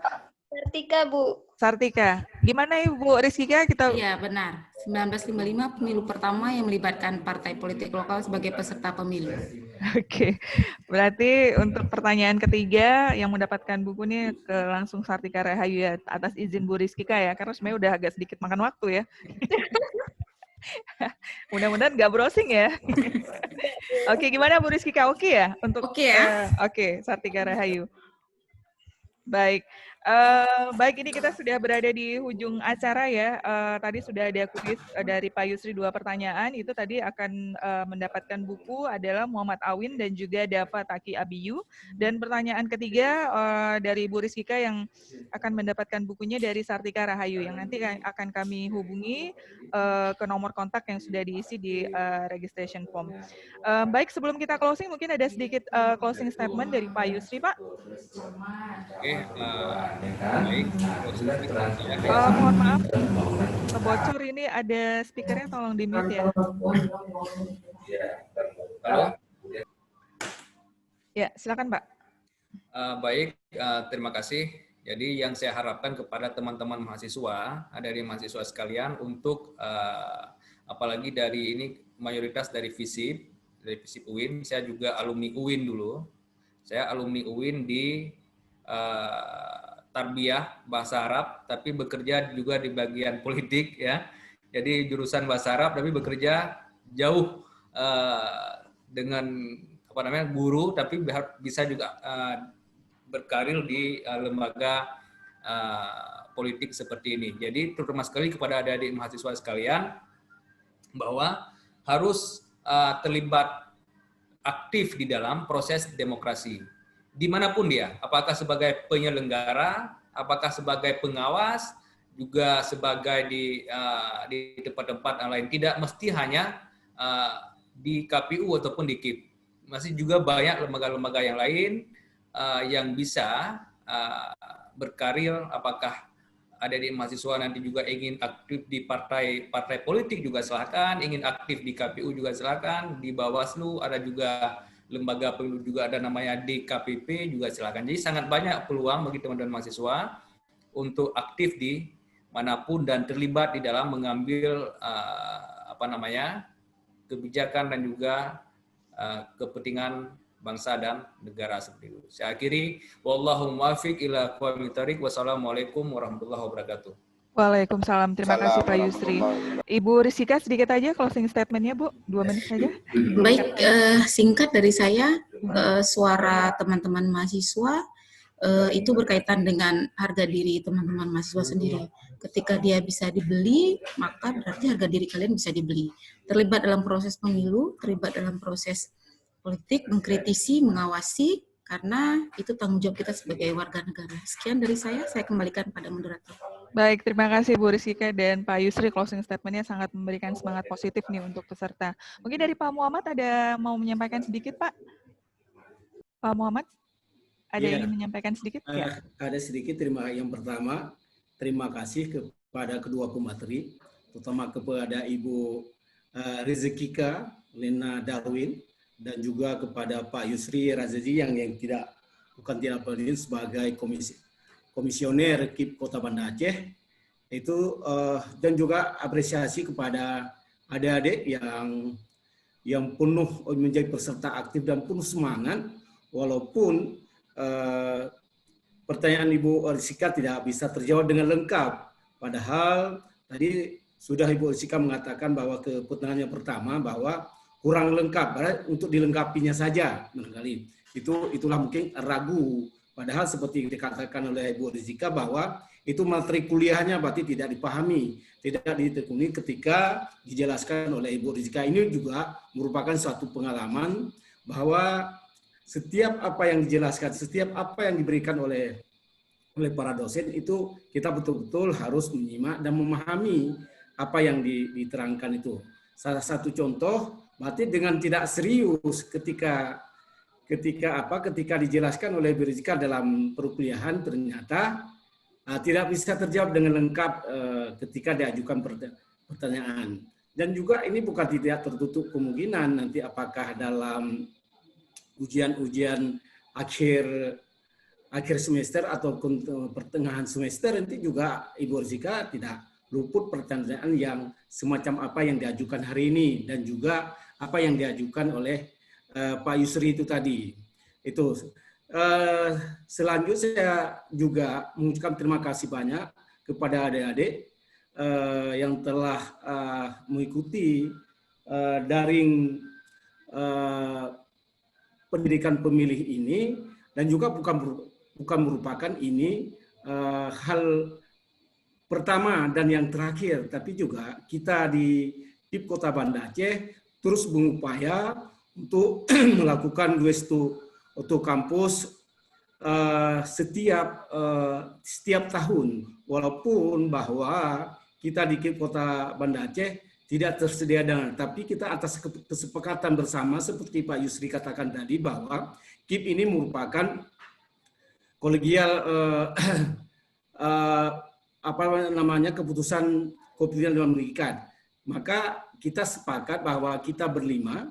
Sartika, Bu. Sartika. Gimana Ibu Rizkika kita? Iya, benar. 1955 pemilu pertama yang melibatkan partai politik lokal sebagai peserta pemilu. Oke. Berarti untuk pertanyaan ketiga yang mendapatkan buku ini langsung Sartika Rahayu ya, atas izin Bu Rizkika ya, karena sebenarnya udah agak sedikit makan waktu ya. Mudah-mudahan nggak browsing ya. Oke, gimana Bu Rizkika? Oke ya? Oke ya. Oke, Sartika Rahayu. Baik. Baik, ini kita sudah berada di ujung acara ya. Tadi sudah ada kuis dari Pak Yusri 2 pertanyaan. Itu tadi akan mendapatkan buku adalah Muhammad Awin dan juga Dava Taki Abiyu. Dan pertanyaan ketiga dari Bu Rizkika yang akan mendapatkan bukunya dari Sartika Rahayu yang nanti akan kami hubungi ke nomor kontak yang sudah diisi di registration form. Baik, sebelum kita closing mungkin ada sedikit closing statement dari Pak Yusri, Pak. Oke, baik. Mohon maaf, kebocor ini ada speakernya, tolong di mute ya. Halo? Ya, silakan Pak. Baik, terima kasih. Jadi yang saya harapkan kepada teman-teman mahasiswa, dari mahasiswa sekalian untuk apalagi dari ini mayoritas dari FISIP UIN, saya juga alumni UIN dulu. Saya alumni UIN di Tarbiyah Bahasa Arab, tapi bekerja juga di bagian politik ya. Jadi jurusan Bahasa Arab, tapi bekerja jauh dengan guru, tapi bisa juga berkarir di lembaga politik seperti ini. Jadi terutama sekali kepada adik-adik mahasiswa sekalian bahwa harus terlibat aktif di dalam proses demokrasi. Dimanapun dia, apakah sebagai penyelenggara, apakah sebagai pengawas, juga sebagai di tempat-tempat lain. Tidak mesti hanya di KPU ataupun di KIP. masih juga banyak lembaga-lembaga yang lain yang bisa berkarir. Apakah adik-adik mahasiswa nanti juga ingin aktif di partai politik juga silakan, ingin aktif di KPU juga silakan, di Bawaslu ada juga lembaga pemilu juga ada namanya DKPP juga silakan. Jadi sangat banyak peluang bagi teman-teman mahasiswa untuk aktif di manapun dan terlibat di dalam mengambil kebijakan dan juga kepentingan bangsa dan negara seperti itu. Saya akhiri, wallahu muwaffiq ila aqwamit thoriq. Wassalamualaikum warahmatullahi wabarakatuh. Waalaikumsalam. Terima kasih Pak Yusri. Ibu Rizkika sedikit aja closing statement-nya, Bu. 2 menit saja. Baik, singkat dari saya, suara teman-teman mahasiswa itu berkaitan dengan harga diri teman-teman mahasiswa sendiri. Ketika dia bisa dibeli, maka berarti harga diri kalian bisa dibeli. Terlibat dalam proses pemilu, terlibat dalam proses politik, mengkritisi, mengawasi, karena itu tanggung jawab kita sebagai warga negara. Sekian dari saya kembalikan pada moderator. Baik, terima kasih Bu Rizkika dan Pak Yusri. Closing statement-nya sangat memberikan semangat positif nih untuk peserta. Mungkin dari Pak Muhammad ada mau menyampaikan sedikit, Pak? Pak Muhammad, ada yang ingin menyampaikan sedikit? Ya. Ada sedikit. Yang pertama, terima kasih kepada kedua pemateri, terutama kepada Ibu Rizkika Lena Darwin, dan juga kepada Pak Yusri Razazi yang bukan tidak berdiri sebagai komisioner KIP Kota Banda Aceh itu, dan juga apresiasi kepada adik-adik yang penuh menjadi peserta aktif dan penuh semangat walaupun pertanyaan Ibu Rizkika tidak bisa terjawab dengan lengkap. Padahal tadi sudah Ibu Rizkika mengatakan bahwa ke pertanyaan yang pertama bahwa kurang lengkap, untuk dilengkapinya saja barangkali. Itulah mungkin ragu. Padahal seperti dikatakan oleh Ibu Rizkika bahwa itu materi kuliahnya berarti tidak dipahami, tidak ditekuni ketika dijelaskan oleh Ibu Rizkika. Ini juga merupakan suatu pengalaman bahwa setiap apa yang dijelaskan, setiap apa yang diberikan oleh para dosen itu kita betul-betul harus menyimak dan memahami apa yang diterangkan itu. Salah satu contoh, berarti dengan tidak serius ketika dijelaskan oleh Ibu Rizkika dalam perkuliahan ternyata tidak bisa terjawab dengan lengkap ketika diajukan pertanyaan. Dan juga ini bukan tidak tertutup kemungkinan nanti apakah dalam ujian-ujian akhir semester atau pertengahan semester nanti juga Ibu Rizkika tidak luput pertanyaan yang semacam apa yang diajukan hari ini dan juga apa yang diajukan oleh Pak Yusri itu tadi. Itu selanjutnya saya juga mengucapkan terima kasih banyak kepada adik-adik yang telah mengikuti daring pendidikan pemilih ini, dan juga bukan merupakan ini hal pertama dan yang terakhir, tapi juga kita di KIP Kota Banda Aceh terus berupaya untuk melakukan Duestu Kampus setiap tahun, walaupun bahwa kita di KIP Kota Banda Aceh tidak tersedia dana, tapi kita atas kesepakatan bersama seperti Pak Yusri katakan tadi bahwa KIP ini merupakan kolegial keputusan Dewan Pendidikan. Maka kita sepakat bahwa kita berlima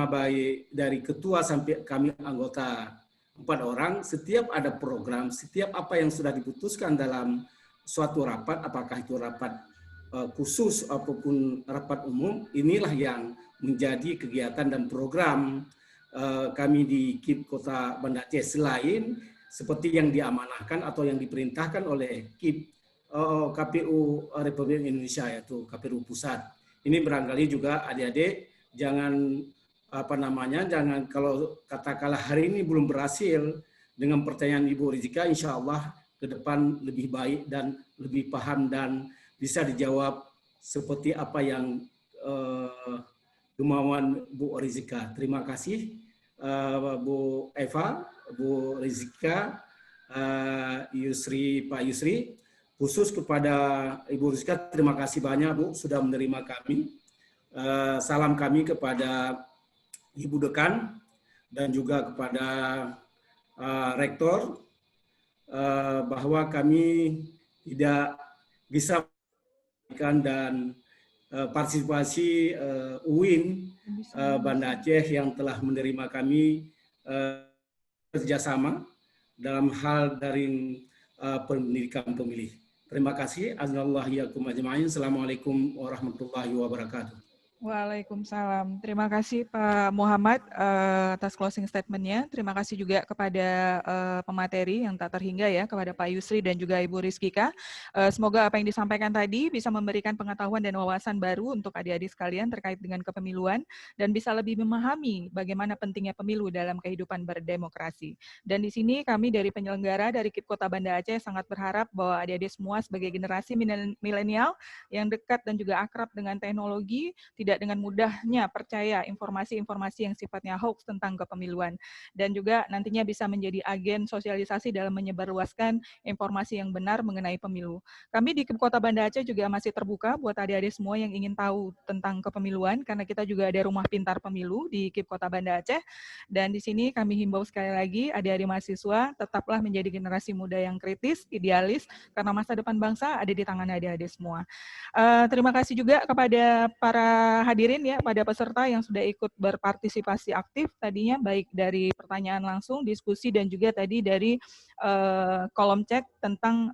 baik dari ketua sampai kami anggota 4 orang, setiap ada program, setiap apa yang sudah diputuskan dalam suatu rapat, apakah itu rapat khusus ataupun rapat umum, inilah yang menjadi kegiatan dan program kami di KIP Kota Banda Aceh, selain seperti yang diamanahkan atau yang diperintahkan oleh KIP KPU Republik Indonesia, yaitu KPU Pusat. Ini barangkali juga adik-adik jangan jangan kalau katakanlah hari ini belum berhasil dengan pertanyaan Ibu Rizkika, insya Allah ke depan lebih baik dan lebih paham dan bisa dijawab seperti apa yang kemauan Bu Rizkika. Terima kasih Bu Eva, Bu Rizkika, Pak Yusri. Khusus kepada Ibu Rizkika, terima kasih banyak Bu sudah menerima kami. Salam kami kepada Ibu Dekan dan juga kepada Rektor bahwa kami tidak bisa dan partisipasi UIN Banda Aceh yang telah menerima kami kerjasama dalam hal daring pendidikan pemilih. Terima kasih. Assalamualaikum warahmatullahi wabarakatuh. Waalaikumsalam. Terima kasih Pak Muhammad atas closing statement-nya. Terima kasih juga kepada pemateri yang tak terhingga ya, kepada Pak Yusri dan juga Ibu Rizkika. Semoga apa yang disampaikan tadi bisa memberikan pengetahuan dan wawasan baru untuk adik-adik sekalian terkait dengan kepemiluan dan bisa lebih memahami bagaimana pentingnya pemilu dalam kehidupan berdemokrasi. Dan di sini kami dari penyelenggara dari KIP Kota Banda Aceh sangat berharap bahwa adik-adik semua sebagai generasi milenial yang dekat dan juga akrab dengan teknologi, tidak dengan mudahnya percaya informasi-informasi yang sifatnya hoax tentang kepemiluan, dan juga nantinya bisa menjadi agen sosialisasi dalam menyebarluaskan informasi yang benar mengenai pemilu. Kami di Kota Banda Aceh juga masih terbuka buat adik-adik semua yang ingin tahu tentang kepemiluan, karena kita juga ada rumah pintar pemilu di KIP Kota Banda Aceh, dan di sini kami himbau sekali lagi adik-adik mahasiswa tetaplah menjadi generasi muda yang kritis, idealis, karena masa depan bangsa ada di tangan adik-adik semua. Terima kasih juga kepada para hadirin ya, pada peserta yang sudah ikut berpartisipasi aktif tadinya, baik dari pertanyaan langsung, diskusi, dan juga tadi dari kolom chat tentang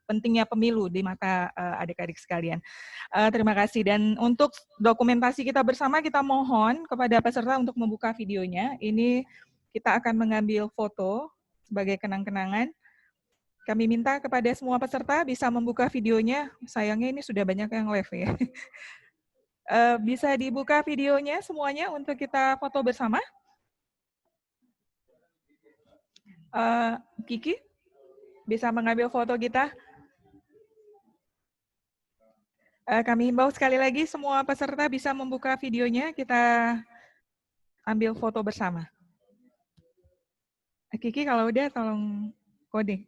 pentingnya pemilu di mata adik-adik sekalian. Terima kasih. Dan untuk dokumentasi kita bersama, kita mohon kepada peserta untuk membuka videonya. Ini kita akan mengambil foto sebagai kenang-kenangan. Kami minta kepada semua peserta bisa membuka videonya. Sayangnya ini sudah banyak yang live ya. Bisa dibuka videonya semuanya untuk kita foto bersama. Kiki, bisa mengambil foto kita. Kami himbau sekali lagi semua peserta bisa membuka videonya, kita ambil foto bersama. Kiki kalau udah tolong kode.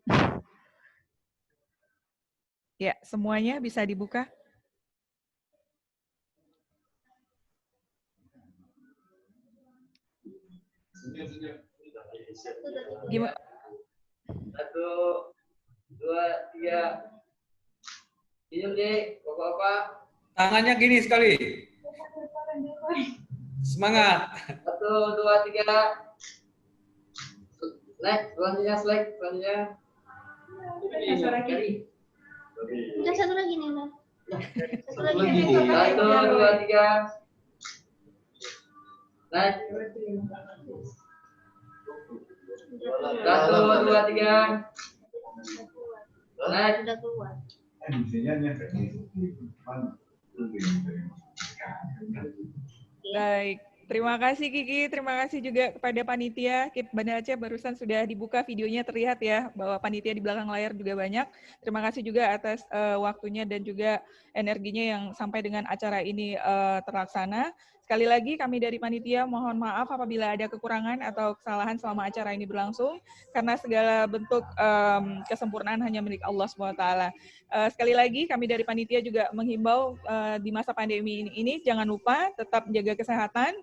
Ya, semuanya bisa dibuka. Gimana? 1, 2, 3. Senyum deh, Bapak-bapak. Tangannya gini sekali. Semangat. 1, 2, 3. Slide, selanjutnya slide, selanjutnya. Udah satu lagi nih, Mbak. Satu lagi. 1, 2, 3. Slide. 1, 2, 3. Slide. Udah keluar. Baik, terima kasih Kiki, terima kasih juga kepada panitia KIP Banda Aceh, barusan sudah dibuka videonya, terlihat ya bahwa panitia di belakang layar juga banyak. Terima kasih juga atas waktunya dan juga energinya yang sampai dengan acara ini terlaksana. Sekali lagi kami dari panitia mohon maaf apabila ada kekurangan atau kesalahan selama acara ini berlangsung, karena segala bentuk kesempurnaan hanya milik Allah SWT. Sekali lagi kami dari panitia juga menghimbau di masa pandemi ini jangan lupa tetap menjaga kesehatan,